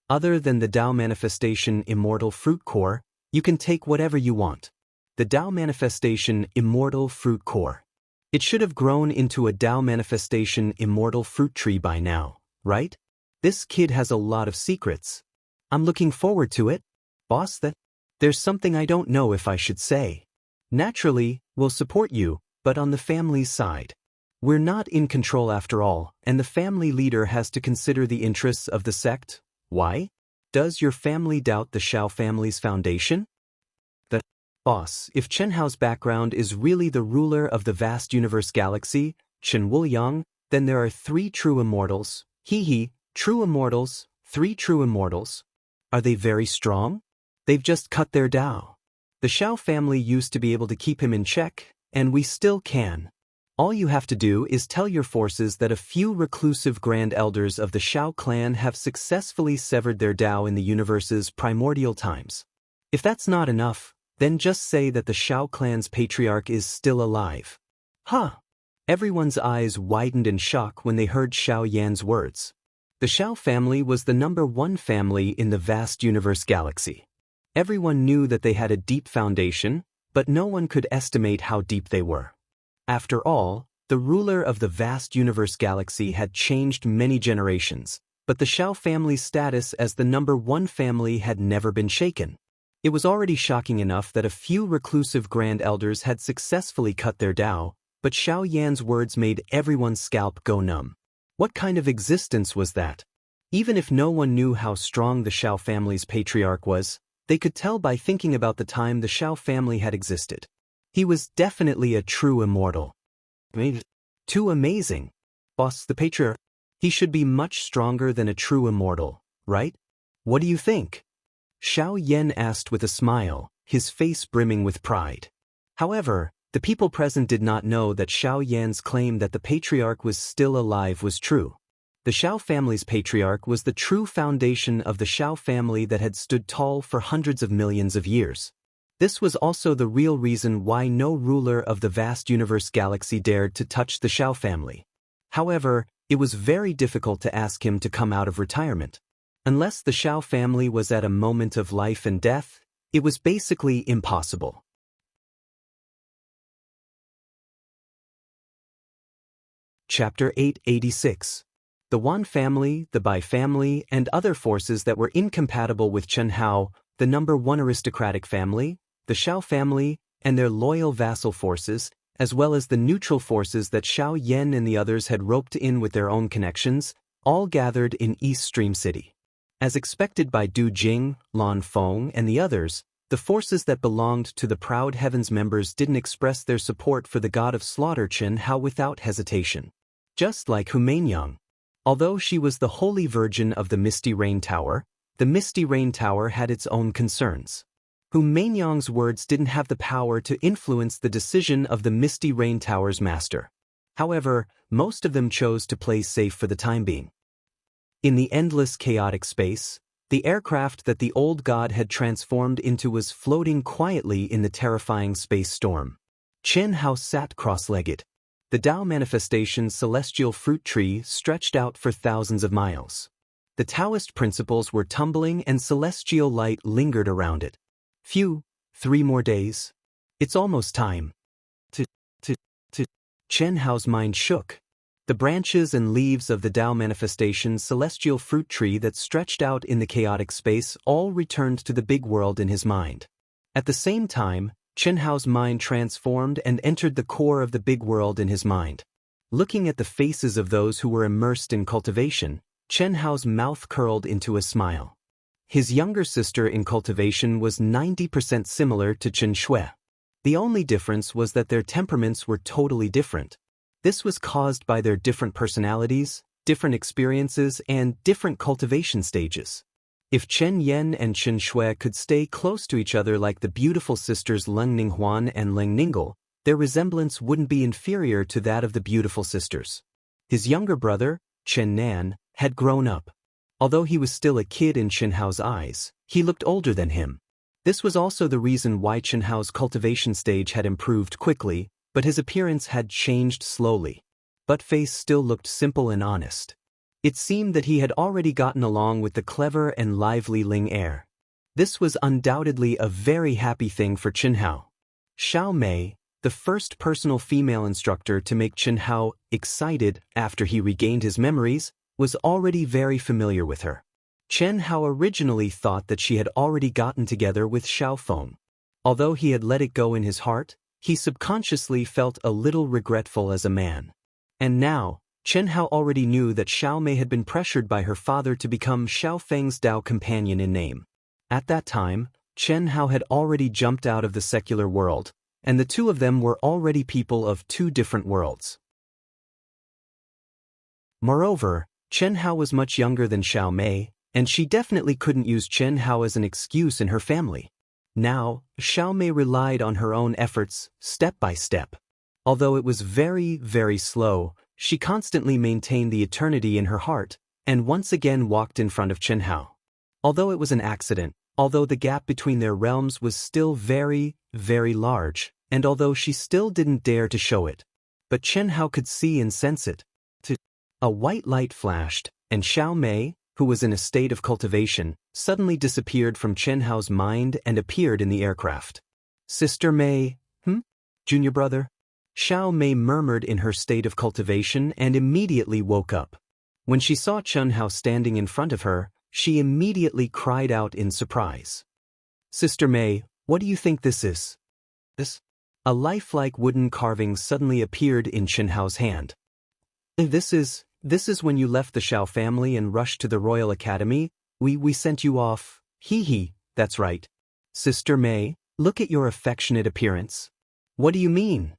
Other than the Tao manifestation immortal fruit core, you can take whatever you want. The Tao manifestation immortal fruit core. It should have grown into a Tao manifestation immortal fruit tree by now, right? This kid has a lot of secrets. I'm looking forward to it. Boss, there's something I don't know if I should say. Naturally, we'll support you, but on the family's side. We're not in control after all, and the family leader has to consider the interests of the sect. Why? Does your family doubt the Xiao family's foundation? Boss, if Chen Hao's background is really the ruler of the vast universe galaxy, Chen Wuliang, then there are 3 true immortals. True immortals, 3 true immortals. Are they very strong? They've just cut their Tao. The Xiao family used to be able to keep him in check, and we still can. All you have to do is tell your forces that a few reclusive grand elders of the Xiao clan have successfully severed their Tao in the universe's primordial times. If that's not enough, then just say that the Xiao clan's patriarch is still alive. Huh! Everyone's eyes widened in shock when they heard Xiao Yan's words. The Xiao family was the #1 family in the vast universe galaxy. Everyone knew that they had a deep foundation, but no one could estimate how deep they were. After all, the ruler of the vast universe galaxy had changed many generations, but the Xiao family's status as the #1 family had never been shaken. It was already shocking enough that a few reclusive grand elders had successfully cut their Tao, but Xiao Yan's words made everyone's scalp go numb. What kind of existence was that? Even if no one knew how strong the Xiao family's patriarch was, they could tell by thinking about the time the Xiao family had existed. He was definitely a true immortal. Too amazing. Boss, the patriarch, he should be much stronger than a true immortal, right? What do you think? Xiao Yan asked with a smile, his face brimming with pride. However, the people present did not know that Xiao Yan's claim that the patriarch was still alive was true. The Xiao family's patriarch was the true foundation of the Xiao family that had stood tall for hundreds of millions of years. This was also the real reason why no ruler of the vast universe galaxy dared to touch the Xiao family. However, it was very difficult to ask him to come out of retirement. Unless the Xiao family was at a moment of life and death, it was basically impossible. Chapter 886. The Wan family, the Bai family, and other forces that were incompatible with Chen Hao, the #1 aristocratic family, the Xiao family, and their loyal vassal forces, as well as the neutral forces that Xiao Yan and the others had roped in with their own connections, all gathered in East Stream City. As expected by Du Jing, Lan Feng, and the others, the forces that belonged to the Proud Heavens members didn't express their support for the god of slaughter Chen Hao without hesitation. Just like Hu Mainyang. Although she was the Holy Virgin of the Misty Rain Tower, the Misty Rain Tower had its own concerns. Hu Mainyang's words didn't have the power to influence the decision of the Misty Rain Tower's master. However, most of them chose to play safe for the time being. In the endless chaotic space, the aircraft that the old god had transformed into was floating quietly in the terrifying space storm. Chen Hao sat cross-legged. The Tao manifestation's celestial fruit tree stretched out for thousands of miles. The Taoist principles were tumbling and celestial light lingered around it. Phew, 3 more days. It's almost time. Chen Hao's mind shook. The branches and leaves of the Tao manifestation's celestial fruit tree that stretched out in the chaotic space all returned to the big world in his mind. At the same time, Chen Hao's mind transformed and entered the core of the big world in his mind. Looking at the faces of those who were immersed in cultivation, Chen Hao's mouth curled into a smile. His younger sister in cultivation was 90% similar to Chen Shui. The only difference was that their temperaments were totally different. This was caused by their different personalities, different experiences, and different cultivation stages. If Chen Yen and Chen Shui could stay close to each other like the beautiful sisters Leng Ninghuan and Leng Ningle, their resemblance wouldn't be inferior to that of the beautiful sisters. His younger brother, Chen Nan, had grown up. Although he was still a kid in Chen Hao's eyes, he looked older than him. This was also the reason why Chen Hao's cultivation stage had improved quickly, but his appearance had changed slowly. But face still looked simple and honest. It seemed that he had already gotten along with the clever and lively Ling Er. This was undoubtedly a very happy thing for Chen Hao. Xiao Mei, the first personal female instructor to make Chen Hao excited after he regained his memories, was already very familiar with her. Chen Hao originally thought that she had already gotten together with Xiao Feng. Although he had let it go in his heart, he subconsciously felt a little regretful as a man. And now, Chen Hao already knew that Xiao Mei had been pressured by her father to become Xiao Feng's Tao companion in name. At that time, Chen Hao had already jumped out of the secular world, and the two of them were already people of 2 different worlds. Moreover, Chen Hao was much younger than Xiao Mei, and she definitely couldn't use Chen Hao as an excuse in her family. Now, Xiao Mei relied on her own efforts, step by step. Although it was very, very slow, she constantly maintained the eternity in her heart, and once again walked in front of Chen Hao. Although it was an accident, although the gap between their realms was still very, very large, and although she still didn't dare to show it, but Chen Hao could see and sense it. A white light flashed, and Xiao Mei, who was in a state of cultivation, suddenly disappeared from Chen Hao's mind and appeared in the aircraft. Sister Mei, Junior brother? Xiao Mei murmured in her state of cultivation and immediately woke up. When she saw Chen Hao standing in front of her, she immediately cried out in surprise. Sister Mei, what do you think this is? This? A lifelike wooden carving suddenly appeared in Chen Hao's hand. This is when you left the Xiao family and rushed to the Royal Academy. We sent you off. Hee, that's right. Sister Mei, look at your affectionate appearance. What do you mean?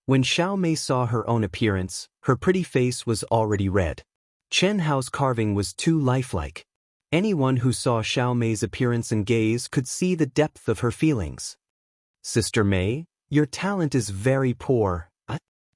When Xiao Mei saw her own appearance, her pretty face was already red. Chen Hao's carving was too lifelike. Anyone who saw Xiao Mei's appearance and gaze could see the depth of her feelings. Sister Mei, your talent is very poor.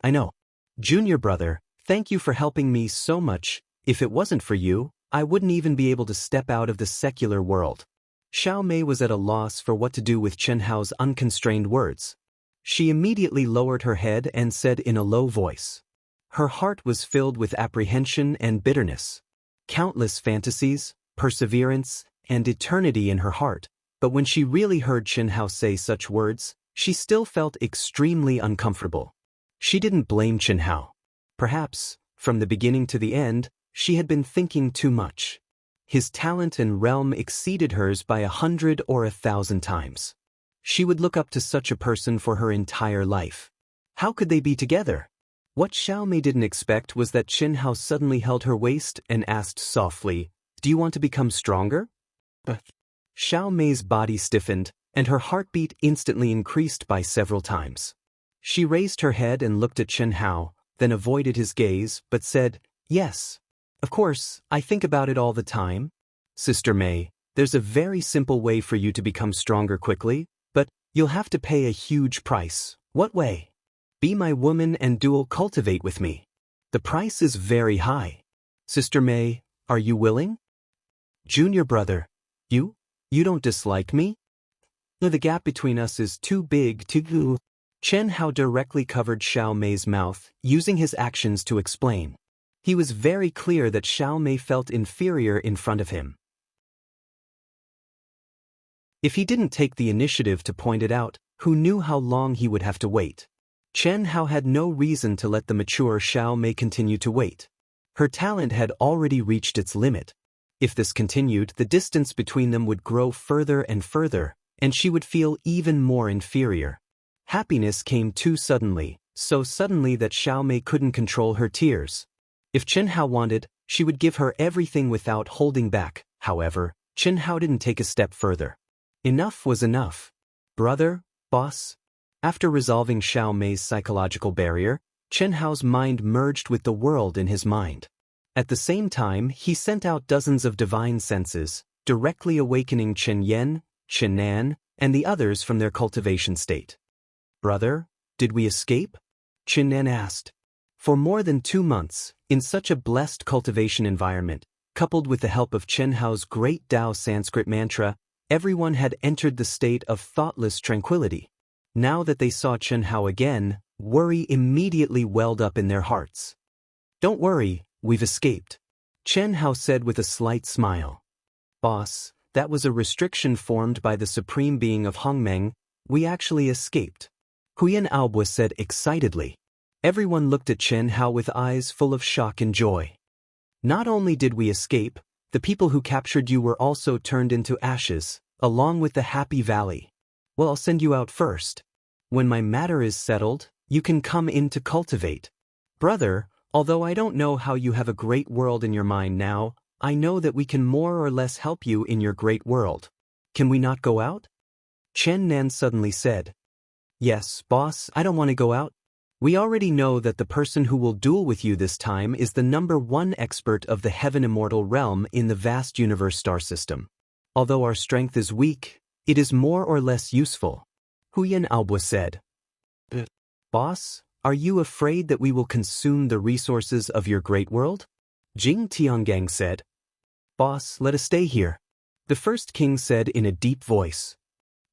I know. Junior brother, thank you for helping me so much. If it wasn't for you, I wouldn't even be able to step out of the secular world. Xiao Mei was at a loss for what to do with Chen Hao's unconstrained words. She immediately lowered her head and said in a low voice. Her heart was filled with apprehension and bitterness. Countless fantasies, perseverance, and eternity in her heart, but when she really heard Chen Hao say such words, she still felt extremely uncomfortable. She didn't blame Chen Hao. Perhaps, from the beginning to the end, she had been thinking too much. His talent and realm exceeded hers by 100 or 1,000 times. She would look up to such a person for her entire life. How could they be together? What Xiao Mei didn't expect was that Chen Hao suddenly held her waist and asked softly, "Do you want to become stronger?" Xiao Mei's body stiffened, and her heartbeat instantly increased by several times. She raised her head and looked at Chen Hao, then avoided his gaze, but said, "Yes. Of course, I think about it all the time. Sister Mei, there's a very simple way for you to become stronger quickly, but you'll have to pay a huge price." "What way?" "Be my woman and dual cultivate with me. The price is very high. Sister Mei, are you willing?" "Junior brother, you don't dislike me?" "No, the gap between us is too big to..." Chen Hao directly covered Xiao Mei's mouth, using his actions to explain. He was very clear that Xiao Mei felt inferior in front of him. If he didn't take the initiative to point it out, who knew how long he would have to wait? Chen Hao had no reason to let the mature Xiao Mei continue to wait. Her talent had already reached its limit. If this continued, the distance between them would grow further and further, and she would feel even more inferior. Happiness came too suddenly, so suddenly that Xiao Mei couldn't control her tears. If Chen Hao wanted, she would give her everything without holding back. However, Chen Hao didn't take a step further. Enough was enough. Brother, boss. After resolving Xiao Mei's psychological barrier, Chen Hao's mind merged with the world in his mind. At the same time, he sent out dozens of divine senses, directly awakening Chen Yan, Chen Nan, and the others from their cultivation state. Brother, did we escape? Chen Nan asked. For more than 2 months, in such a blessed cultivation environment, coupled with the help of Chen Hao's great Tao Sanskrit mantra, everyone had entered the state of thoughtless tranquility. Now that they saw Chen Hao again, worry immediately welled up in their hearts. Don't worry, we've escaped, Chen Hao said with a slight smile. Boss, that was a restriction formed by the supreme being of Hongmeng. We actually escaped, Huyan Aobo said excitedly. Everyone looked at Chen Hao with eyes full of shock and joy. Not only did we escape, the people who captured you were also turned into ashes, along with the Happy Valley. Well, I'll send you out first. When my matter is settled, you can come in to cultivate. Brother, although I don't know how you have a great world in your mind now, I know that we can more or less help you in your great world. Can we not go out? Chen Nan suddenly said. Yes, boss, I don't want to go out. We already know that the person who will duel with you this time is the #1 expert of the Heaven Immortal realm in the vast universe star system. Although our strength is weak, it is more or less useful, Huyan Aobo said. Boss, are you afraid that we will consume the resources of your great world? Jing Tiangang said. Boss, let us stay here, the first king said in a deep voice.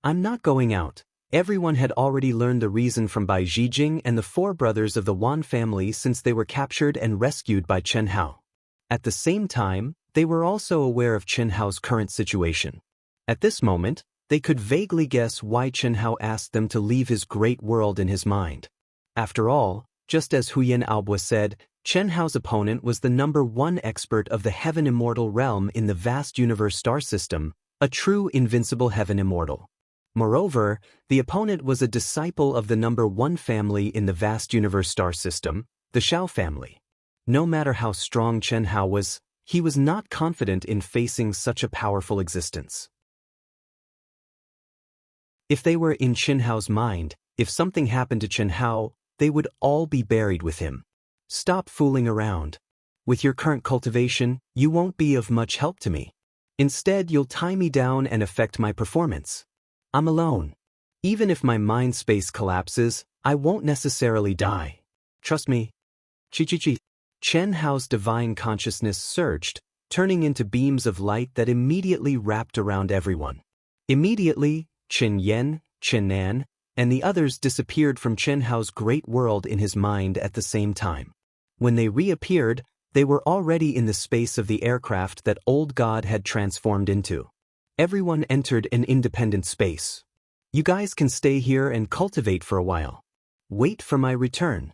I'm not going out. Everyone had already learned the reason from Bai Zhijing and the 4 brothers of the Wan family since they were captured and rescued by Chen Hao. At the same time, they were also aware of Chen Hao's current situation. At this moment, they could vaguely guess why Chen Hao asked them to leave his great world in his mind. After all, just as Huyan Aobo said, Chen Hao's opponent was the #1 expert of the Heaven Immortal realm in the vast universe star system, a true invincible Heaven Immortal. Moreover, the opponent was a disciple of the #1 family in the vast universe star system, the Xiao family. No matter how strong Chen Hao was, he was not confident in facing such a powerful existence. If they were in Chen Hao's mind, if something happened to Chen Hao, they would all be buried with him. Stop fooling around. With your current cultivation, you won't be of much help to me. Instead, you'll tie me down and affect my performance. I'm alone. Even if my mind space collapses, I won't necessarily die. Trust me. Chi. Chen Hao's divine consciousness surged, turning into beams of light that immediately wrapped around everyone. Immediately, Chen Yan, Chen Nan, and the others disappeared from Chen Hao's great world in his mind at the same time. When they reappeared, they were already in the space of the aircraft that Old God had transformed into. Everyone entered an independent space. You guys can stay here and cultivate for a while. Wait for my return.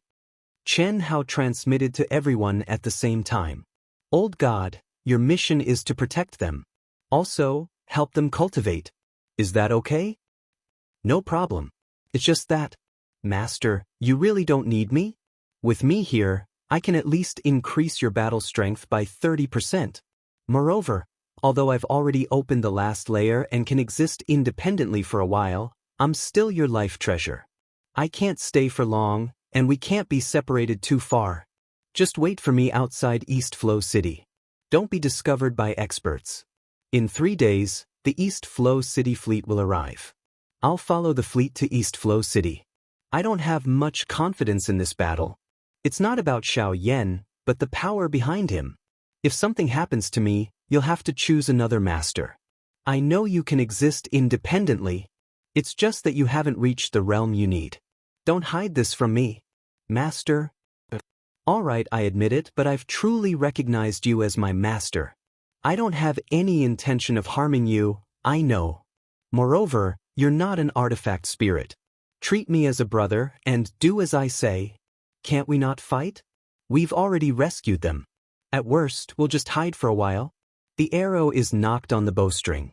Chen Hao transmitted to everyone at the same time. Old God, your mission is to protect them. Also, help them cultivate. Is that okay? No problem. It's just that, Master, you really don't need me? With me here, I can at least increase your battle strength by 30%. Moreover, although I've already opened the last layer and can exist independently for a while, I'm still your life treasure. I can't stay for long, and we can't be separated too far. Just wait for me outside East Flow City. Don't be discovered by experts. In 3 days, the East Flow City fleet will arrive. I'll follow the fleet to East Flow City. I don't have much confidence in this battle. It's not about Xiao Yan, but the power behind him. If something happens to me, you'll have to choose another master. I know you can exist independently. It's just that you haven't reached the realm you need. Don't hide this from me, Master. All right, I admit it, but I've truly recognized you as my master. I don't have any intention of harming you, I know. Moreover, you're not an artifact spirit. Treat me as a brother and do as I say. Can't we not fight? We've already rescued them. At worst, we'll just hide for a while. The arrow is knocked on the bowstring.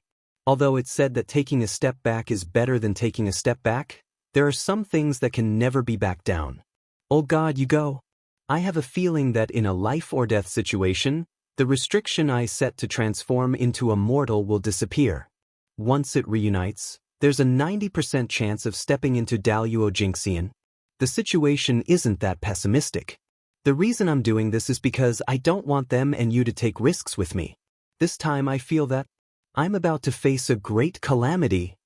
Although it's said that taking a step back is better than taking a step back, there are some things that can never be backed down. Oh God, you go. I have a feeling that in a life or death situation, the restriction I set to transform into a mortal will disappear. Once it reunites, there's a 90% chance of stepping into Daluo Jinxian. The situation isn't that pessimistic. The reason I'm doing this is because I don't want them and you to take risks with me. This time I feel that I'm about to face a great calamity.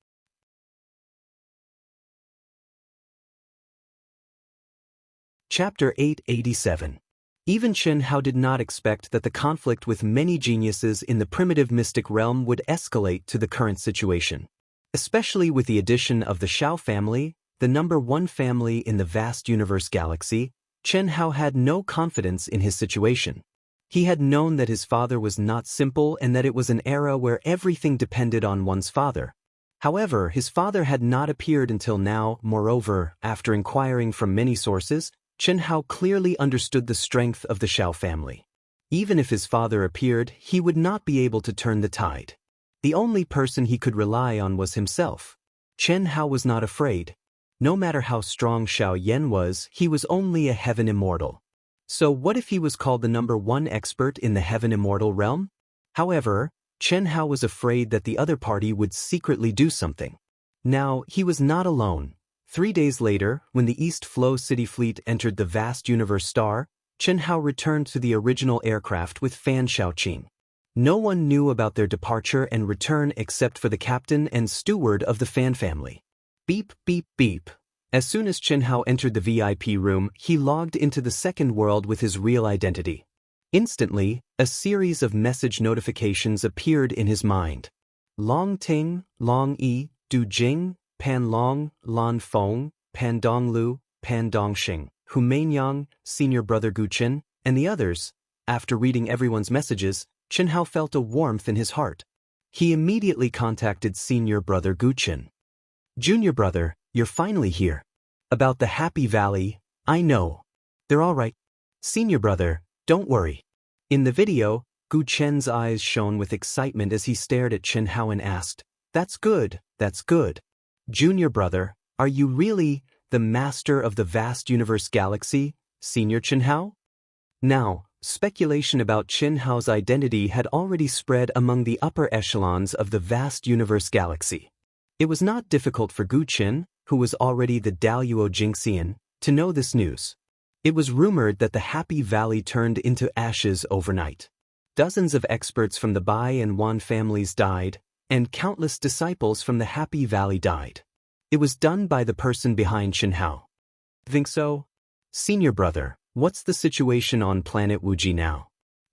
Chapter 887. Even Chen Hao did not expect that the conflict with many geniuses in the primitive mystic realm would escalate to the current situation. Especially with the addition of the Shao family, the number one family in the vast universe galaxy, Chen Hao had no confidence in his situation. He had known that his father was not simple and that it was an era where everything depended on one's father. However, his father had not appeared until now. Moreover, after inquiring from many sources, Chen Hao clearly understood the strength of the Shao family. Even if his father appeared, he would not be able to turn the tide. The only person he could rely on was himself. Chen Hao was not afraid. No matter how strong Xiao Yan was, he was only a heaven immortal. So what if he was called the number one expert in the heaven immortal realm? However, Chen Hao was afraid that the other party would secretly do something. Now, he was not alone. 3 days later, when the East Flow City fleet entered the vast universe star, Chen Hao returned to the original aircraft with Fan Shaoqing. No one knew about their departure and return except for the captain and steward of the Fan family. Beep, beep, beep. As soon as Chen Hao entered the VIP room, he logged into the second world with his real identity. Instantly, a series of message notifications appeared in his mind. Long Ting, Long Yi, Du Jing, Pan Long, Lan Feng, Pan Donglu, Pan Dongxing, Hu Mainyang, Senior Brother Gu Chen, and the others. After reading everyone's messages, Chen Hao felt a warmth in his heart. He immediately contacted Senior Brother Gu Chen. Junior Brother, you're finally here. About the Happy Valley, I know. They're all right. Senior Brother, don't worry. In the video, Gu Chen's eyes shone with excitement as he stared at Chen Hao and asked, That's good, that's good. Junior Brother, are you really the master of the vast universe galaxy, Senior Chen Hao? Now, speculation about Chen Hao's identity had already spread among the upper echelons of the vast universe galaxy. It was not difficult for Gu Chen, who was already the Daluo Jinxian, to know this news. It was rumored that the Happy Valley turned into ashes overnight. Dozens of experts from the Bai and Wan families died, and countless disciples from the Happy Valley died. It was done by the person behind Chen Hao. Think so? Senior Brother, what's the situation on planet Wuji now?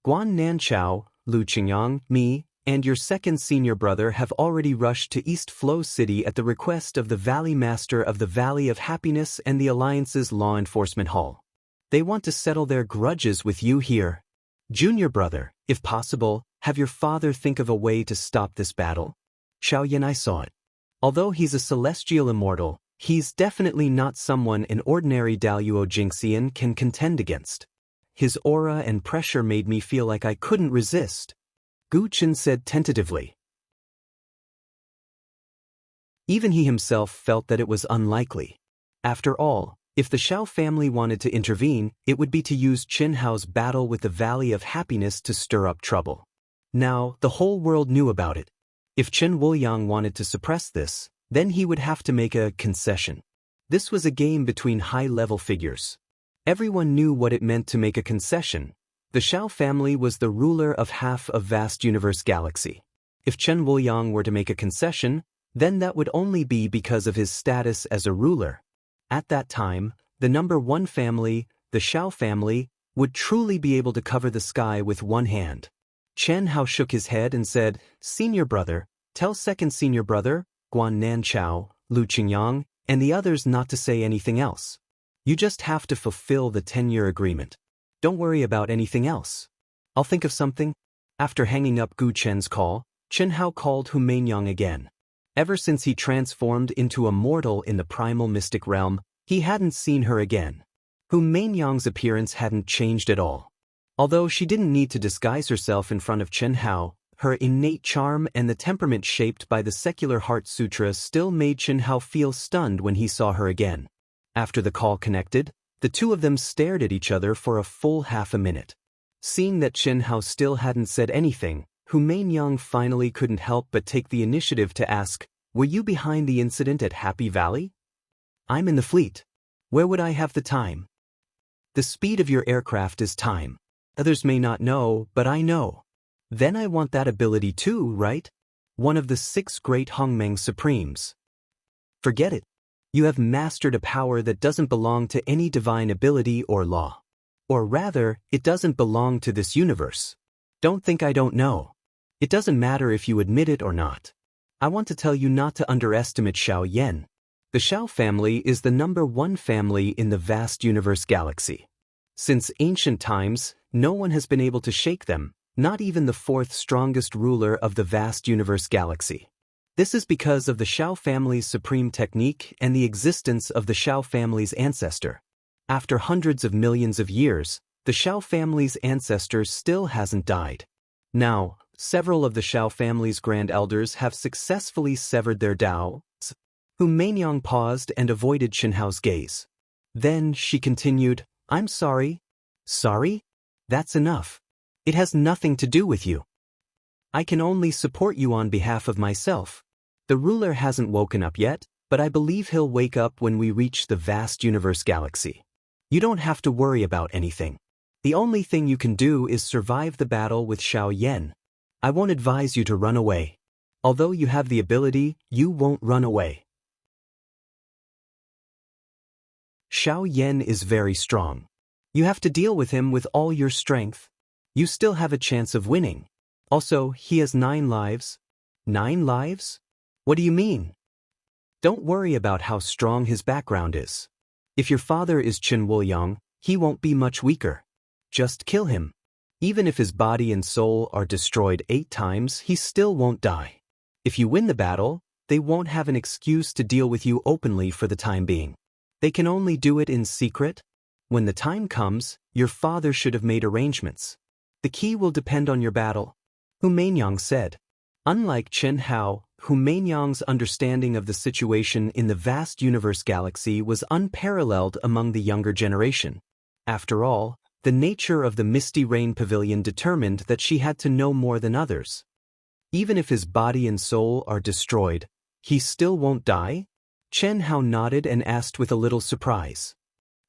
Guan Nanchao, Lu Qingyang, me, and your second senior brother have already rushed to East Flow City at the request of the Valley Master of the Valley of Happiness and the Alliance's Law Enforcement Hall. They want to settle their grudges with you here. Junior Brother, if possible, have your father think of a way to stop this battle. Xiao Yan, I saw it. Although he's a celestial immortal, he's definitely not someone an ordinary Daluo Jinxian can contend against. His aura and pressure made me feel like I couldn't resist. Gu Chen said tentatively. Even he himself felt that it was unlikely. After all, if the Shao family wanted to intervene, it would be to use Chen Hao's battle with the Valley of Happiness to stir up trouble. Now, the whole world knew about it. If Chen Wuliang wanted to suppress this, then he would have to make a concession. This was a game between high-level figures. Everyone knew what it meant to make a concession. The Shao family was the ruler of half of vast universe galaxy. If Chen Wuliang were to make a concession, then that would only be because of his status as a ruler. At that time, the number one family, the Shao family, would truly be able to cover the sky with one hand. Chen Hao shook his head and said, Senior Brother, tell second senior brother, Guan Nanchao, Lu Qingyang, and the others not to say anything else. You just have to fulfill the 10-year agreement. Don't worry about anything else. I'll think of something. After hanging up Gu Chen's call, Chen Hao called Hu Mainyang again. Ever since he transformed into a mortal in the primal mystic realm, he hadn't seen her again. Hu Mainyang's appearance hadn't changed at all. Although she didn't need to disguise herself in front of Chen Hao, her innate charm and the temperament shaped by the secular Heart Sutra still made Chen Hao feel stunned when he saw her again. After the call connected, the two of them stared at each other for a full half a minute. Seeing that Chen Hao still hadn't said anything, Hu Mainyang finally couldn't help but take the initiative to ask, "Were you behind the incident at Happy Valley?" "I'm in the fleet. Where would I have the time?" "The speed of your aircraft is time. Others may not know, but I know." "Then I want that ability too, right? One of the 6 great Hongmeng Supremes." "Forget it. You have mastered a power that doesn't belong to any divine ability or law. Or rather, it doesn't belong to this universe. Don't think I don't know. It doesn't matter if you admit it or not. I want to tell you not to underestimate Xiao Yan. The Xiao family is the #1 family in the vast universe galaxy. Since ancient times, no one has been able to shake them, not even the 4th strongest ruler of the vast universe galaxy. This is because of the Xiao family's supreme technique and the existence of the Xiao family's ancestor. After hundreds of millions of years, the Xiao family's ancestor still hasn't died. Now, several of the Xiao family's grand elders have successfully severed their Dao. Hu Mainyang paused and avoided Chen Hao's gaze. Then she continued, "I'm sorry." "Sorry? That's enough. It has nothing to do with you. I can only support you on behalf of myself. The ruler hasn't woken up yet, but I believe he'll wake up when we reach the vast universe galaxy. You don't have to worry about anything. The only thing you can do is survive the battle with Xiao Yan. I won't advise you to run away. Although you have the ability, you won't run away. Xiao Yan is very strong. You have to deal with him with all your strength. You still have a chance of winning. Also, he has 9 lives. 9 lives? What do you mean? Don't worry about how strong his background is. If your father is Chen Wuliang, he won't be much weaker. Just kill him. Even if his body and soul are destroyed 8 times, he still won't die. If you win the battle, they won't have an excuse to deal with you openly for the time being. They can only do it in secret. When the time comes, your father should have made arrangements. The key will depend on your battle," Hu Mainyang said. Unlike Chen Hao, Hu Mainyang's understanding of the situation in the vast universe galaxy was unparalleled among the younger generation. After all, the nature of the Misty Rain Pavilion determined that she had to know more than others. Even if his body and soul are destroyed, he still won't die? Chen Hao nodded and asked with a little surprise.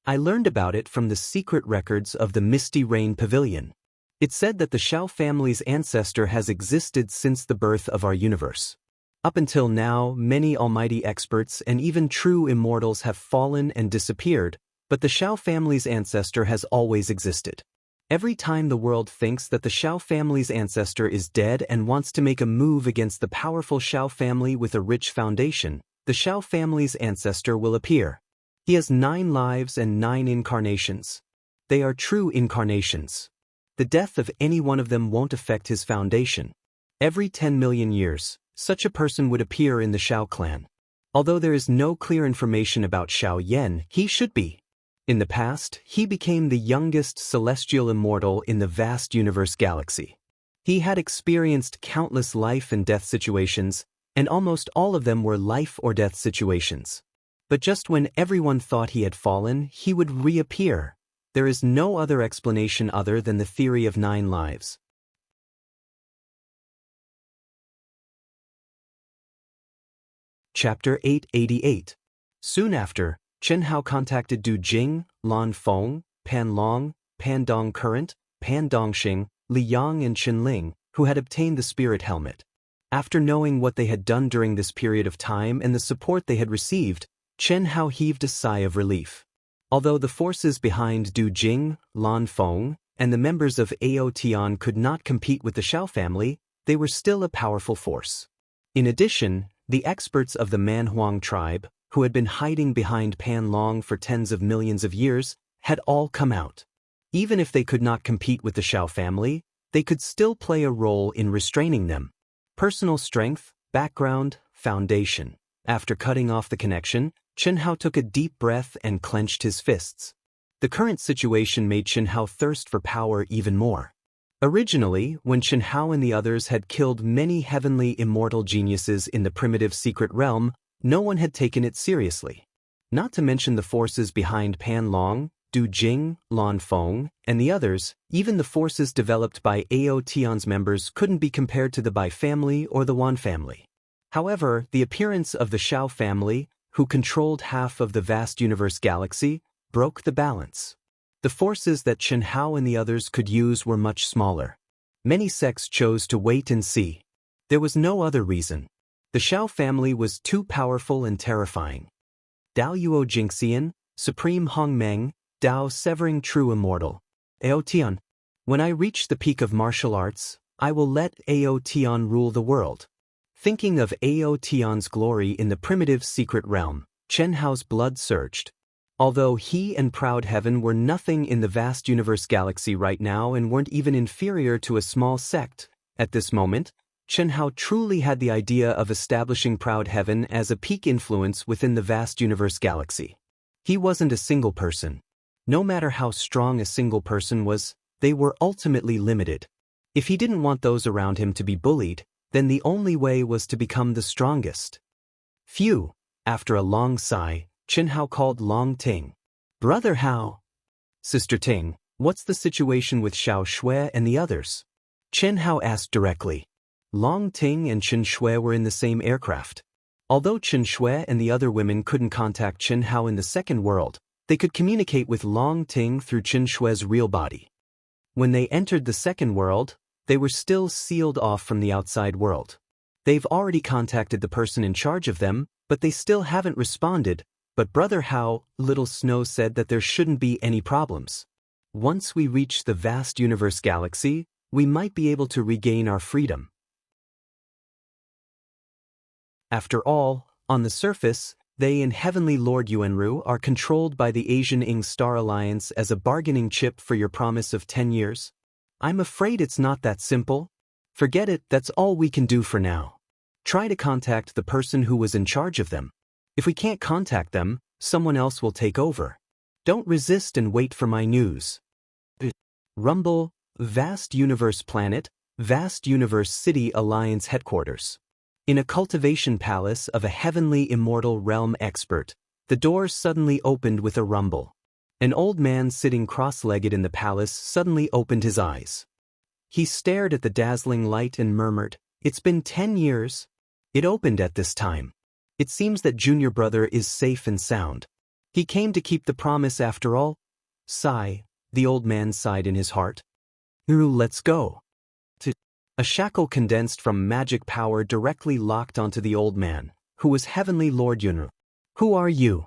"I learned about it from the secret records of the Misty Rain Pavilion. It said that the Xiao family's ancestor has existed since the birth of our universe. Up until now, many almighty experts and even true immortals have fallen and disappeared, but the Xiao family's ancestor has always existed. Every time the world thinks that the Xiao family's ancestor is dead and wants to make a move against the powerful Xiao family with a rich foundation, the Xiao family's ancestor will appear. He has 9 lives and 9 incarnations. They are true incarnations. The death of any one of them won't affect his foundation. Every 10 million years, such a person would appear in the Xiao clan. Although there is no clear information about Xiao Yan, he should be. In the past, he became the youngest celestial immortal in the vast universe galaxy. He had experienced countless life and death situations, and almost all of them were life or death situations. But just when everyone thought he had fallen, he would reappear. There is no other explanation other than the theory of 9 lives. Chapter 888. Soon after, Chen Hao contacted Du Jing, Lan Feng, Pan Long, Pan Dong Current, Pan Dongxing, Li Yang and Chen Ling, who had obtained the spirit helmet. After knowing what they had done during this period of time and the support they had received, Chen Hao heaved a sigh of relief. Although the forces behind Du Jing, Lan Feng, and the members of Ao Tian could not compete with the Xiao family, they were still a powerful force. In addition, the experts of the Manhuang tribe, who had been hiding behind Pan Long for tens of millions of years, had all come out. Even if they could not compete with the Shao family, they could still play a role in restraining them. Personal strength, background, foundation. After cutting off the connection, Chen Hao took a deep breath and clenched his fists. The current situation made Chen Hao thirst for power even more. Originally, when Chen Hao and the others had killed many heavenly immortal geniuses in the primitive secret realm, no one had taken it seriously. Not to mention the forces behind Pan Long, Du Jing, Lan Feng, and the others, even the forces developed by Ao Tian's members couldn't be compared to the Bai family or the Wan family. However, the appearance of the Shao family, who controlled half of the vast universe galaxy, broke the balance. The forces that Chen Hao and the others could use were much smaller. Many sects chose to wait and see. There was no other reason. The Shao family was too powerful and terrifying. Dao Yuo Jingxian, Supreme Hong Meng, Dao Severing True Immortal. Ao Tian. When I reach the peak of martial arts, I will let Ao Tian rule the world. Thinking of Ao Tian's glory in the primitive secret realm, Chen Hao's blood surged. Although he and Proud Heaven were nothing in the vast universe galaxy right now and weren't even inferior to a small sect, at this moment, Chen Hao truly had the idea of establishing Proud Heaven as a peak influence within the vast universe galaxy. He wasn't a single person. No matter how strong a single person was, they were ultimately limited. If he didn't want those around him to be bullied, then the only way was to become the strongest. Phew! After a long sigh, Chen Hao called Long Ting. Brother Hao. Sister Ting, what's the situation with Xiao Shui and the others? Chen Hao asked directly. Long Ting and Chen Shui were in the same aircraft. Although Chen Shui and the other women couldn't contact Chen Hao in the second world, they could communicate with Long Ting through Chen Shui's real body. When they entered the second world, they were still sealed off from the outside world. They've already contacted the person in charge of them, but they still haven't responded. But Brother Hao, Little Snow said that there shouldn't be any problems. Once we reach the vast universe galaxy, we might be able to regain our freedom. After all, on the surface, they and Heavenly Lord Yuanru are controlled by the Asian Ing Star Alliance as a bargaining chip for your promise of 10 years. I'm afraid it's not that simple. Forget it, that's all we can do for now. Try to contact the person who was in charge of them. If we can't contact them, someone else will take over. Don't resist and wait for my news. Rumble, Vast Universe Planet, Vast Universe City Alliance Headquarters. In a cultivation palace of a heavenly immortal realm expert, the doors suddenly opened with a rumble. An old man sitting cross-legged in the palace suddenly opened his eyes. He stared at the dazzling light and murmured, "It's been 10 years." It opened at this time. It seems that Junior Brother is safe and sound. He came to keep the promise after all. Sigh, the old man sighed in his heart. Let's go. A shackle condensed from magic power directly locked onto the old man, who was Heavenly Lord Yuanru. Who are you?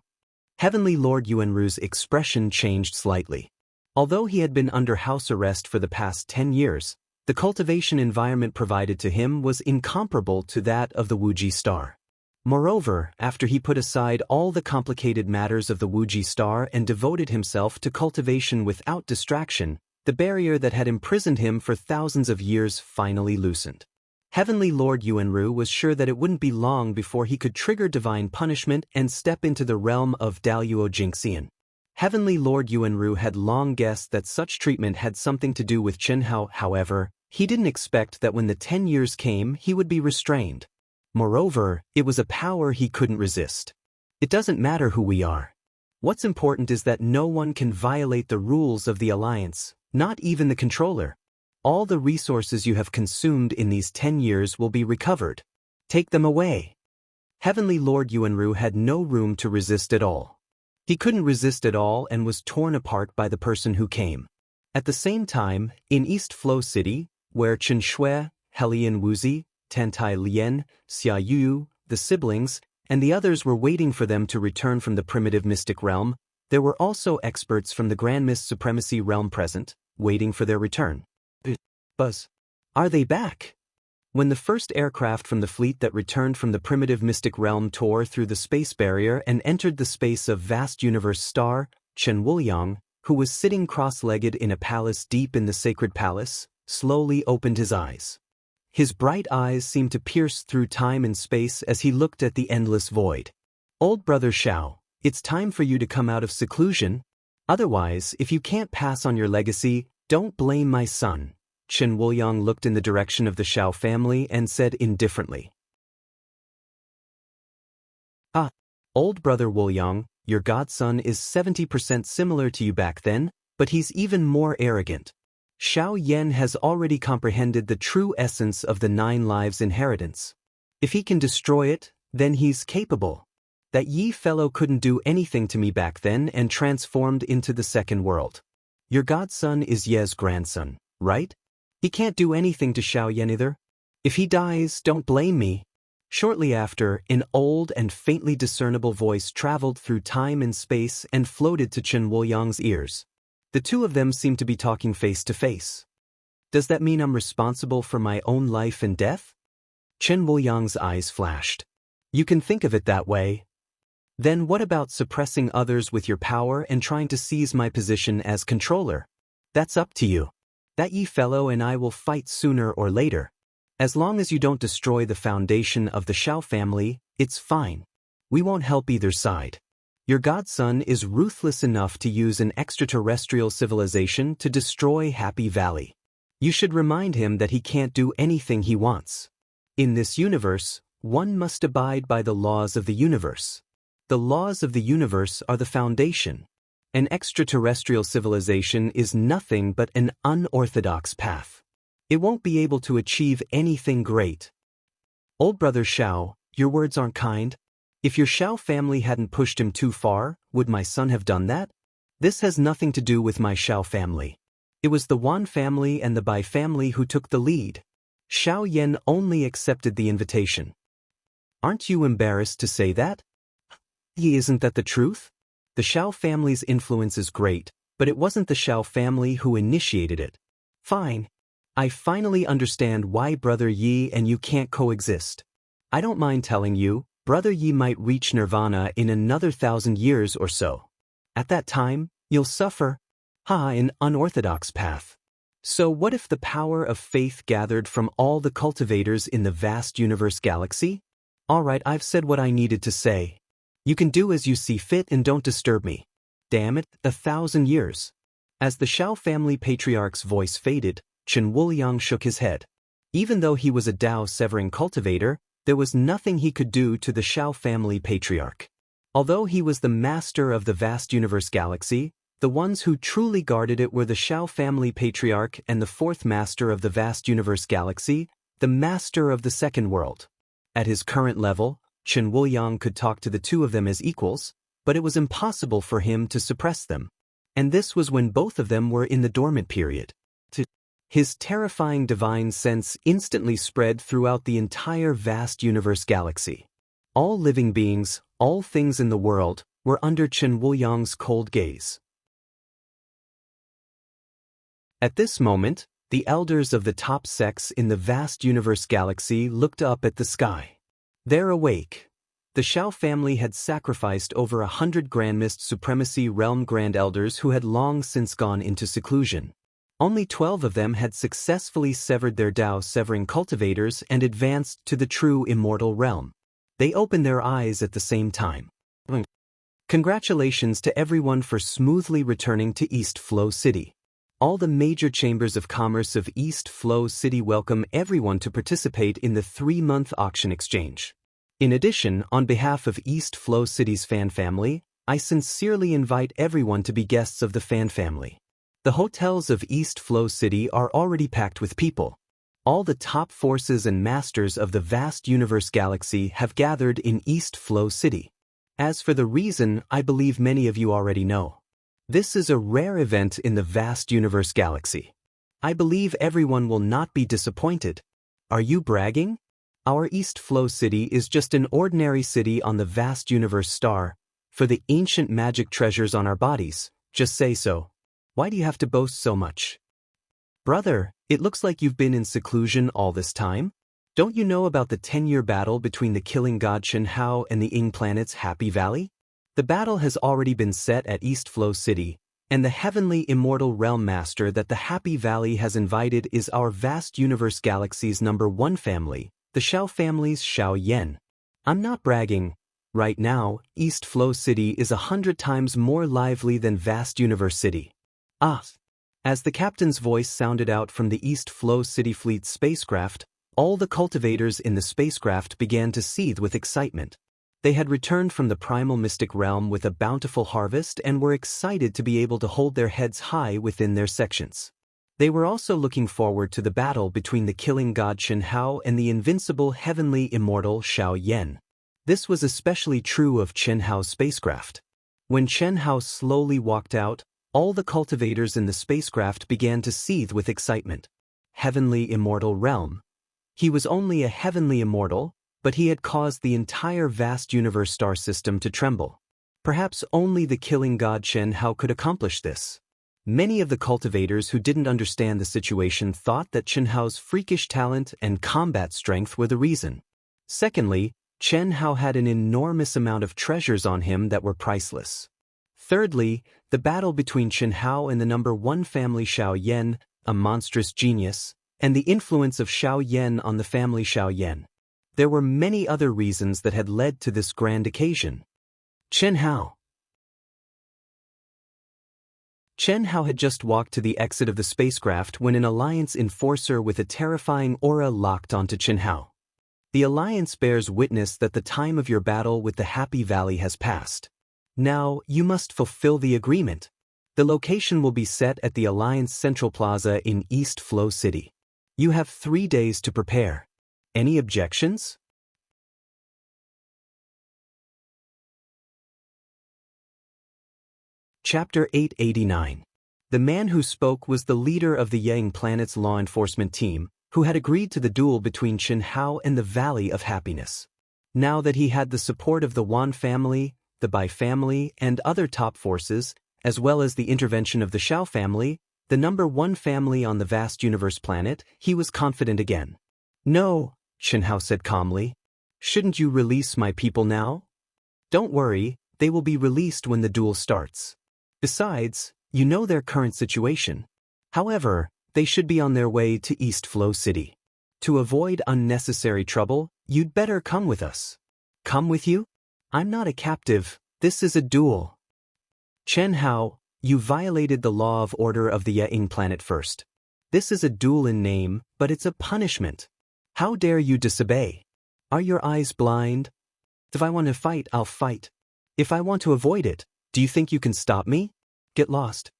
Heavenly Lord Yuanru's expression changed slightly. Although he had been under house arrest for the past 10 years, the cultivation environment provided to him was incomparable to that of the Wuji Star. Moreover, after he put aside all the complicated matters of the Wuji Star and devoted himself to cultivation without distraction, the barrier that had imprisoned him for thousands of years finally loosened. Heavenly Lord Yuanru was sure that it wouldn't be long before he could trigger divine punishment and step into the realm of Dao Yuo Jingxian. Heavenly Lord Yuanru had long guessed that such treatment had something to do with Chen Hao. However, he didn't expect that when the 10 years came he would be restrained. Moreover, it was a power he couldn't resist. It doesn't matter who we are. What's important is that no one can violate the rules of the Alliance, not even the controller. All the resources you have consumed in these 10 years will be recovered. Take them away. Heavenly Lord Yuanru had no room to resist at all. He couldn't resist at all and was torn apart by the person who came. At the same time, in East Flow City, where Chen Shui, Helian Wuzi, Tantai Lien, Xia Yu, the siblings, and the others were waiting for them to return from the primitive mystic realm, there were also experts from the Grand Mist Supremacy realm present, waiting for their return. Buzz. Are they back? When the first aircraft from the fleet that returned from the primitive mystic realm tore through the space barrier and entered the space of Vast Universe Star, Chen Wuliang, who was sitting cross-legged in a palace deep in the sacred palace, slowly opened his eyes. His bright eyes seemed to pierce through time and space as he looked at the endless void. "Old brother Xiao, it's time for you to come out of seclusion. Otherwise, if you can't pass on your legacy, don't blame my son." Chen Wuliang looked in the direction of the Xiao family and said indifferently. "Ah, old brother Wuliang, your godson is 70% similar to you back then, but he's even more arrogant. Xiao Yan has already comprehended the true essence of the 9 lives inheritance. If he can destroy it, then he's capable. That Yi fellow couldn't do anything to me back then and transformed into the second world. Your godson is Ye's grandson, right? He can't do anything to Xiao Yan either. If he dies, don't blame me." Shortly after, an old and faintly discernible voice traveled through time and space and floated to Chen Wuliang's ears. The two of them seemed to be talking face to face. "Does that mean I'm responsible for my own life and death?" Chen Wuliang's eyes flashed. "You can think of it that way. Then what about suppressing others with your power and trying to seize my position as controller? That's up to you. That Yi fellow and I will fight sooner or later. As long as you don't destroy the foundation of the Xiao family, it's fine. We won't help either side. Your godson is ruthless enough to use an extraterrestrial civilization to destroy Happy Valley. You should remind him that he can't do anything he wants. In this universe, one must abide by the laws of the universe. The laws of the universe are the foundation. An extraterrestrial civilization is nothing but an unorthodox path. It won't be able to achieve anything great." "Old brother Xiao, your words aren't kind. If your Xiao family hadn't pushed him too far, would my son have done that? This has nothing to do with my Xiao family. It was the Wan family and the Bai family who took the lead. Xiao Yan only accepted the invitation." "Aren't you embarrassed to say that? Isn't that the truth? The Xiao family's influence is great, but it wasn't the Xiao family who initiated it." "Fine. I finally understand why Brother Yi and you can't coexist. I don't mind telling you, Brother Yi might reach nirvana in another 1,000 years or so. At that time, you'll suffer an unorthodox path. So what if the power of faith gathered from all the cultivators in the vast universe galaxy? All right, I've said what I needed to say. You can do as you see fit and don't disturb me. Damn it, 1,000 years." As the Xiao family patriarch's voice faded, Chen Wuliang shook his head. Even though he was a Dao-severing cultivator, there was nothing he could do to the Xiao family patriarch. Although he was the master of the vast universe galaxy, the ones who truly guarded it were the Xiao family patriarch and the fourth master of the vast universe galaxy, the master of the second world. At his current level, Chen Wuliang could talk to the two of them as equals, but it was impossible for him to suppress them. And this was when both of them were in the dormant period. His terrifying divine sense instantly spread throughout the entire vast universe galaxy. All living beings, all things in the world, were under Chen Wuliang's cold gaze. At this moment, the elders of the top sects in the vast universe galaxy looked up at the sky. They're awake. The Xiao family had sacrificed over 100 Grand Mist Supremacy Realm Grand Elders who had long since gone into seclusion. Only 12 of them had successfully severed their Dao-severing cultivators and advanced to the true immortal realm. They opened their eyes at the same time. Congratulations to everyone for smoothly returning to East Flow City. All the major chambers of commerce of East Flow City welcome everyone to participate in the 3-month auction exchange. In addition, on behalf of East Flow City's fan family, I sincerely invite everyone to be guests of the fan family. The hotels of East Flow City are already packed with people. All the top forces and masters of the vast universe galaxy have gathered in East Flow City. As for the reason, I believe many of you already know. This is a rare event in the vast universe galaxy. I believe everyone will not be disappointed. Are you bragging? Our East Flow City is just an ordinary city on the vast universe star. For the ancient magic treasures on our bodies, just say so. Why do you have to boast so much? Brother, it looks like you've been in seclusion all this time. Don't you know about the 10-year battle between the killing god Shen Hao and the Ying planet's Happy Valley? The battle has already been set at East Flow City, And the heavenly immortal realm master that the Happy Valley has invited is our vast universe galaxy's #1 family, the Xiao family's Xiao Yan. I'm not bragging. Right now, East Flow City is 100 times more lively than vast Universe City. Ah! As the captain's voice sounded out from the East Flow City Fleet spacecraft, all the cultivators in the spacecraft began to seethe with excitement. They had returned from the primal mystic realm with a bountiful harvest and were excited to be able to hold their heads high within their sections. They were also looking forward to the battle between the killing god Chen Hao and the invincible heavenly immortal Xiao Yan. This was especially true of Chen Hao's spacecraft. When Chen Hao slowly walked out, all the cultivators in the spacecraft began to seethe with excitement. Heavenly immortal realm. He was only a heavenly immortal, but he had caused the entire vast universe star system to tremble. Perhaps only the killing god Chen Hao could accomplish this. Many of the cultivators who didn't understand the situation thought that Chen Hao's freakish talent and combat strength were the reason. Secondly, Chen Hao had an enormous amount of treasures on him that were priceless. Thirdly, the battle between Chen Hao and the #1 family Xiao Yan, a monstrous genius, and the influence of Xiao Yan on the family Xiao Yan. There were many other reasons that had led to this grand occasion. Chen Hao had just walked to the exit of the spacecraft when an Alliance enforcer with a terrifying aura locked onto Chen Hao. The Alliance bears witness that the time of your battle with the Happy Valley has passed. Now, you must fulfill the agreement. The location will be set at the Alliance Central Plaza in East Flow City. You have 3 days to prepare. Any objections? Chapter 889. The man who spoke was the leader of the Yang Planet's law enforcement team, who had agreed to the duel between Chen Hao and the Valley of Happiness. Now that he had the support of the Wan family, the Bai family, and other top forces, as well as the intervention of the Xiao family, the #1 family on the vast universe planet, he was confident again. No, Chen Hao said calmly. Shouldn't you release my people now? Don't worry, they will be released when the duel starts. Besides, you know their current situation. However, they should be on their way to East Flow City. To avoid unnecessary trouble, you'd better come with us. Come with you? I'm not a captive, this is a duel. Chen Hao, you violated the law of order of the Yang planet first. This is a duel in name, but it's a punishment. How dare you disobey? Are your eyes blind? If I want to fight, I'll fight. If I want to avoid it, do you think you can stop me? Get lost.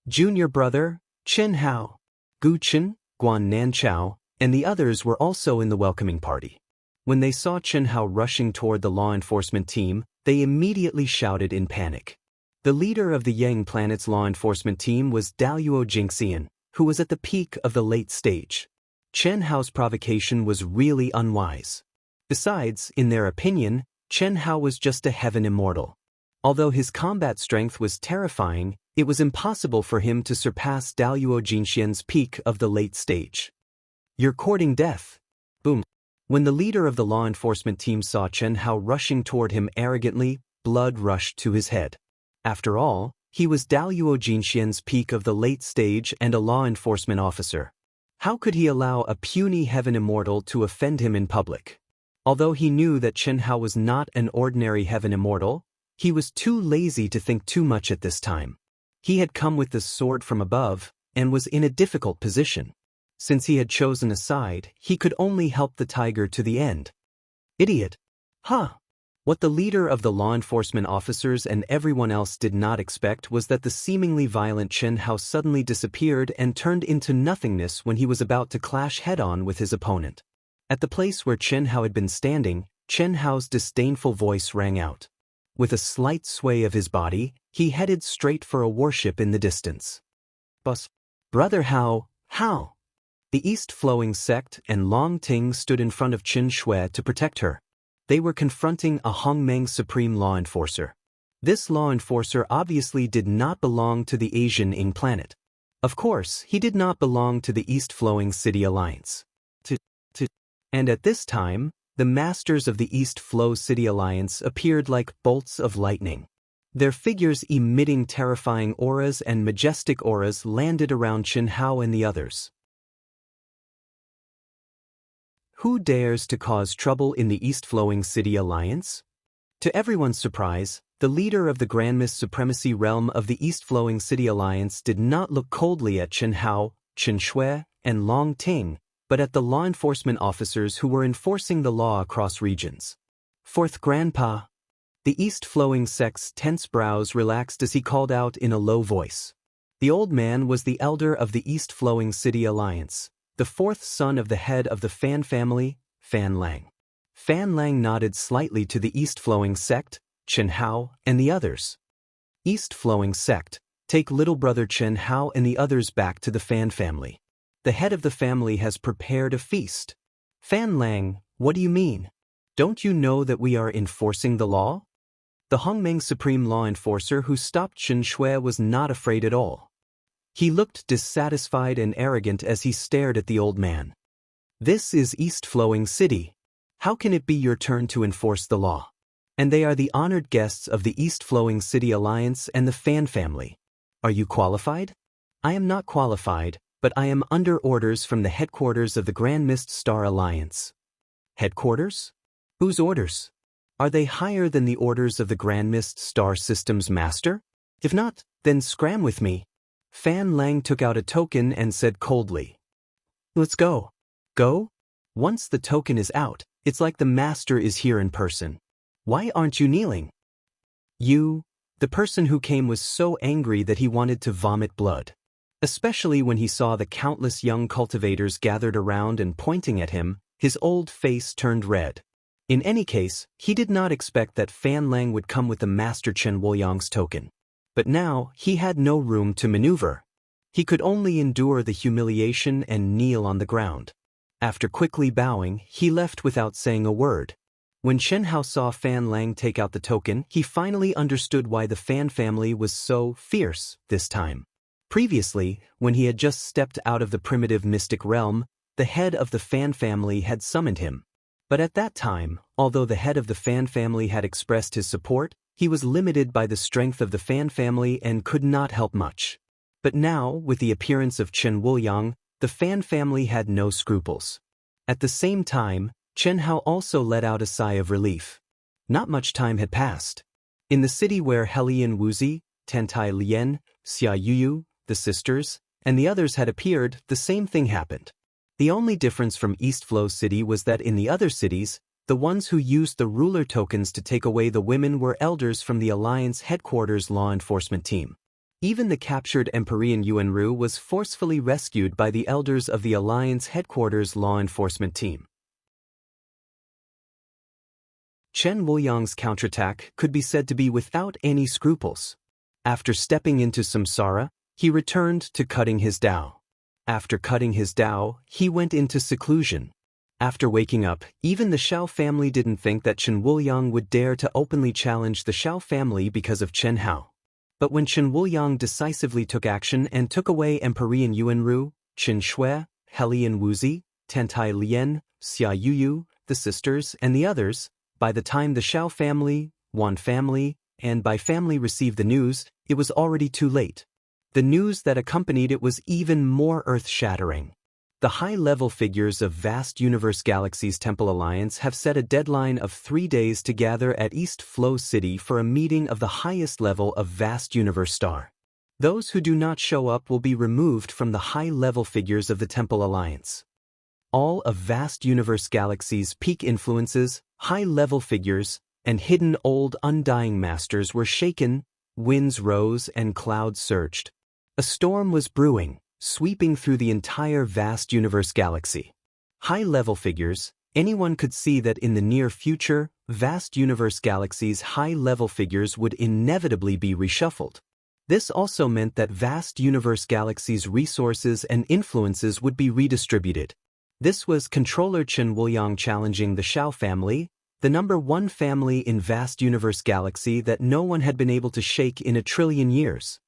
Junior brother, Chen Hao, Gu Chen, Guan Nanchao, and the others were also in the welcoming party. When they saw Chen Hao rushing toward the law enforcement team, they immediately shouted in panic. The leader of the Yang planet's law enforcement team was Daluo Jingxian, who was at the peak of the late stage. Chen Hao's provocation was really unwise. Besides, in their opinion, Chen Hao was just a heaven immortal. Although his combat strength was terrifying, it was impossible for him to surpass Daluo Jingxian's peak of the late stage. You're courting death. Boom. When the leader of the law enforcement team saw Chen Hao rushing toward him arrogantly, blood rushed to his head. After all, he was Daluo Jingxian's peak of the late stage and a law enforcement officer. How could he allow a puny heaven immortal to offend him in public? Although he knew that Chen Hao was not an ordinary heaven immortal, he was too lazy to think too much at this time. He had come with the sword from above, and was in a difficult position. Since he had chosen a side, he could only help the tiger to the end. Idiot! Huh! What the leader of the law enforcement officers and everyone else did not expect was that the seemingly violent Chen Hao suddenly disappeared and turned into nothingness when he was about to clash head-on with his opponent. At the place where Chen Hao had been standing, Chen Hao's disdainful voice rang out. With a slight sway of his body, he headed straight for a warship in the distance. Brother Hao, how? The east-flowing sect and Long Ting stood in front of Qin Shui to protect her. They were confronting a Hongmeng Supreme Law Enforcer. This law enforcer obviously did not belong to the Asian Ing planet. Of course, he did not belong to the East-Flowing City Alliance. And at this time, the masters of the East Flow City Alliance appeared like bolts of lightning. Their figures emitting terrifying auras and majestic auras landed around Chen Hao and the others. Who dares to cause trouble in the East-Flowing City Alliance? To everyone's surprise, the leader of the Grand Mist Supremacy Realm of the East-Flowing City Alliance did not look coldly at Chen Hao, Chen Shui, and Long Ting, but at the law enforcement officers who were enforcing the law across regions. Fourth Grandpa. The East-Flowing Sect's tense brows relaxed as he called out in a low voice. The old man was the elder of the East-Flowing City Alliance, the fourth son of the head of the Fan family, Fan Lang. Fan Lang nodded slightly to the East-Flowing Sect, Chen Hao, and the others. East-Flowing Sect, take little brother Chen Hao and the others back to the Fan family. The head of the family has prepared a feast. Fan Lang, what do you mean? Don't you know that we are enforcing the law? The Hongmeng Supreme Law Enforcer who stopped Chen Shui was not afraid at all. He looked dissatisfied and arrogant as he stared at the old man. This is East-Flowing City. How can it be your turn to enforce the law? And they are the honored guests of the East-Flowing City Alliance and the Fan family. Are you qualified? I am not qualified, but I am under orders from the headquarters of the Grand Mist Star Alliance. Headquarters? Whose orders? Are they higher than the orders of the Grand Mist Star System's master? If not, then scram with me. Fan Lang took out a token and said coldly. Let's go. Go? Once the token is out, it's like the master is here in person. Why aren't you kneeling? You, the person who came was so angry that he wanted to vomit blood. Especially when he saw the countless young cultivators gathered around and pointing at him, his old face turned red. In any case, he did not expect that Fan Lang would come with the Master Chen Wuoyang's token. But now, he had no room to maneuver. He could only endure the humiliation and kneel on the ground. After quickly bowing, he left without saying a word. When Chen Hao saw Fan Lang take out the token, he finally understood why the Fan family was so fierce this time. Previously, when he had just stepped out of the primitive mystic realm, the head of the Fan family had summoned him. But at that time, although the head of the Fan family had expressed his support, he was limited by the strength of the Fan family and could not help much. But now, with the appearance of Chen Wuoyang, the Fan family had no scruples. At the same time, Chen Hao also let out a sigh of relief. Not much time had passed. In the city where Helian Wuzi, Tantai Lian, Xia Yuyu, the sisters, and the others had appeared, the same thing happened. The only difference from East Flow City was that in the other cities, the ones who used the ruler tokens to take away the women were elders from the Alliance headquarters law enforcement team. Even the captured Empyrean Yuanru was forcefully rescued by the elders of the Alliance headquarters law enforcement team. Chen Wuoyang's counterattack could be said to be without any scruples. After stepping into samsara, he returned to cutting his Dao. After cutting his Dao, he went into seclusion. After waking up, even the Shao family didn't think that Chen Wuoyang would dare to openly challenge the Shao family because of Chen Hao. But when Chen Wuoyang decisively took action and took away Empyrean Yuanru, Chen Shui, Helian Wuzi, Tantai Lian, Xia Yuyu, the sisters, and the others, by the time the Shao family, Wan family, and Bai family received the news, it was already too late. The news that accompanied it was even more earth-shattering. The high-level figures of Vast Universe Galaxy's Temple Alliance have set a deadline of 3 days to gather at East Flow City for a meeting of the highest level of Vast Universe Star. Those who do not show up will be removed from the high-level figures of the Temple Alliance. All of Vast Universe Galaxy's peak influences, high-level figures, and hidden old undying masters were shaken, winds rose and clouds surged. A storm was brewing, sweeping through the entire Vast Universe Galaxy. High-level figures, anyone could see that in the near future, Vast Universe Galaxy's high-level figures would inevitably be reshuffled. This also meant that Vast Universe Galaxy's resources and influences would be redistributed. This was Controller Chen Wuoyang challenging the Shao family, the #1 family in Vast Universe Galaxy that no one had been able to shake in 1 trillion years.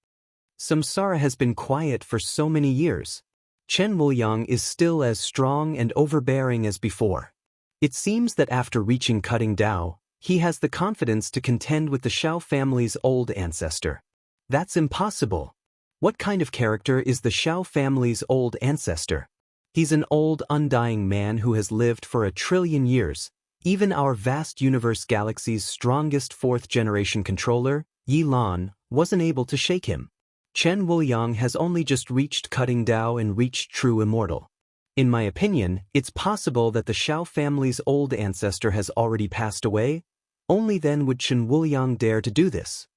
Samsara has been quiet for so many years. Chen Wuoyang is still as strong and overbearing as before. It seems that after reaching cutting Dao, he has the confidence to contend with the Shao family's old ancestor. That's impossible. What kind of character is the Shao family's old ancestor? He's an old, undying man who has lived for 1,000,000,000 years. Even our vast universe galaxy's strongest fourth-generation controller, Yi Lan, wasn't able to shake him. Chen Wuliang has only just reached cutting Dao and reached true immortal. In my opinion, it's possible that the Shao family's old ancestor has already passed away. Only then would Chen Wuliang dare to do this.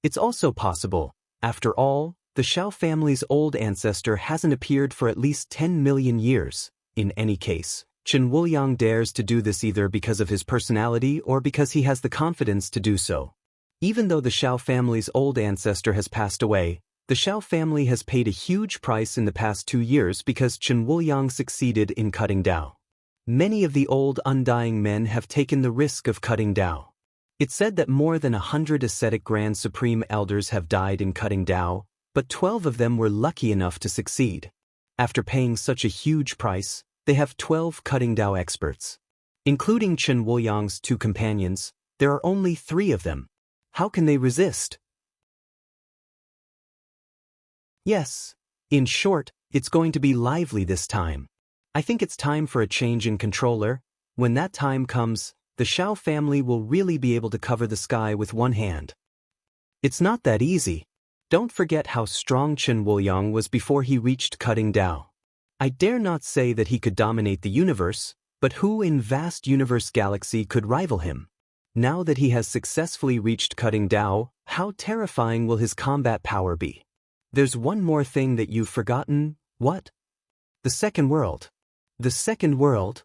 It's also possible, after all, the Shao family's old ancestor hasn't appeared for at least 10 million years. In any case, Chen Wuliang dares to do this either because of his personality or because he has the confidence to do so. Even though the Shao family's old ancestor has passed away, the Shao family has paid a huge price in the past 2 years because Chen Wuliang succeeded in cutting Dao. Many of the old undying men have taken the risk of cutting Dao. It's said that more than 100 ascetic Grand Supreme Elders have died in cutting Dao, but 12 of them were lucky enough to succeed. After paying such a huge price, they have 12 cutting Dao experts. Including Chen Wuliang's 2 companions, there are only 3 of them. How can they resist? Yes. In short, it's going to be lively this time. I think it's time for a change in controller. When that time comes, the Shao family will really be able to cover the sky with one hand. It's not that easy. Don't forget how strong Chen Wuliang was before he reached cutting Dao. I dare not say that he could dominate the universe, but who in vast universe galaxy could rival him? Now that he has successfully reached cutting Dao, how terrifying will his combat power be? There's one more thing that you've forgotten. What? The second world. The second world?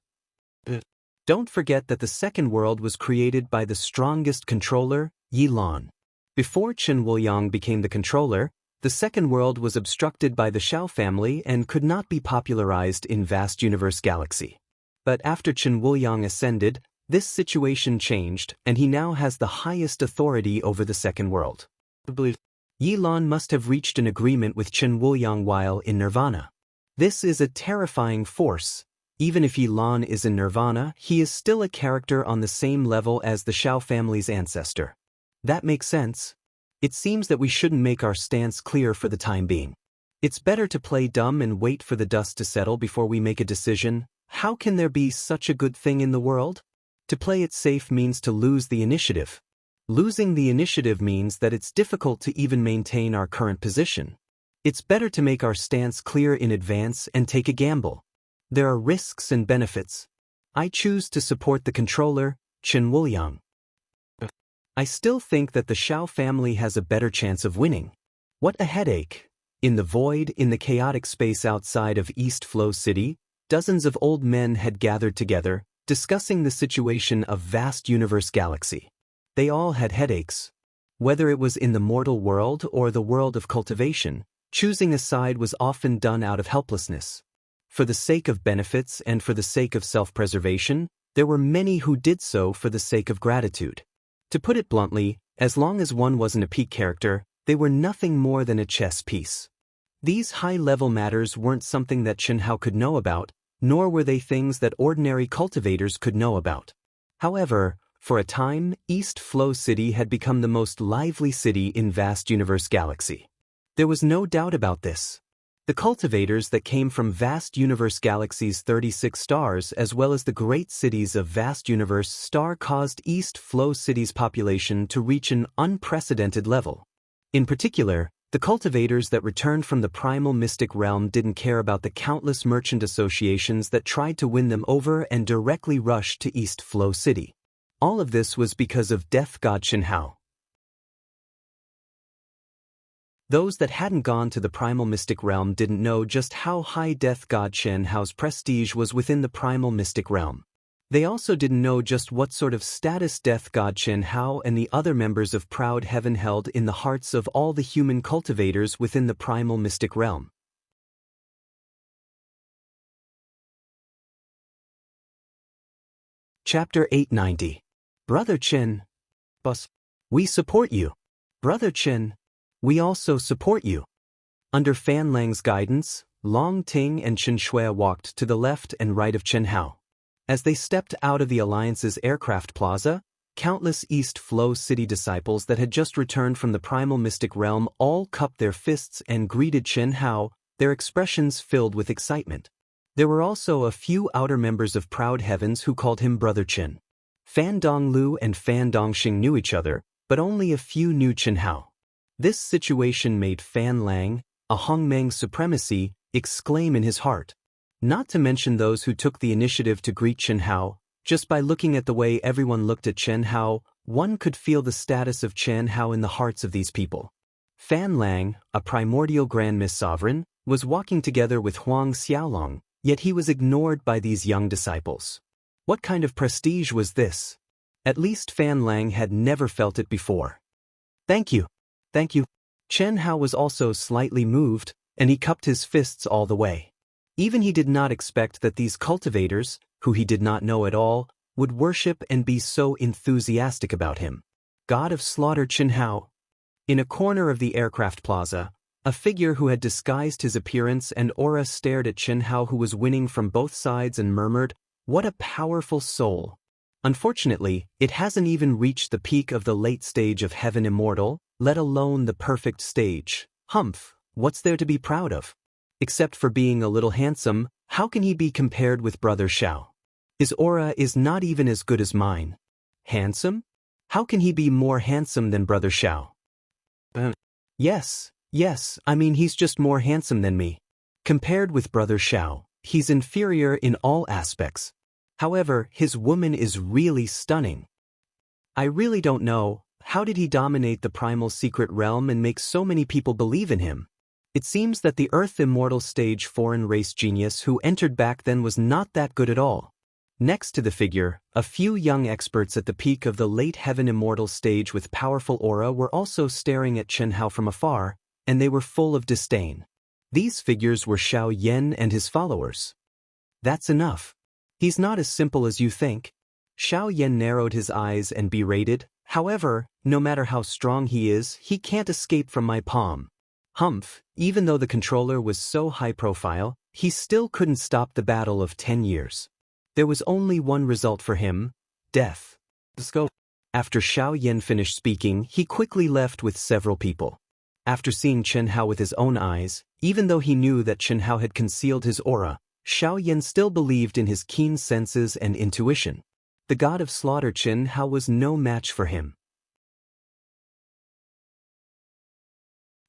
Don't forget that the second world was created by the strongest controller, Yi Lan. Before Chen Wuliang became the controller, the second world was obstructed by the Shao family and could not be popularized in vast universe galaxy. But after Chen Wuliang ascended, this situation changed, and he now has the highest authority over the second world. Yi Lan must have reached an agreement with Chen Wuliang while in Nirvana. This is a terrifying force. Even if Yi Lan is in Nirvana, he is still a character on the same level as the Shao family's ancestor. That makes sense. It seems that we shouldn't make our stance clear for the time being. It's better to play dumb and wait for the dust to settle before we make a decision. How can there be such a good thing in the world? To play it safe means to lose the initiative. Losing the initiative means that it's difficult to even maintain our current position. It's better to make our stance clear in advance and take a gamble. There are risks and benefits. I choose to support the controller, Chen Wuliang. I still think that the Shao family has a better chance of winning. What a headache. In the void, in the chaotic space outside of East Flow City, dozens of old men had gathered together, discussing the situation of vast universe galaxy. They all had headaches. Whether it was in the mortal world or the world of cultivation, choosing a side was often done out of helplessness. For the sake of benefits and for the sake of self-preservation, there were many who did so for the sake of gratitude. To put it bluntly, as long as one wasn't a peak character, they were nothing more than a chess piece. These high-level matters weren't something that Chen Hao could know about, nor were they things that ordinary cultivators could know about. However, for a time, East Flow City had become the most lively city in vast universe galaxy. There was no doubt about this. The cultivators that came from vast universe galaxy's 36 stars as well as the great cities of vast universe star caused East Flow City's population to reach an unprecedented level. In particular, the cultivators that returned from the primal mystic realm didn't care about the countless merchant associations that tried to win them over and directly rushed to East Flow City. All of this was because of Death God Chen Hao. Those that hadn't gone to the primal mystic realm didn't know just how high Death God Chen Hao's prestige was within the primal mystic realm. They also didn't know just what sort of status Death God Chen Hao and the other members of Proud Heaven held in the hearts of all the human cultivators within the primal mystic realm. Chapter 890. Brother Chen. Boss. We support you. Brother Chen. We also support you. Under Fan Lang's guidance, Long Ting and Chen Shui walked to the left and right of Chen Hao. As they stepped out of the Alliance's aircraft plaza, Countless East Flow City disciples that had just returned from the primal mystic realm all cupped their fists and greeted Chen Hao, their expressions filled with excitement. There were also a few outer members of Proud Heavens who called him Brother Chen. Fan Donglu and Fan Dongxing knew each other, but only a few knew Chen Hao. This situation made Fan Lang, a Hongmeng supremacy, exclaim in his heart. Not to mention those who took the initiative to greet Chen Hao. Just by looking at the way everyone looked at Chen Hao, one could feel the status of Chen Hao in the hearts of these people. Fan Lang, a primordial Grand Miss Sovereign, was walking together with Huang Xiaolong, yet he was ignored by these young disciples. What kind of prestige was this? At least Fan Lang had never felt it before. Thank you. Thank you. Chen Hao was also slightly moved, and he cupped his fists all the way. Even he did not expect that these cultivators, who he did not know at all, would worship and be so enthusiastic about him. God of Slaughter Chen Hao. In a corner of the aircraft plaza, a figure who had disguised his appearance and aura stared at Chen Hao, who was winning from both sides, and murmured, "What a powerful soul." Unfortunately, it hasn't even reached the peak of the late stage of Heaven Immortal, let alone the perfect stage. Humph, what's there to be proud of? Except for being a little handsome, how can he be compared with Brother Xiao? His aura is not even as good as mine. Handsome? How can he be more handsome than Brother Xiao? Yes, I mean he's just more handsome than me. Compared with Brother Xiao, he's inferior in all aspects. However, his woman is really stunning. I really don't know, how did he dominate the primal secret realm and make so many people believe in him? It seems that the Earth Immortal stage foreign race genius who entered back then was not that good at all. Next to the figure, a few young experts at the peak of the late Heaven Immortal stage with powerful aura were also staring at Chen Hao from afar, and they were full of disdain. These figures were Xiao Yan and his followers. That's enough. He's not as simple as you think. Xiao Yan narrowed his eyes and berated, however, no matter how strong he is, he can't escape from my palm. Humph, even though the controller was so high profile, he still couldn't stop the battle of 10 years. There was only one result for him: death. Let's go. After Xiao Yan finished speaking, he quickly left with several people. After seeing Chen Hao with his own eyes, even though he knew that Chen Hao had concealed his aura, Xiao Yan still believed in his keen senses and intuition. The God of Slaughter Chen Hao was no match for him.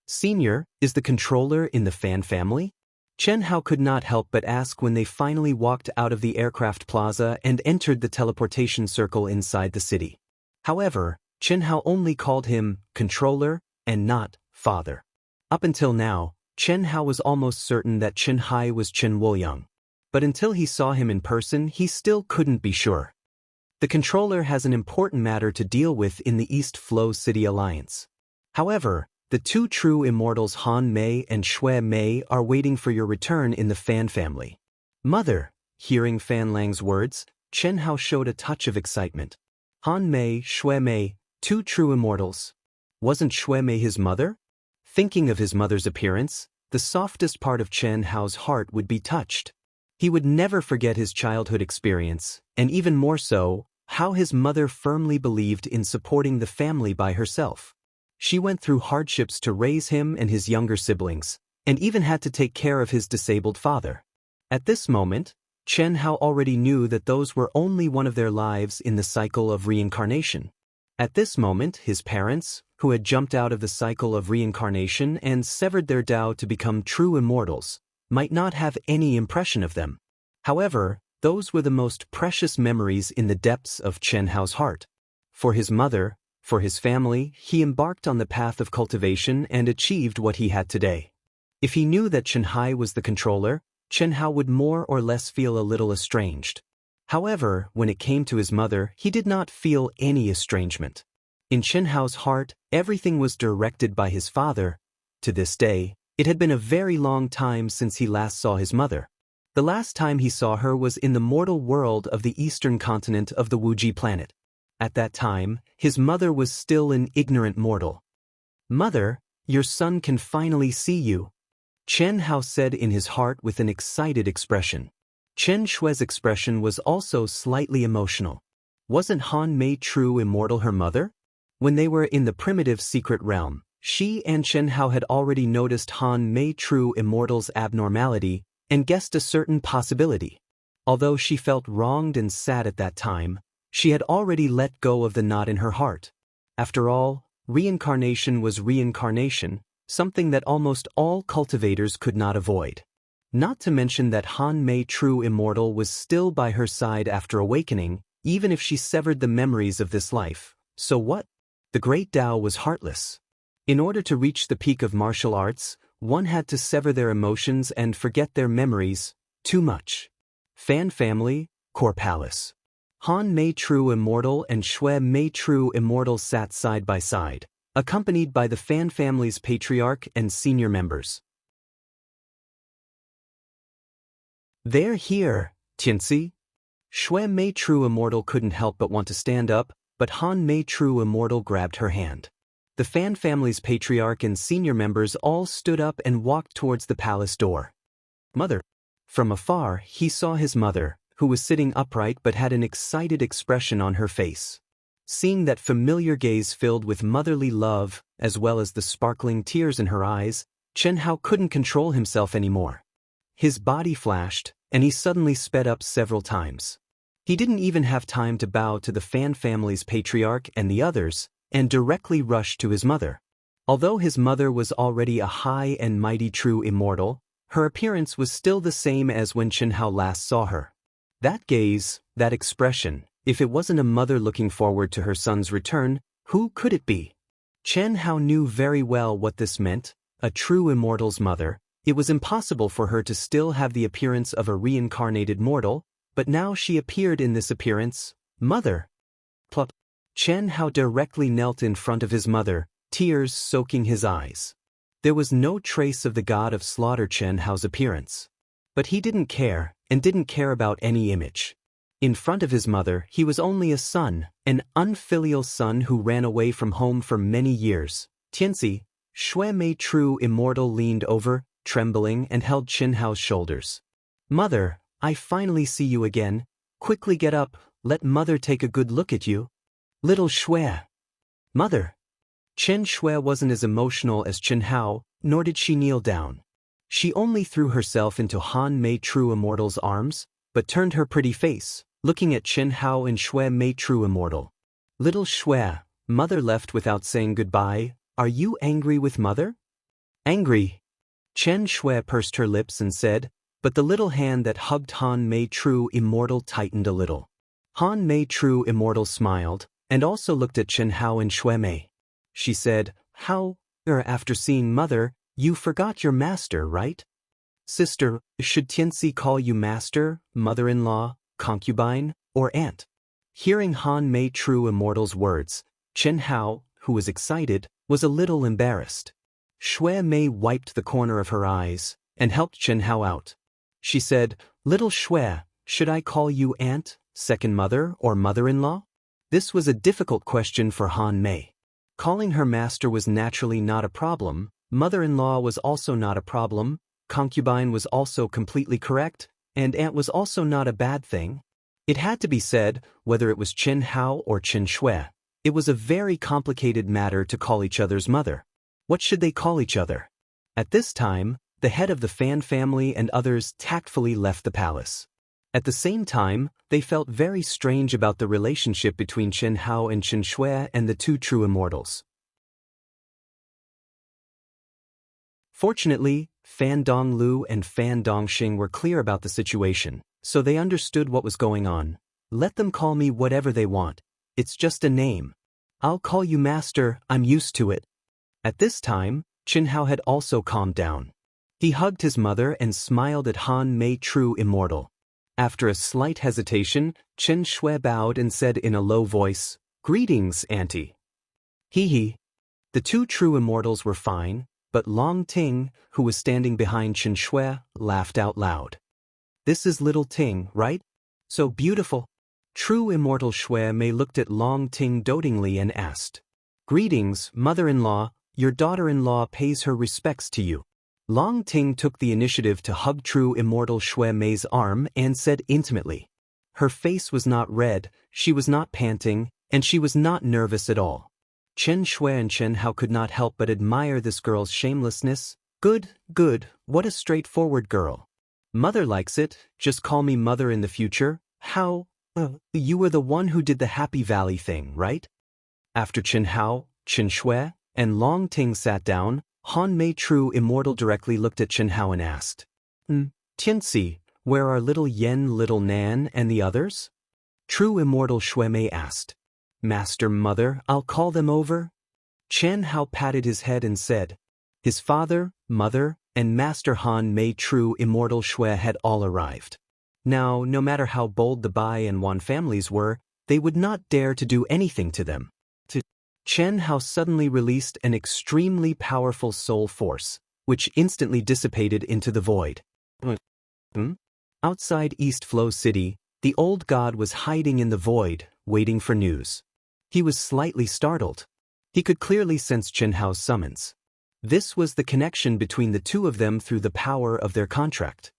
Senior, is the controller in the Fan family? Chen Hao could not help but ask when they finally walked out of the aircraft plaza and entered the teleportation circle inside the city. However, Chen Hao only called him controller and not father. Up until now, Chen Hao was almost certain that Chen Hai was Chen Woyang. But until he saw him in person, he still couldn't be sure. The controller has an important matter to deal with in the East Flow City Alliance. However, the two true immortals Han Mei and Shui Mei are waiting for your return in the Fan family. Mother, hearing Fan Lang's words, Chen Hao showed a touch of excitement. Han Mei, Shui Mei, two true immortals. Wasn't Shui Mei his mother? Thinking of his mother's appearance, the softest part of Chen Hao's heart would be touched. He would never forget his childhood experience, and even more so, how his mother firmly believed in supporting the family by herself. She went through hardships to raise him and his younger siblings, and even had to take care of his disabled father. At this moment, Chen Hao already knew that those were only one of their lives in the cycle of reincarnation. At this moment, his parents, who had jumped out of the cycle of reincarnation and severed their Tao to become true immortals, might not have any impression of them. However, those were the most precious memories in the depths of Chen Hao's heart. For his mother, for his family, he embarked on the path of cultivation and achieved what he had today. If he knew that Chen Hai was the controller, Chen Hao would more or less feel a little estranged. However, when it came to his mother, he did not feel any estrangement. In Chen Hao's heart, everything was directed by his father. To this day, it had been a very long time since he last saw his mother. The last time he saw her was in the mortal world of the eastern continent of the Wuji planet. At that time, his mother was still an ignorant mortal. "Mother, your son can finally see you," Chen Hao said in his heart with an excited expression. Chen Shui's expression was also slightly emotional. Wasn't Han Mei true immortal her mother? When they were in the primitive secret realm, she and Chen Hao had already noticed Han Mei true immortal's abnormality and guessed a certain possibility. Although she felt wronged and sad at that time, she had already let go of the knot in her heart. After all, reincarnation was reincarnation, something that almost all cultivators could not avoid. Not to mention that Han Mei true immortal was still by her side after awakening, even if she severed the memories of this life. So what? The great Tao was heartless. In order to reach the peak of martial arts, one had to sever their emotions and forget their memories. Too much. Fan family, Core Palace. Han Mei true immortal and Shui Mei true immortal sat side by side, accompanied by the Fan family's patriarch and senior members. "They're here, Tianxi." Shui Mei true immortal couldn't help but want to stand up, but Han Mei true immortal grabbed her hand. The Fan family's patriarch and senior members all stood up and walked towards the palace door. "Mother." From afar, he saw his mother, who was sitting upright but had an excited expression on her face. Seeing that familiar gaze filled with motherly love, as well as the sparkling tears in her eyes, Chen Hao couldn't control himself anymore. His body flashed, and he suddenly sped up several times. He didn't even have time to bow to the Fan family's patriarch and the others, and directly rushed to his mother. Although his mother was already a high and mighty true immortal, her appearance was still the same as when Chen Hao last saw her. That gaze, that expression, if it wasn't a mother looking forward to her son's return, who could it be? Chen Hao knew very well what this meant, a true immortal's mother. It was impossible for her to still have the appearance of a reincarnated mortal, but now she appeared in this appearance, mother. Plop. Chen Hao directly knelt in front of his mother, tears soaking his eyes. There was no trace of the god of slaughter Chen Hao's appearance. But he didn't care, and didn't care about any image. In front of his mother, he was only a son, an unfilial son who ran away from home for many years. Tianxi, Shui Mei true immortal leaned over, trembling, and held Chen Hao's shoulders. "Mother, I finally see you again. Quickly get up, let mother take a good look at you." "Little Shui." "Mother." Chen Shui wasn't as emotional as Chen Hao, nor did she kneel down. She only threw herself into Han Mei true immortal's arms, but turned her pretty face, looking at Chen Hao and Shui Mei true immortal. "Little Shui," mother left without saying goodbye. "Are you angry with mother?" "Angry?" Chen Shui pursed her lips and said, but the little hand that hugged Han Mei true immortal tightened a little. Han Mei true immortal smiled, and also looked at Chen Hao and Shui Mei. She said, "How, after seeing mother, you forgot your master, right?" "Sister, should Tianxi call you master, mother-in-law, concubine, or aunt?" Hearing Han Mei true immortal's words, Chen Hao, who was excited, was a little embarrassed. Shui Mei wiped the corner of her eyes, and helped Chen Hao out. She said, "Little Shui, should I call you aunt, second mother, or mother-in-law?" This was a difficult question for Han Mei. Calling her master was naturally not a problem, mother-in-law was also not a problem, concubine was also completely correct, and aunt was also not a bad thing. It had to be said, whether it was Chen Hao or Chen Shui, it was a very complicated matter to call each other's mother. What should they call each other? At this time, the head of the Fan family and others tactfully left the palace. At the same time, they felt very strange about the relationship between Chen Hao and Chen Shui and the two true immortals. Fortunately, Fan Donglu and Fan Dongxing were clear about the situation, so they understood what was going on. "Let them call me whatever they want. It's just a name. I'll call you master, I'm used to it." At this time, Chen Hao had also calmed down. He hugged his mother and smiled at Han Mei true immortal. After a slight hesitation, Chen Shui bowed and said in a low voice, "Greetings, Auntie." Hee. The two true immortals were fine, but Long Ting, who was standing behind Chen Shui, laughed out loud. "This is little Ting, right? So beautiful." True immortal Shui Mei looked at Long Ting dotingly and asked, "Greetings, mother-in-law, your daughter-in-law pays her respects to you." Long Ting took the initiative to hug true immortal Shui Mei's arm and said intimately, Her face was not red, she was not panting, and she was not nervous at all. Chen Shui and Chen Hao could not help but admire this girl's shamelessness. Good, good, what a straightforward girl. Mother likes it, just call me mother in the future. How? You were the one who did the Happy Valley thing, right? After Chen Hao, Chen Shui, and Long Ting sat down, Han Mei True Immortal directly looked at Chen Hao and asked, Tianxi, where are little Yen, little Nan, and the others? True Immortal Shui Mei asked. Master, Mother, I'll call them over. Chen Hao patted his head and said, his father, mother, and Master Han Mei True Immortal Shui had all arrived. Now, no matter how bold the Bai and Wan families were, they would not dare to do anything to them. Chen Hao suddenly released an extremely powerful soul force, which instantly dissipated into the void. Outside East Flow City, the old god was hiding in the void, waiting for news. He was slightly startled. He could clearly sense Chen Hao's summons. This was the connection between the two of them through the power of their contract.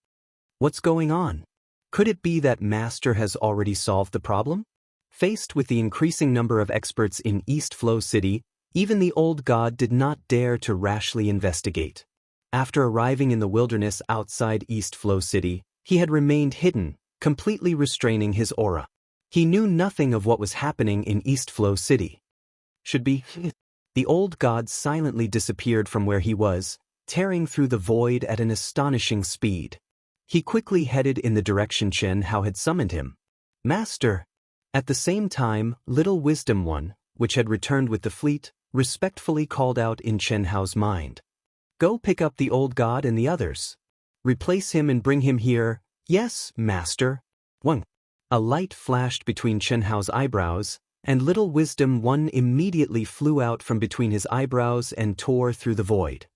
What's going on? Could it be that Master has already solved the problem? Faced with the increasing number of experts in East Flow City, even the old god did not dare to rashly investigate. After arriving in the wilderness outside East Flow City, he had remained hidden, completely restraining his aura. He knew nothing of what was happening in East Flow City. The old god silently disappeared from where he was, tearing through the void at an astonishing speed. He quickly headed in the direction Chen Hao had summoned him. Master! At the same time, Little Wisdom One, which had returned with the fleet, respectfully called out in Chen Hao's mind. Go pick up the old god and the others. Replace him and bring him here. Yes, Master. 1. A light flashed between Chen Hao's eyebrows, and Little Wisdom One immediately flew out from between his eyebrows and tore through the void.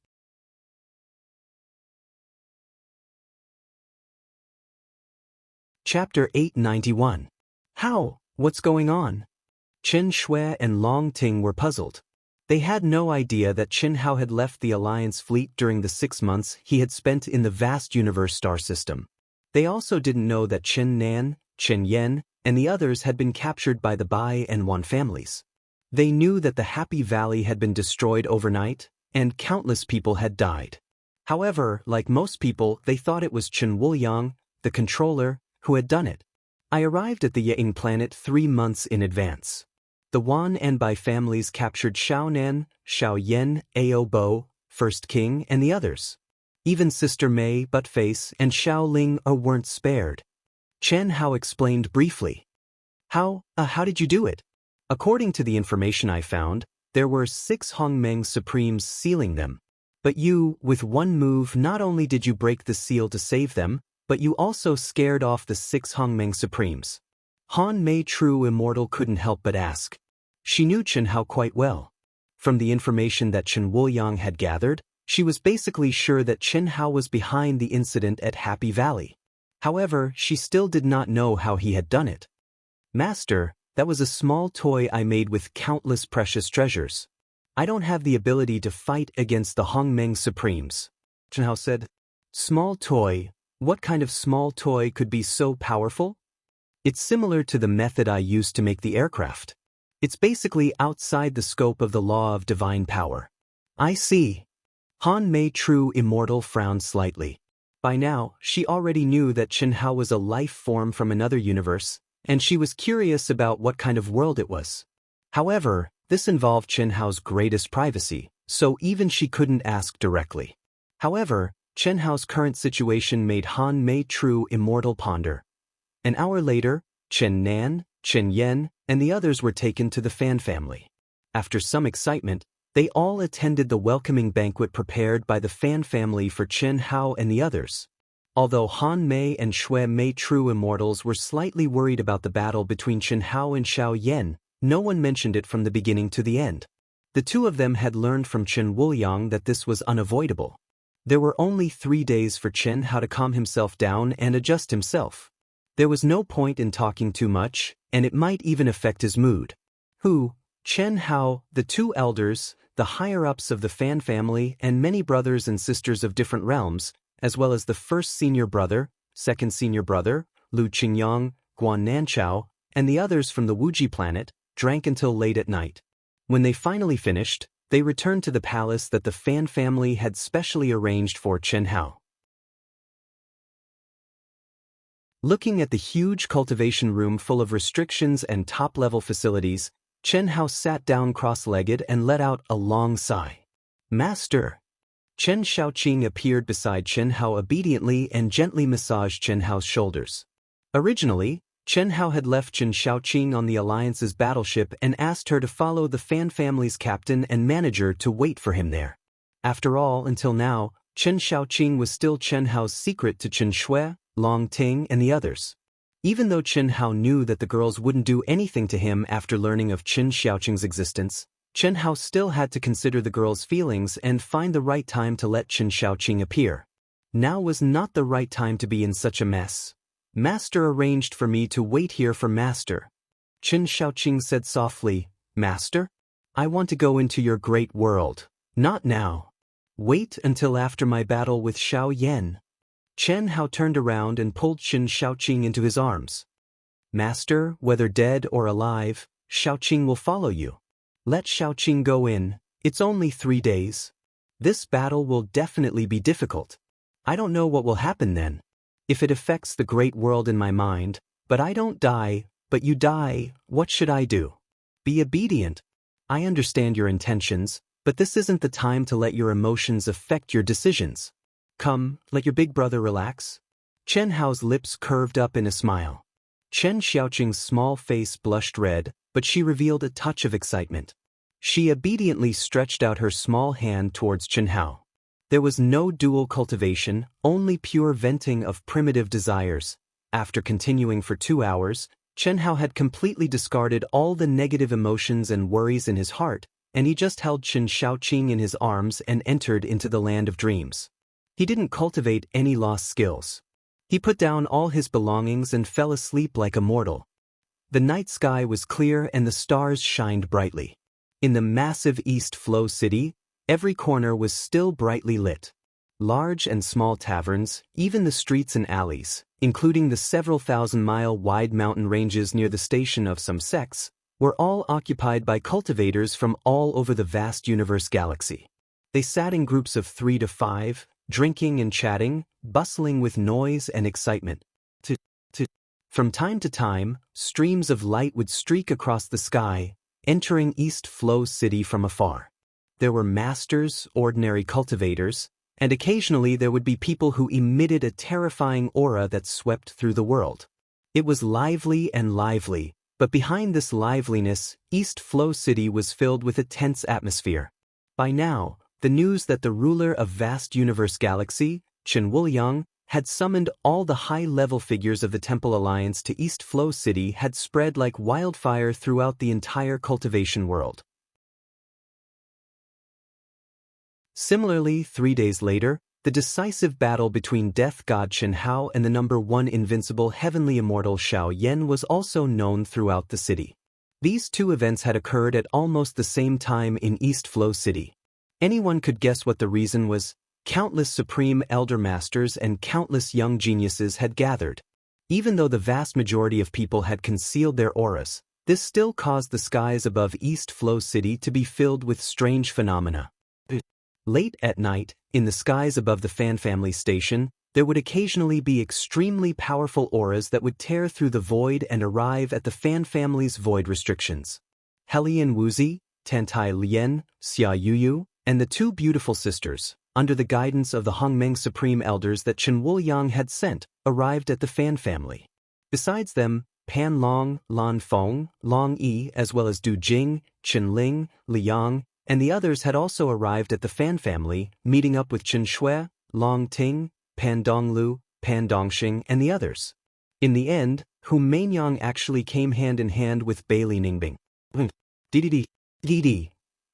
Chapter 891. How? What's going on? Chen Shui and Long Ting were puzzled. They had no idea that Chen Hao had left the Alliance fleet during the 6 months he had spent in the vast universe star system. They also didn't know that Chen Nan, Chen Yen, and the others had been captured by the Bai and Wan families. They knew that the Happy Valley had been destroyed overnight, and countless people had died. However, like most people, they thought it was Chen Wuliang, the controller, who had done it. I arrived at the Ying planet 3 months in advance. The Wan and Bai families captured Xiao Nan, Xiao Yen, Ao Bo, First King, and the others. Even Sister Mei, Buttface, and Xiao Ling weren't spared. Chen Hao explained briefly. How did you do it? According to the information I found, there were 6 Hongmeng Supremes sealing them. But you, with one move, not only did you break the seal to save them, but you also scared off the 6 Hongmeng Supremes. Han Mei True Immortal couldn't help but ask. She knew Chen Hao quite well. From the information that Chen Wuliang had gathered, she was basically sure that Chen Hao was behind the incident at Happy Valley. However, she still did not know how he had done it. Master, that was a small toy I made with countless precious treasures. I don't have the ability to fight against the Hongmeng Supremes. Chen Hao said. Small toy? What kind of small toy could be so powerful? It's similar to the method I used to make the aircraft. It's basically outside the scope of the law of divine power. I see. Han Mei True Immortal frowned slightly. By now, she already knew that Chen Hao was a life form from another universe, and she was curious about what kind of world it was. However, this involved Chen Hao's greatest privacy, so even she couldn't ask directly. However, Chen Hao's current situation made Han Mei True Immortal ponder. An hour later, Chen Nan, Chen Yen, and the others were taken to the Fan family. After some excitement, they all attended the welcoming banquet prepared by the Fan family for Chen Hao and the others. Although Han Mei and Shui Mei True Immortals were slightly worried about the battle between Chen Hao and Xiao Yen, no one mentioned it from the beginning to the end. The two of them had learned from Chen Wuliang that this was unavoidable. There were only 3 days for Chen Hao to calm himself down and adjust himself. There was no point in talking too much, and it might even affect his mood. Chen Hao, the 2 elders, the higher-ups of the Fan family, and many brothers and sisters of different realms, as well as the first senior brother, second senior brother, Lu Qingyang, Guan Nanchao, and the others from the Wuji planet, drank until late at night. When they finally finished, they returned to the palace that the Fan family had specially arranged for Chen Hao. Looking at the huge cultivation room full of restrictions and top-level facilities, Chen Hao sat down cross-legged and let out a long sigh. "Master!" Chen Shaoqing appeared beside Chen Hao obediently and gently massaged Chen Hao's shoulders. Originally, Chen Hao had left Chen Shaoqing on the Alliance's battleship and asked her to follow the Fan family's captain and manager to wait for him there. After all, until now, Chen Shaoqing was still Chen Hao's secret to Chen Shui, Long Ting, and the others. Even though Chen Hao knew that the girls wouldn't do anything to him after learning of Chen Xiaoqing's existence, Chen Hao still had to consider the girls' feelings and find the right time to let Chen Xiaoqing appear. Now was not the right time to be in such a mess. "Master arranged for me to wait here for Master." Chen Xiaoqing said softly, "Master? I want to go into your great world. Not now. Wait until after my battle with Xiao Yan." Chen Hao turned around and pulled Chen Xiaoqing into his arms. "Master, whether dead or alive, Xiaoqing will follow you. Let Xiaoqing go in, it's only 3 days. This battle will definitely be difficult. I don't know what will happen then. If it affects the great world in my mind, but I don't die, but you die, what should I do? Be obedient. I understand your intentions, but this isn't the time to let your emotions affect your decisions. Come, let your big brother relax." Chen Hao's lips curved up in a smile. Chen Xiaoqing's small face blushed red, but she revealed a touch of excitement. She obediently stretched out her small hand towards Chen Hao. There was no dual cultivation, only pure venting of primitive desires. After continuing for 2 hours, Chen Hao had completely discarded all the negative emotions and worries in his heart, and he just held Chen Xiaoqing in his arms and entered into the land of dreams. He didn't cultivate any lost skills. He put down all his belongings and fell asleep like a mortal. The night sky was clear and the stars shined brightly. In the massive East Flow City, every corner was still brightly lit. Large and small taverns, even the streets and alleys, including the several thousand-mile-wide mountain ranges near the station of some sects, were all occupied by cultivators from all over the vast universe galaxy. They sat in groups of 3 to 5, drinking and chatting, bustling with noise and excitement. From time to time, streams of light would streak across the sky, entering East Flow City from afar. There were masters, ordinary cultivators, and occasionally there would be people who emitted a terrifying aura that swept through the world. It was lively and lively, but behind this liveliness, East Flow City was filled with a tense atmosphere. By now, the news that the ruler of vast universe galaxy, Chen Wuliang, had summoned all the high-level figures of the Temple Alliance to East Flow City had spread like wildfire throughout the entire cultivation world. Similarly, 3 days later, the decisive battle between Death God Chen Hao and the #1 invincible heavenly immortal Xiao Yan was also known throughout the city. These 2 events had occurred at almost the same time in East Flow City. Anyone could guess what the reason was. Countless supreme elder masters and countless young geniuses had gathered. Even though the vast majority of people had concealed their auras, this still caused the skies above East Flow City to be filled with strange phenomena. Late at night, in the skies above the Fan family station, there would occasionally be extremely powerful auras that would tear through the void and arrive at the Fan family's void restrictions. Helian Wuzi, Tantai Lian, Xia Yuyu, and the 2 beautiful sisters, under the guidance of the Hongmeng Supreme Elders that Chen Wuliang had sent, arrived at the Fan family. Besides them, Pan Long, Lan Feng, Long Yi, as well as Du Jing, Chen Ling, Liang, and the others had also arrived at the Fan family, meeting up with Chen Shui, Long Ting, Pan Donglu, Pan Dongxing, and the others. In the end, Hu Mainyang actually came hand in hand with Bailey Ningbing.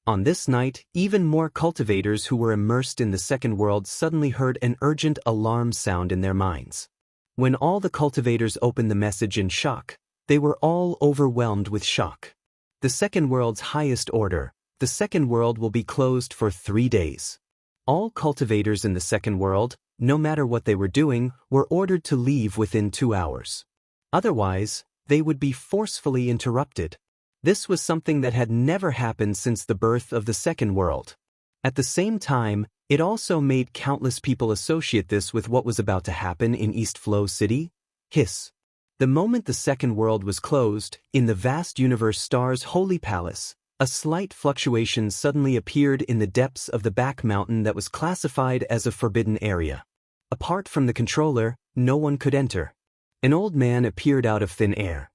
On this night, even more cultivators who were immersed in the second world suddenly heard an urgent alarm sound in their minds. When all the cultivators opened the message in shock, they were all overwhelmed with shock. The second world's highest order, the second world will be closed for 3 days. All cultivators in the second world, no matter what they were doing, were ordered to leave within 2 hours. Otherwise, they would be forcefully interrupted. This was something that had never happened since the birth of the Second World. At the same time, it also made countless people associate this with what was about to happen in East Flow City. Hiss. The moment the Second World was closed, in the vast universe star's holy palace, a slight fluctuation suddenly appeared in the depths of the back mountain that was classified as a forbidden area. Apart from the controller, no one could enter. An old man appeared out of thin air.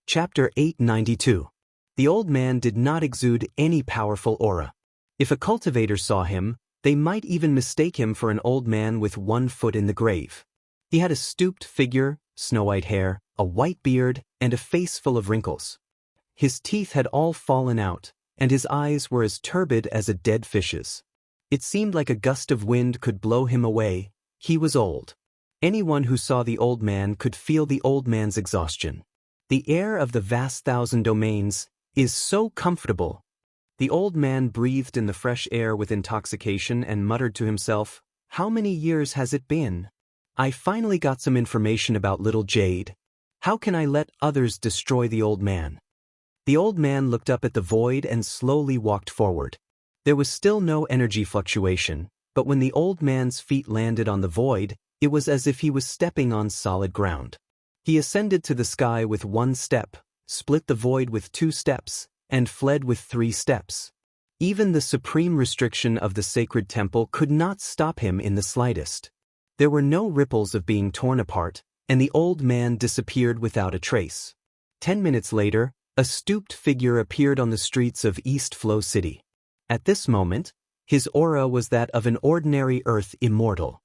Chapter 892. The old man did not exude any powerful aura. If a cultivator saw him, they might even mistake him for an old man with one foot in the grave. He had a stooped figure, snow-white hair, a white beard, and a face full of wrinkles. His teeth had all fallen out, and his eyes were as turbid as a dead fish's. It seemed like a gust of wind could blow him away. He was old. Anyone who saw the old man could feel the old man's exhaustion. The air of the vast thousand domains is so comfortable. The old man breathed in the fresh air with intoxication and muttered to himself, "How many years has it been? I finally got some information about little Jade. How can I let others destroy the old man?" The old man looked up at the void and slowly walked forward. There was still no energy fluctuation, but when the old man's feet landed on the void, it was as if he was stepping on solid ground. He ascended to the sky with one step, split the void with 2 steps, and fled with 3 steps. Even the supreme restriction of the sacred temple could not stop him in the slightest. There were no ripples of being torn apart, and the old man disappeared without a trace. 10 minutes later, a stooped figure appeared on the streets of East Flow City. At this moment, his aura was that of an ordinary earth immortal.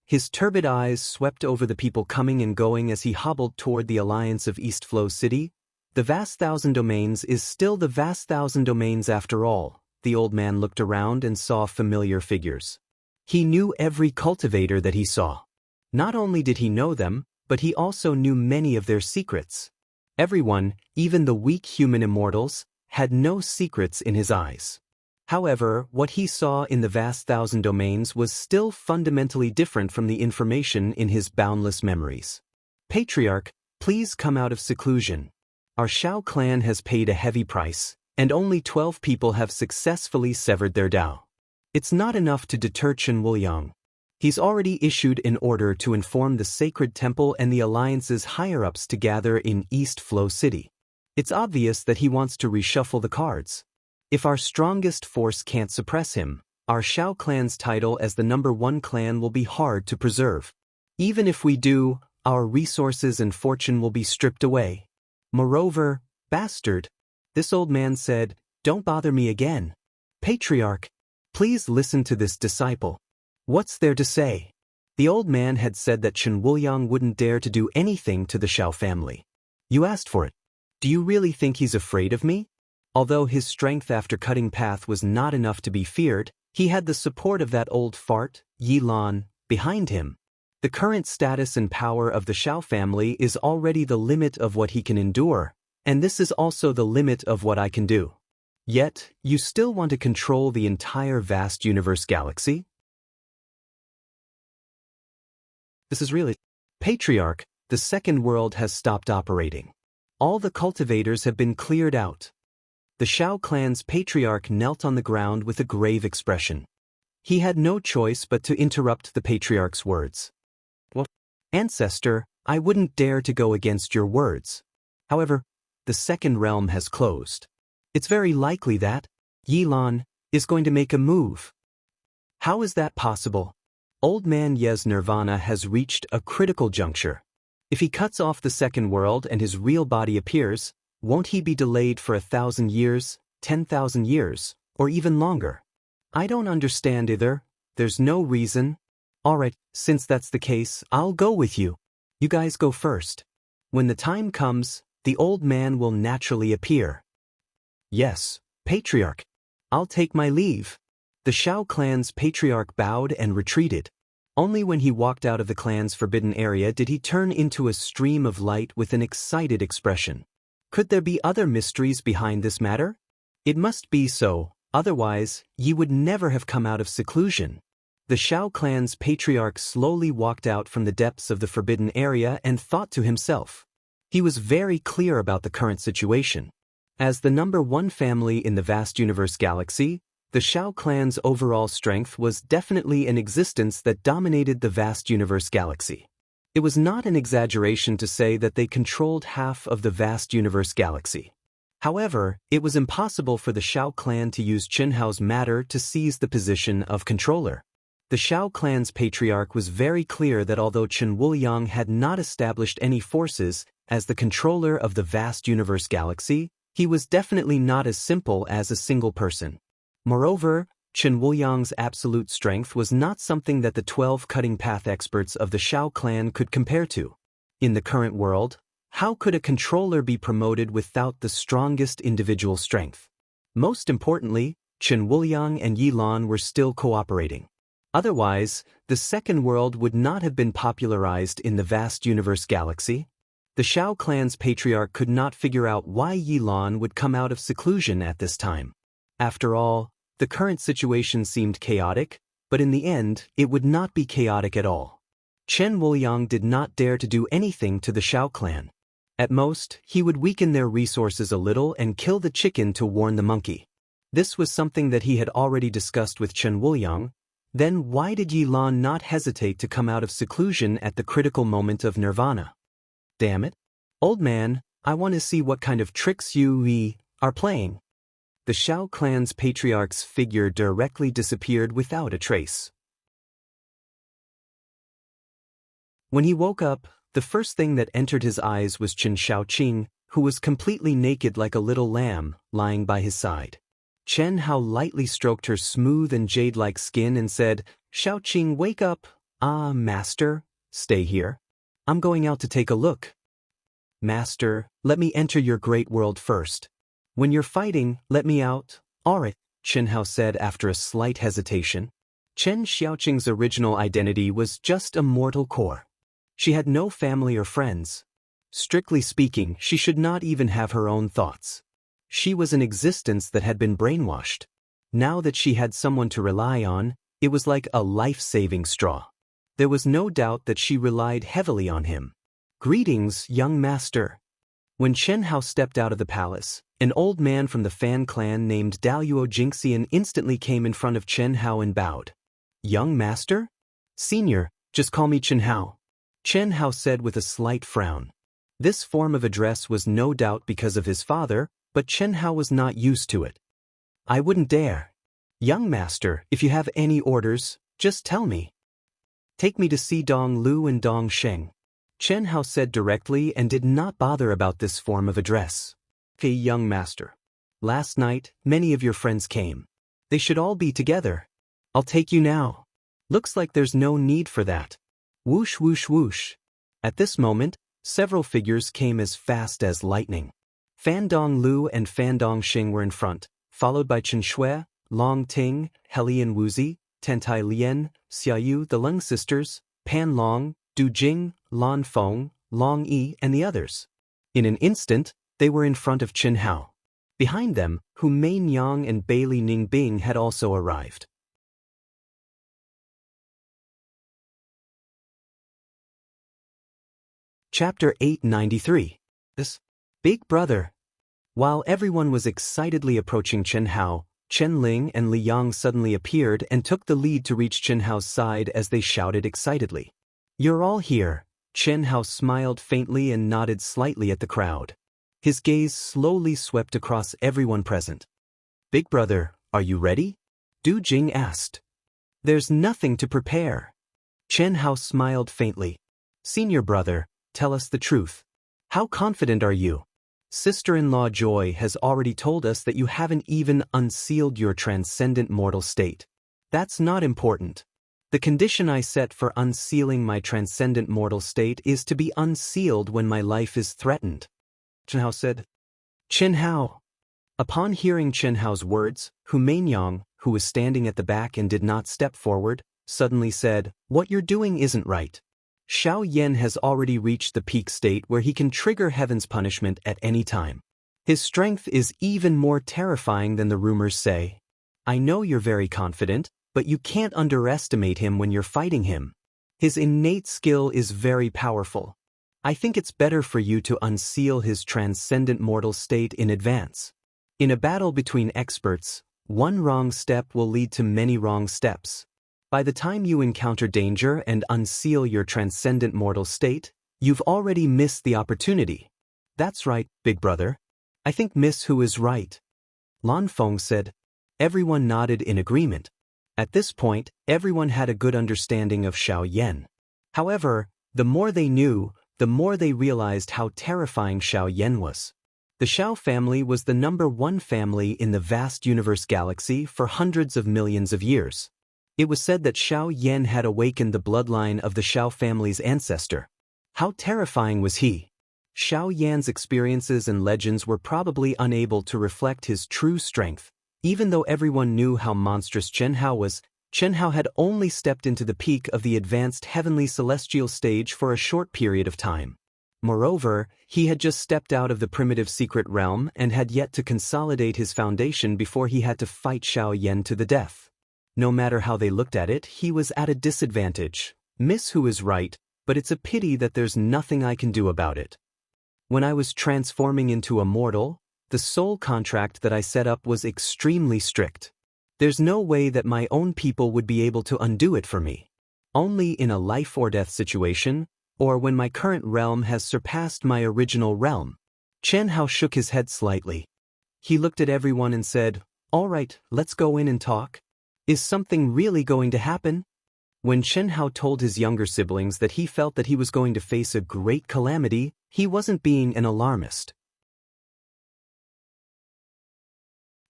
His turbid eyes swept over the people coming and going as he hobbled toward the alliance of East Flow City. The vast thousand domains is still the vast thousand domains after all. The old man looked around and saw familiar figures. He knew every cultivator that he saw. Not only did he know them, but he also knew many of their secrets. Everyone, even the weak human immortals, had no secrets in his eyes. However, what he saw in the vast thousand domains was still fundamentally different from the information in his boundless memories. "Patriarch, please come out of seclusion. Our Shao clan has paid a heavy price, and only 12 people have successfully severed their Dao. It's not enough to deter Chen Wuliang. He's already issued an order to inform the Sacred Temple and the Alliance's higher-ups to gather in East Flow City. It's obvious that he wants to reshuffle the cards. If our strongest force can't suppress him, our Shao clan's title as the #1 clan will be hard to preserve. Even if we do, our resources and fortune will be stripped away. Moreover, bastard," this old man said, "don't bother me again. Patriarch, please listen to this disciple. What's there to say?" The old man had said that Chen Wuliang wouldn't dare to do anything to the Shao family. "You asked for it. Do you really think he's afraid of me?" Although his strength after cutting path was not enough to be feared, he had the support of that old fart, Yi Lan, behind him. The current status and power of the Shao family is already the limit of what he can endure, and this is also the limit of what I can do. Yet, you still want to control the entire vast universe galaxy? This is really... Patriarch, the Second World has stopped operating. All the cultivators have been cleared out. The Shao clan's patriarch knelt on the ground with a grave expression. He had no choice but to interrupt the patriarch's words. "Well, ancestor, I wouldn't dare to go against your words. However, the second realm has closed. It's very likely that Yi Lan is going to make a move." "How is that possible?" Old man Ye's nirvana has reached a critical juncture. If he cuts off the Second World and his real body appears, won't he be delayed for 1,000 years, 10,000 years, or even longer? I don't understand either. There's no reason. Alright, since that's the case, I'll go with you. You guys go first. When the time comes, the old man will naturally appear. "Yes, Patriarch. I'll take my leave." The Shao clan's patriarch bowed and retreated. Only when he walked out of the clan's forbidden area did he turn into a stream of light with an excited expression. Could there be other mysteries behind this matter? It must be so, otherwise, Yi would never have come out of seclusion. The Shao clan's patriarch slowly walked out from the depths of the forbidden area and thought to himself. He was very clear about the current situation. As the number one family in the vast universe galaxy, the Shao clan's overall strength was definitely an existence that dominated the vast universe galaxy. It was not an exaggeration to say that they controlled half of the vast universe galaxy. However, it was impossible for the Shao clan to use Chen Hao's matter to seize the position of controller. The Shao clan's patriarch was very clear that although Chen Wuliang had not established any forces as the controller of the vast universe galaxy, he was definitely not as simple as a single person. Moreover, Chen Wuliang's absolute strength was not something that the 12 cutting path experts of the Shao clan could compare to. In the current world, how could a controller be promoted without the strongest individual strength? Most importantly, Chen Wuliang and Yi Lan were still cooperating. Otherwise, the second world would not have been popularized in the vast universe galaxy. The Shao clan's patriarch could not figure out why Yi Lan would come out of seclusion at this time. After all, the current situation seemed chaotic, but in the end, it would not be chaotic at all. Chen Wuliang did not dare to do anything to the Shao clan. At most, he would weaken their resources a little and kill the chicken to warn the monkey. This was something that he had already discussed with Chen Wuliang. Then why did Yi Lan not hesitate to come out of seclusion at the critical moment of nirvana? Damn it. Old man, I want to see what kind of tricks you are playing. The Shao clan's patriarch's figure directly disappeared without a trace. When he woke up, the first thing that entered his eyes was Chen Shaoqing, who was completely naked like a little lamb, lying by his side. Chen Hao lightly stroked her smooth and jade-like skin and said, "Shaoqing, wake up." "Ah, master, stay here. I'm going out to take a look." "Master, let me enter your great world first. When you're fighting, let me out." "Alright," Chen Hao said after a slight hesitation. Chen Xiaoqing's original identity was just a mortal core. She had no family or friends. Strictly speaking, she should not even have her own thoughts. She was an existence that had been brainwashed. Now that she had someone to rely on, it was like a life-saving straw. There was no doubt that she relied heavily on him. "Greetings, young master." When Chen Hao stepped out of the palace, an old man from the Fan clan named Daluo Jingxian instantly came in front of Chen Hao and bowed. "Young master?" "Senior, just call me Chen Hao," Chen Hao said with a slight frown. This form of address was no doubt because of his father, but Chen Hao was not used to it. "I wouldn't dare." "Young master, if you have any orders, just tell me." "Take me to see Dong Lu and Dong Sheng," Chen Hao said directly and did not bother about this form of address. "Okay, young master. Last night, many of your friends came. They should all be together. I'll take you now." "Looks like there's no need for that." Whoosh whoosh whoosh. At this moment, several figures came as fast as lightning. Fan Dong Lu and Fan Dong Sheng were in front, followed by Chen Shui, Long Ting, Helian Wuzi, Tentai Lien, Xiaoyu, the Leng sisters, Pan Long, Du Jing, Lan Feng, Long Yi, and the others. In an instant, they were in front of Chen Hao. Behind them, Hu Main Yang and Bailey Ningbing had also arrived. Chapter 893. This Big Brother. While everyone was excitedly approaching Chen Hao, Chen Ling and Li Yang suddenly appeared and took the lead to reach Chen Hao's side as they shouted excitedly. "You're all here." Chen Hao smiled faintly and nodded slightly at the crowd. His gaze slowly swept across everyone present. "Big Brother, are you ready?" Du Jing asked. "There's nothing to prepare." Chen Hao smiled faintly. "Senior brother, tell us the truth. How confident are you? Sister-in-law Joy has already told us that you haven't even unsealed your transcendent mortal state. That's not important. The condition I set for unsealing my transcendent mortal state is to be unsealed when my life is threatened," Chen Hao said. "Chen Hao." Upon hearing Chen Hao's words, Hu Mainyang, who was standing at the back and did not step forward, suddenly said, "What you're doing isn't right. Xiao Yan has already reached the peak state where he can trigger heaven's punishment at any time. His strength is even more terrifying than the rumors say. I know you're very confident, but you can't underestimate him when you're fighting him. His innate skill is very powerful. I think it's better for you to unseal his transcendent mortal state in advance. In a battle between experts, one wrong step will lead to many wrong steps. By the time you encounter danger and unseal your transcendent mortal state, you've already missed the opportunity. That's right, big brother. I think Miss Hu is right. Lan Feng said. Everyone nodded in agreement. At this point, everyone had a good understanding of Xiao Yan. However, the more they knew, the more they realized how terrifying Xiao Yan was. The Xiao family was the #1 family in the vast universe galaxy for hundreds of millions of years. It was said that Xiao Yan had awakened the bloodline of the Xiao family's ancestor. How terrifying was he? Xiao Yan's experiences and legends were probably unable to reflect his true strength. Even though everyone knew how monstrous Chen Hao was, Chen Hao had only stepped into the peak of the advanced heavenly celestial stage for a short period of time. Moreover, he had just stepped out of the primitive secret realm and had yet to consolidate his foundation before he had to fight Xiao Yan to the death. No matter how they looked at it, he was at a disadvantage. Miss Hu is right, but it's a pity that there's nothing I can do about it. When I was transforming into a mortal, the soul contract that I set up was extremely strict. There's no way that my own people would be able to undo it for me. Only in a life or death situation, or when my current realm has surpassed my original realm. Chen Hao shook his head slightly. He looked at everyone and said, "All right, let's go in and talk. Is something really going to happen?" When Chen Hao told his younger siblings that he felt that he was going to face a great calamity, he wasn't being an alarmist.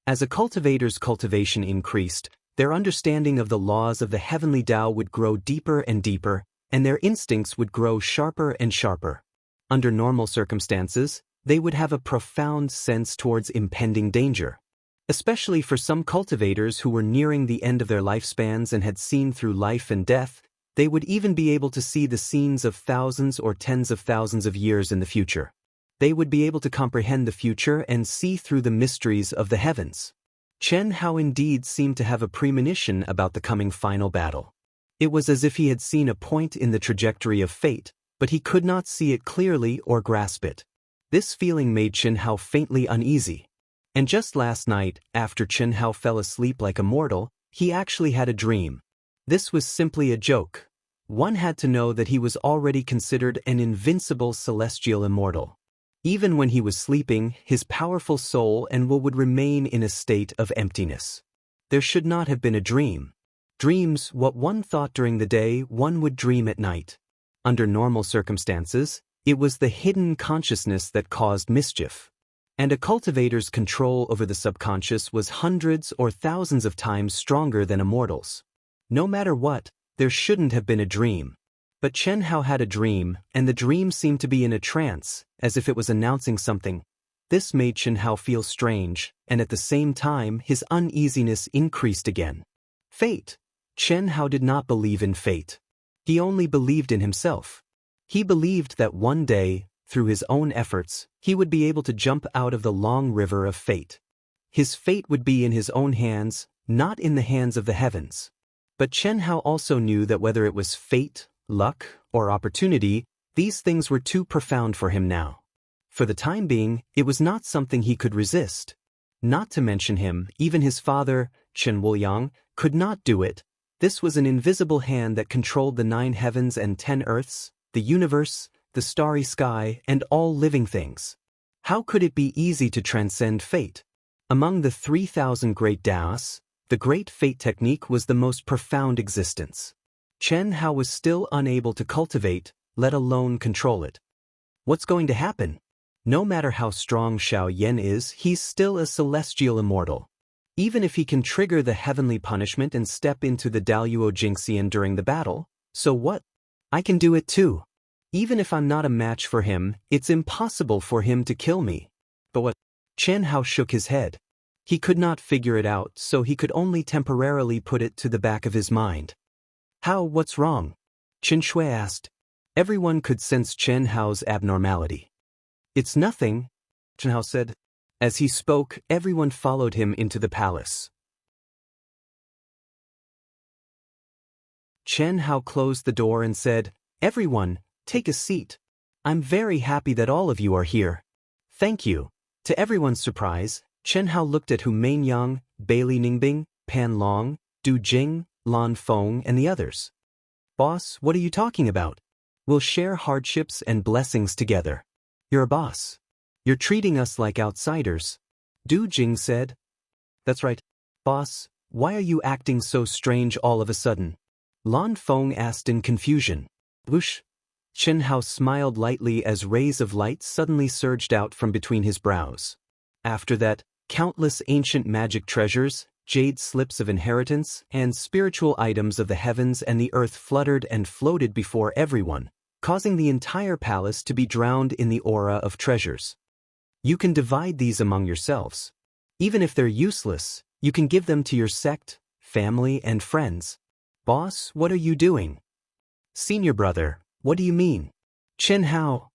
As a cultivator's cultivation increased, their understanding of the laws of the heavenly Tao would grow deeper and deeper, and their instincts would grow sharper and sharper. Under normal circumstances, they would have a profound sense towards impending danger. Especially for some cultivators who were nearing the end of their lifespans and had seen through life and death, they would even be able to see the scenes of thousands or tens of thousands of years in the future. They would be able to comprehend the future and see through the mysteries of the heavens. Chen Hao indeed seemed to have a premonition about the coming final battle. It was as if he had seen a point in the trajectory of fate, but he could not see it clearly or grasp it. This feeling made Chen Hao faintly uneasy. And just last night, after Chen Hao fell asleep like a mortal, he actually had a dream. This was simply a joke. One had to know that he was already considered an invincible celestial immortal. Even when he was sleeping, his powerful soul and will would remain in a state of emptiness. There should not have been a dream. Dreams, what one thought during the day, one would dream at night. Under normal circumstances, it was the hidden consciousness that caused mischief. And a cultivator's control over the subconscious was hundreds or thousands of times stronger than a mortal's. No matter what, there shouldn't have been a dream. But Chen Hao had a dream, and the dream seemed to be in a trance, as if it was announcing something. This made Chen Hao feel strange, and at the same time his uneasiness increased again. Fate. Chen Hao did not believe in fate. He only believed in himself. He believed that one day, through his own efforts, he would be able to jump out of the long river of fate. His fate would be in his own hands, not in the hands of the heavens. But Chen Hao also knew that whether it was fate, luck, or opportunity, these things were too profound for him now. For the time being, it was not something he could resist. Not to mention him, even his father, Chen Wuliang, could not do it. This was an invisible hand that controlled the 9 heavens and 10 earths, the universe, the starry sky, and all living things. How could it be easy to transcend fate? Among the 3,000 great Taoists, the great fate technique was the most profound existence. Chen Hao was still unable to cultivate, let alone control it. What's going to happen? No matter how strong Xiao Yan is, he's still a celestial immortal. Even if he can trigger the heavenly punishment and step into the Daluo Jingxian during the battle, so what? I can do it too. Even if I'm not a match for him, it's impossible for him to kill me. But what? Chen Hao shook his head. He could not figure it out, so he could only temporarily put it to the back of his mind. What's wrong? Chen Shui asked. Everyone could sense Chen Hao's abnormality. It's nothing, Chen Hao said. As he spoke, everyone followed him into the palace. Chen Hao closed the door and said, "Everyone, take a seat. I'm very happy that all of you are here." "Thank you." To everyone's surprise, Chen Hao looked at Hu Mainyang, Bailey Ningbing, Pan Long, Du Jing, Lan Feng and the others. "Boss, what are you talking about? We'll share hardships and blessings together. You're a boss. You're treating us like outsiders." Du Jing said. "That's right. Boss, why are you acting so strange all of a sudden?" Lan Feng asked in confusion. "Whoosh." Chen Hao smiled lightly as rays of light suddenly surged out from between his brows. After that, countless ancient magic treasures, jade slips of inheritance, and spiritual items of the heavens and the earth fluttered and floated before everyone, causing the entire palace to be drowned in the aura of treasures. You can divide these among yourselves. Even if they're useless, you can give them to your sect, family, and friends. "Boss, what are you doing?" "Senior brother, what do you mean?" Chen Hao.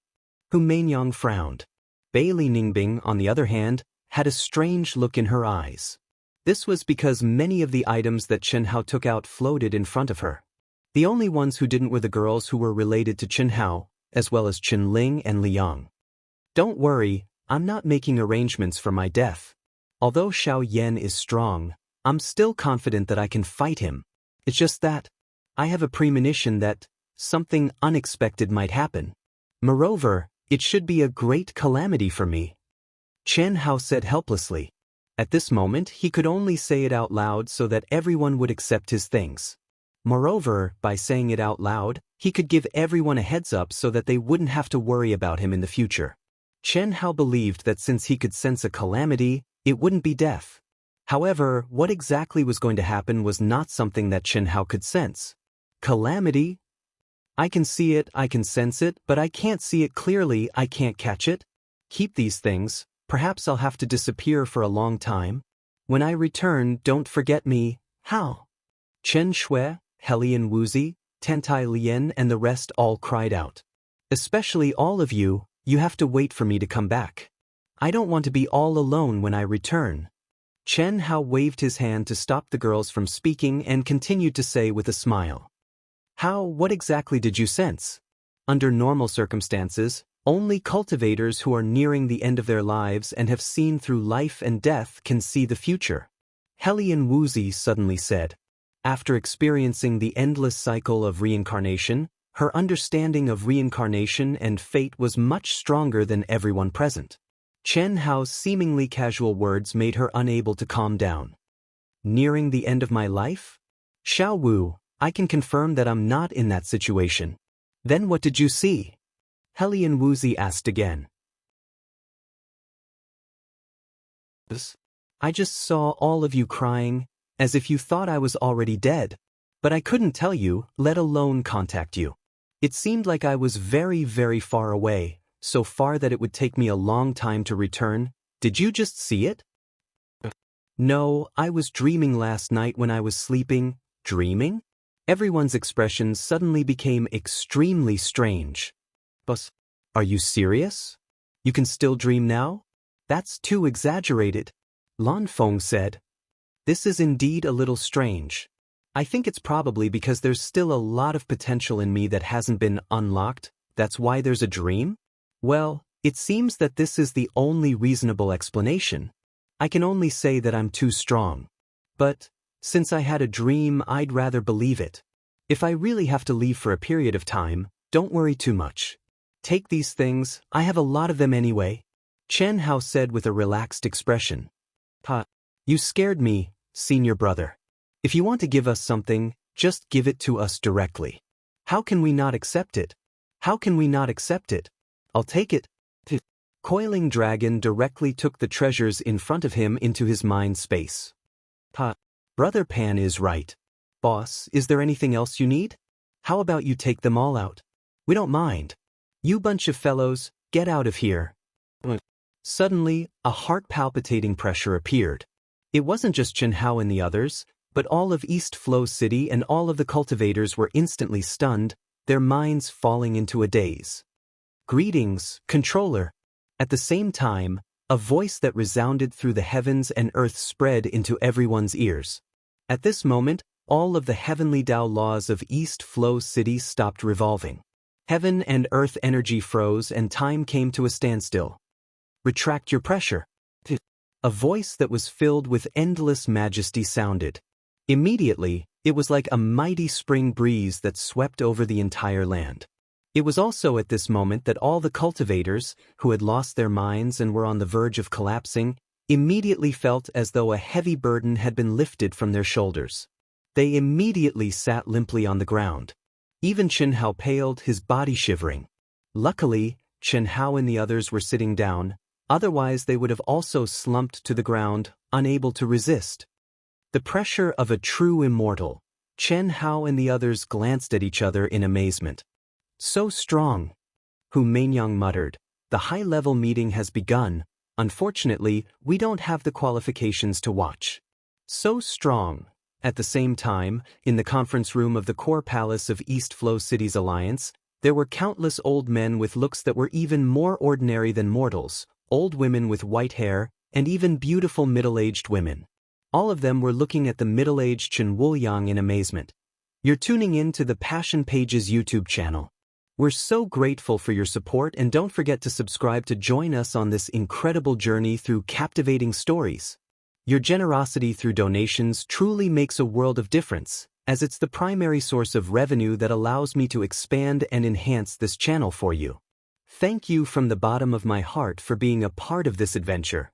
Hu Mainyang frowned. Bailey Ningbing, on the other hand, had a strange look in her eyes. This was because many of the items that Chen Hao took out floated in front of her. The only ones who didn't were the girls who were related to Chen Hao, as well as Chen Ling and Liang. "Don't worry, I'm not making arrangements for my death. Although Xiao Yan is strong, I'm still confident that I can fight him. It's just that I have a premonition that something unexpected might happen. Moreover, it should be a great calamity for me." Chen Hao said helplessly. At this moment, he could only say it out loud so that everyone would accept his things. Moreover, by saying it out loud, he could give everyone a heads up so that they wouldn't have to worry about him in the future. Chen Hao believed that since he could sense a calamity, it wouldn't be death. However, what exactly was going to happen was not something that Chen Hao could sense. Calamity? "I can see it, I can sense it, but I can't see it clearly, I can't catch it. Keep these things, perhaps I'll have to disappear for a long time. When I return, don't forget me, Hao." Chen Shui, Helian Wuzi, Tentai Lien and the rest all cried out. "Especially all of you, you have to wait for me to come back. I don't want to be all alone when I return." Chen Hao waved his hand to stop the girls from speaking and continued to say with a smile. "How, what exactly did you sense?" "Under normal circumstances, only cultivators who are nearing the end of their lives and have seen through life and death can see the future," Helian Wuzi suddenly said. After experiencing the endless cycle of reincarnation, her understanding of reincarnation and fate was much stronger than everyone present. Chen Hao's seemingly casual words made her unable to calm down. "Nearing the end of my life? Xiao Wu, I can confirm that I'm not in that situation." "Then what did you see?" Helian Wuzi asked again. "I just saw all of you crying, as if you thought I was already dead. But I couldn't tell you, let alone contact you. It seemed like I was very, very far away, so far that it would take me a long time to return. Did you just see it?" "No, I was dreaming last night when I was sleeping." "Dreaming?" Everyone's expressions suddenly became extremely strange. "Boss, are you serious? You can still dream now? That's too exaggerated," Lan Feng said. "This is indeed a little strange. I think it's probably because there's still a lot of potential in me that hasn't been unlocked. That's why there's a dream? Well, it seems that this is the only reasonable explanation. I can only say that I'm too strong. But, since I had a dream, I'd rather believe it. If I really have to leave for a period of time, don't worry too much. Take these things, I have a lot of them anyway," Chen Hao said with a relaxed expression. "Ha, you scared me, senior brother. If you want to give us something, just give it to us directly. How can we not accept it? How can we not accept it? I'll take it." Coiling Dragon directly took the treasures in front of him into his mind space. "Ha, Brother Pan is right. Boss, is there anything else you need? How about you take them all out? We don't mind. You bunch of fellows, get out of here." Suddenly, a heart-palpitating pressure appeared. It wasn't just Chen Hao and the others, but all of East Flow City and all of the cultivators were instantly stunned, their minds falling into a daze. "Greetings, controller." At the same time, a voice that resounded through the heavens and earth spread into everyone's ears. At this moment, all of the heavenly Tao laws of East Flow City stopped revolving. Heaven and earth energy froze and time came to a standstill. Retract your pressure. A voice that was filled with endless majesty sounded. Immediately, it was like a mighty spring breeze that swept over the entire land. It was also at this moment that all the cultivators, who had lost their minds and were on the verge of collapsing, immediately felt as though a heavy burden had been lifted from their shoulders. They immediately sat limply on the ground. Even Chen Hao paled, his body shivering. Luckily, Chen Hao and the others were sitting down, otherwise they would have also slumped to the ground, unable to resist. The pressure of a true immortal. Chen Hao and the others glanced at each other in amazement. So strong. Hu Mainyang muttered, the high-level meeting has begun. Unfortunately, we don't have the qualifications to watch. So strong. At the same time, in the conference room of the core palace of East Flow City's alliance, there were countless old men with looks that were even more ordinary than mortals, old women with white hair, and even beautiful middle-aged women. All of them were looking at the middle-aged Chen Wuliang in amazement. You're tuning in to the Passion Pages YouTube channel. We're so grateful for your support, and don't forget to subscribe to join us on this incredible journey through captivating stories. Your generosity through donations truly makes a world of difference, as it's the primary source of revenue that allows me to expand and enhance this channel for you. Thank you from the bottom of my heart for being a part of this adventure.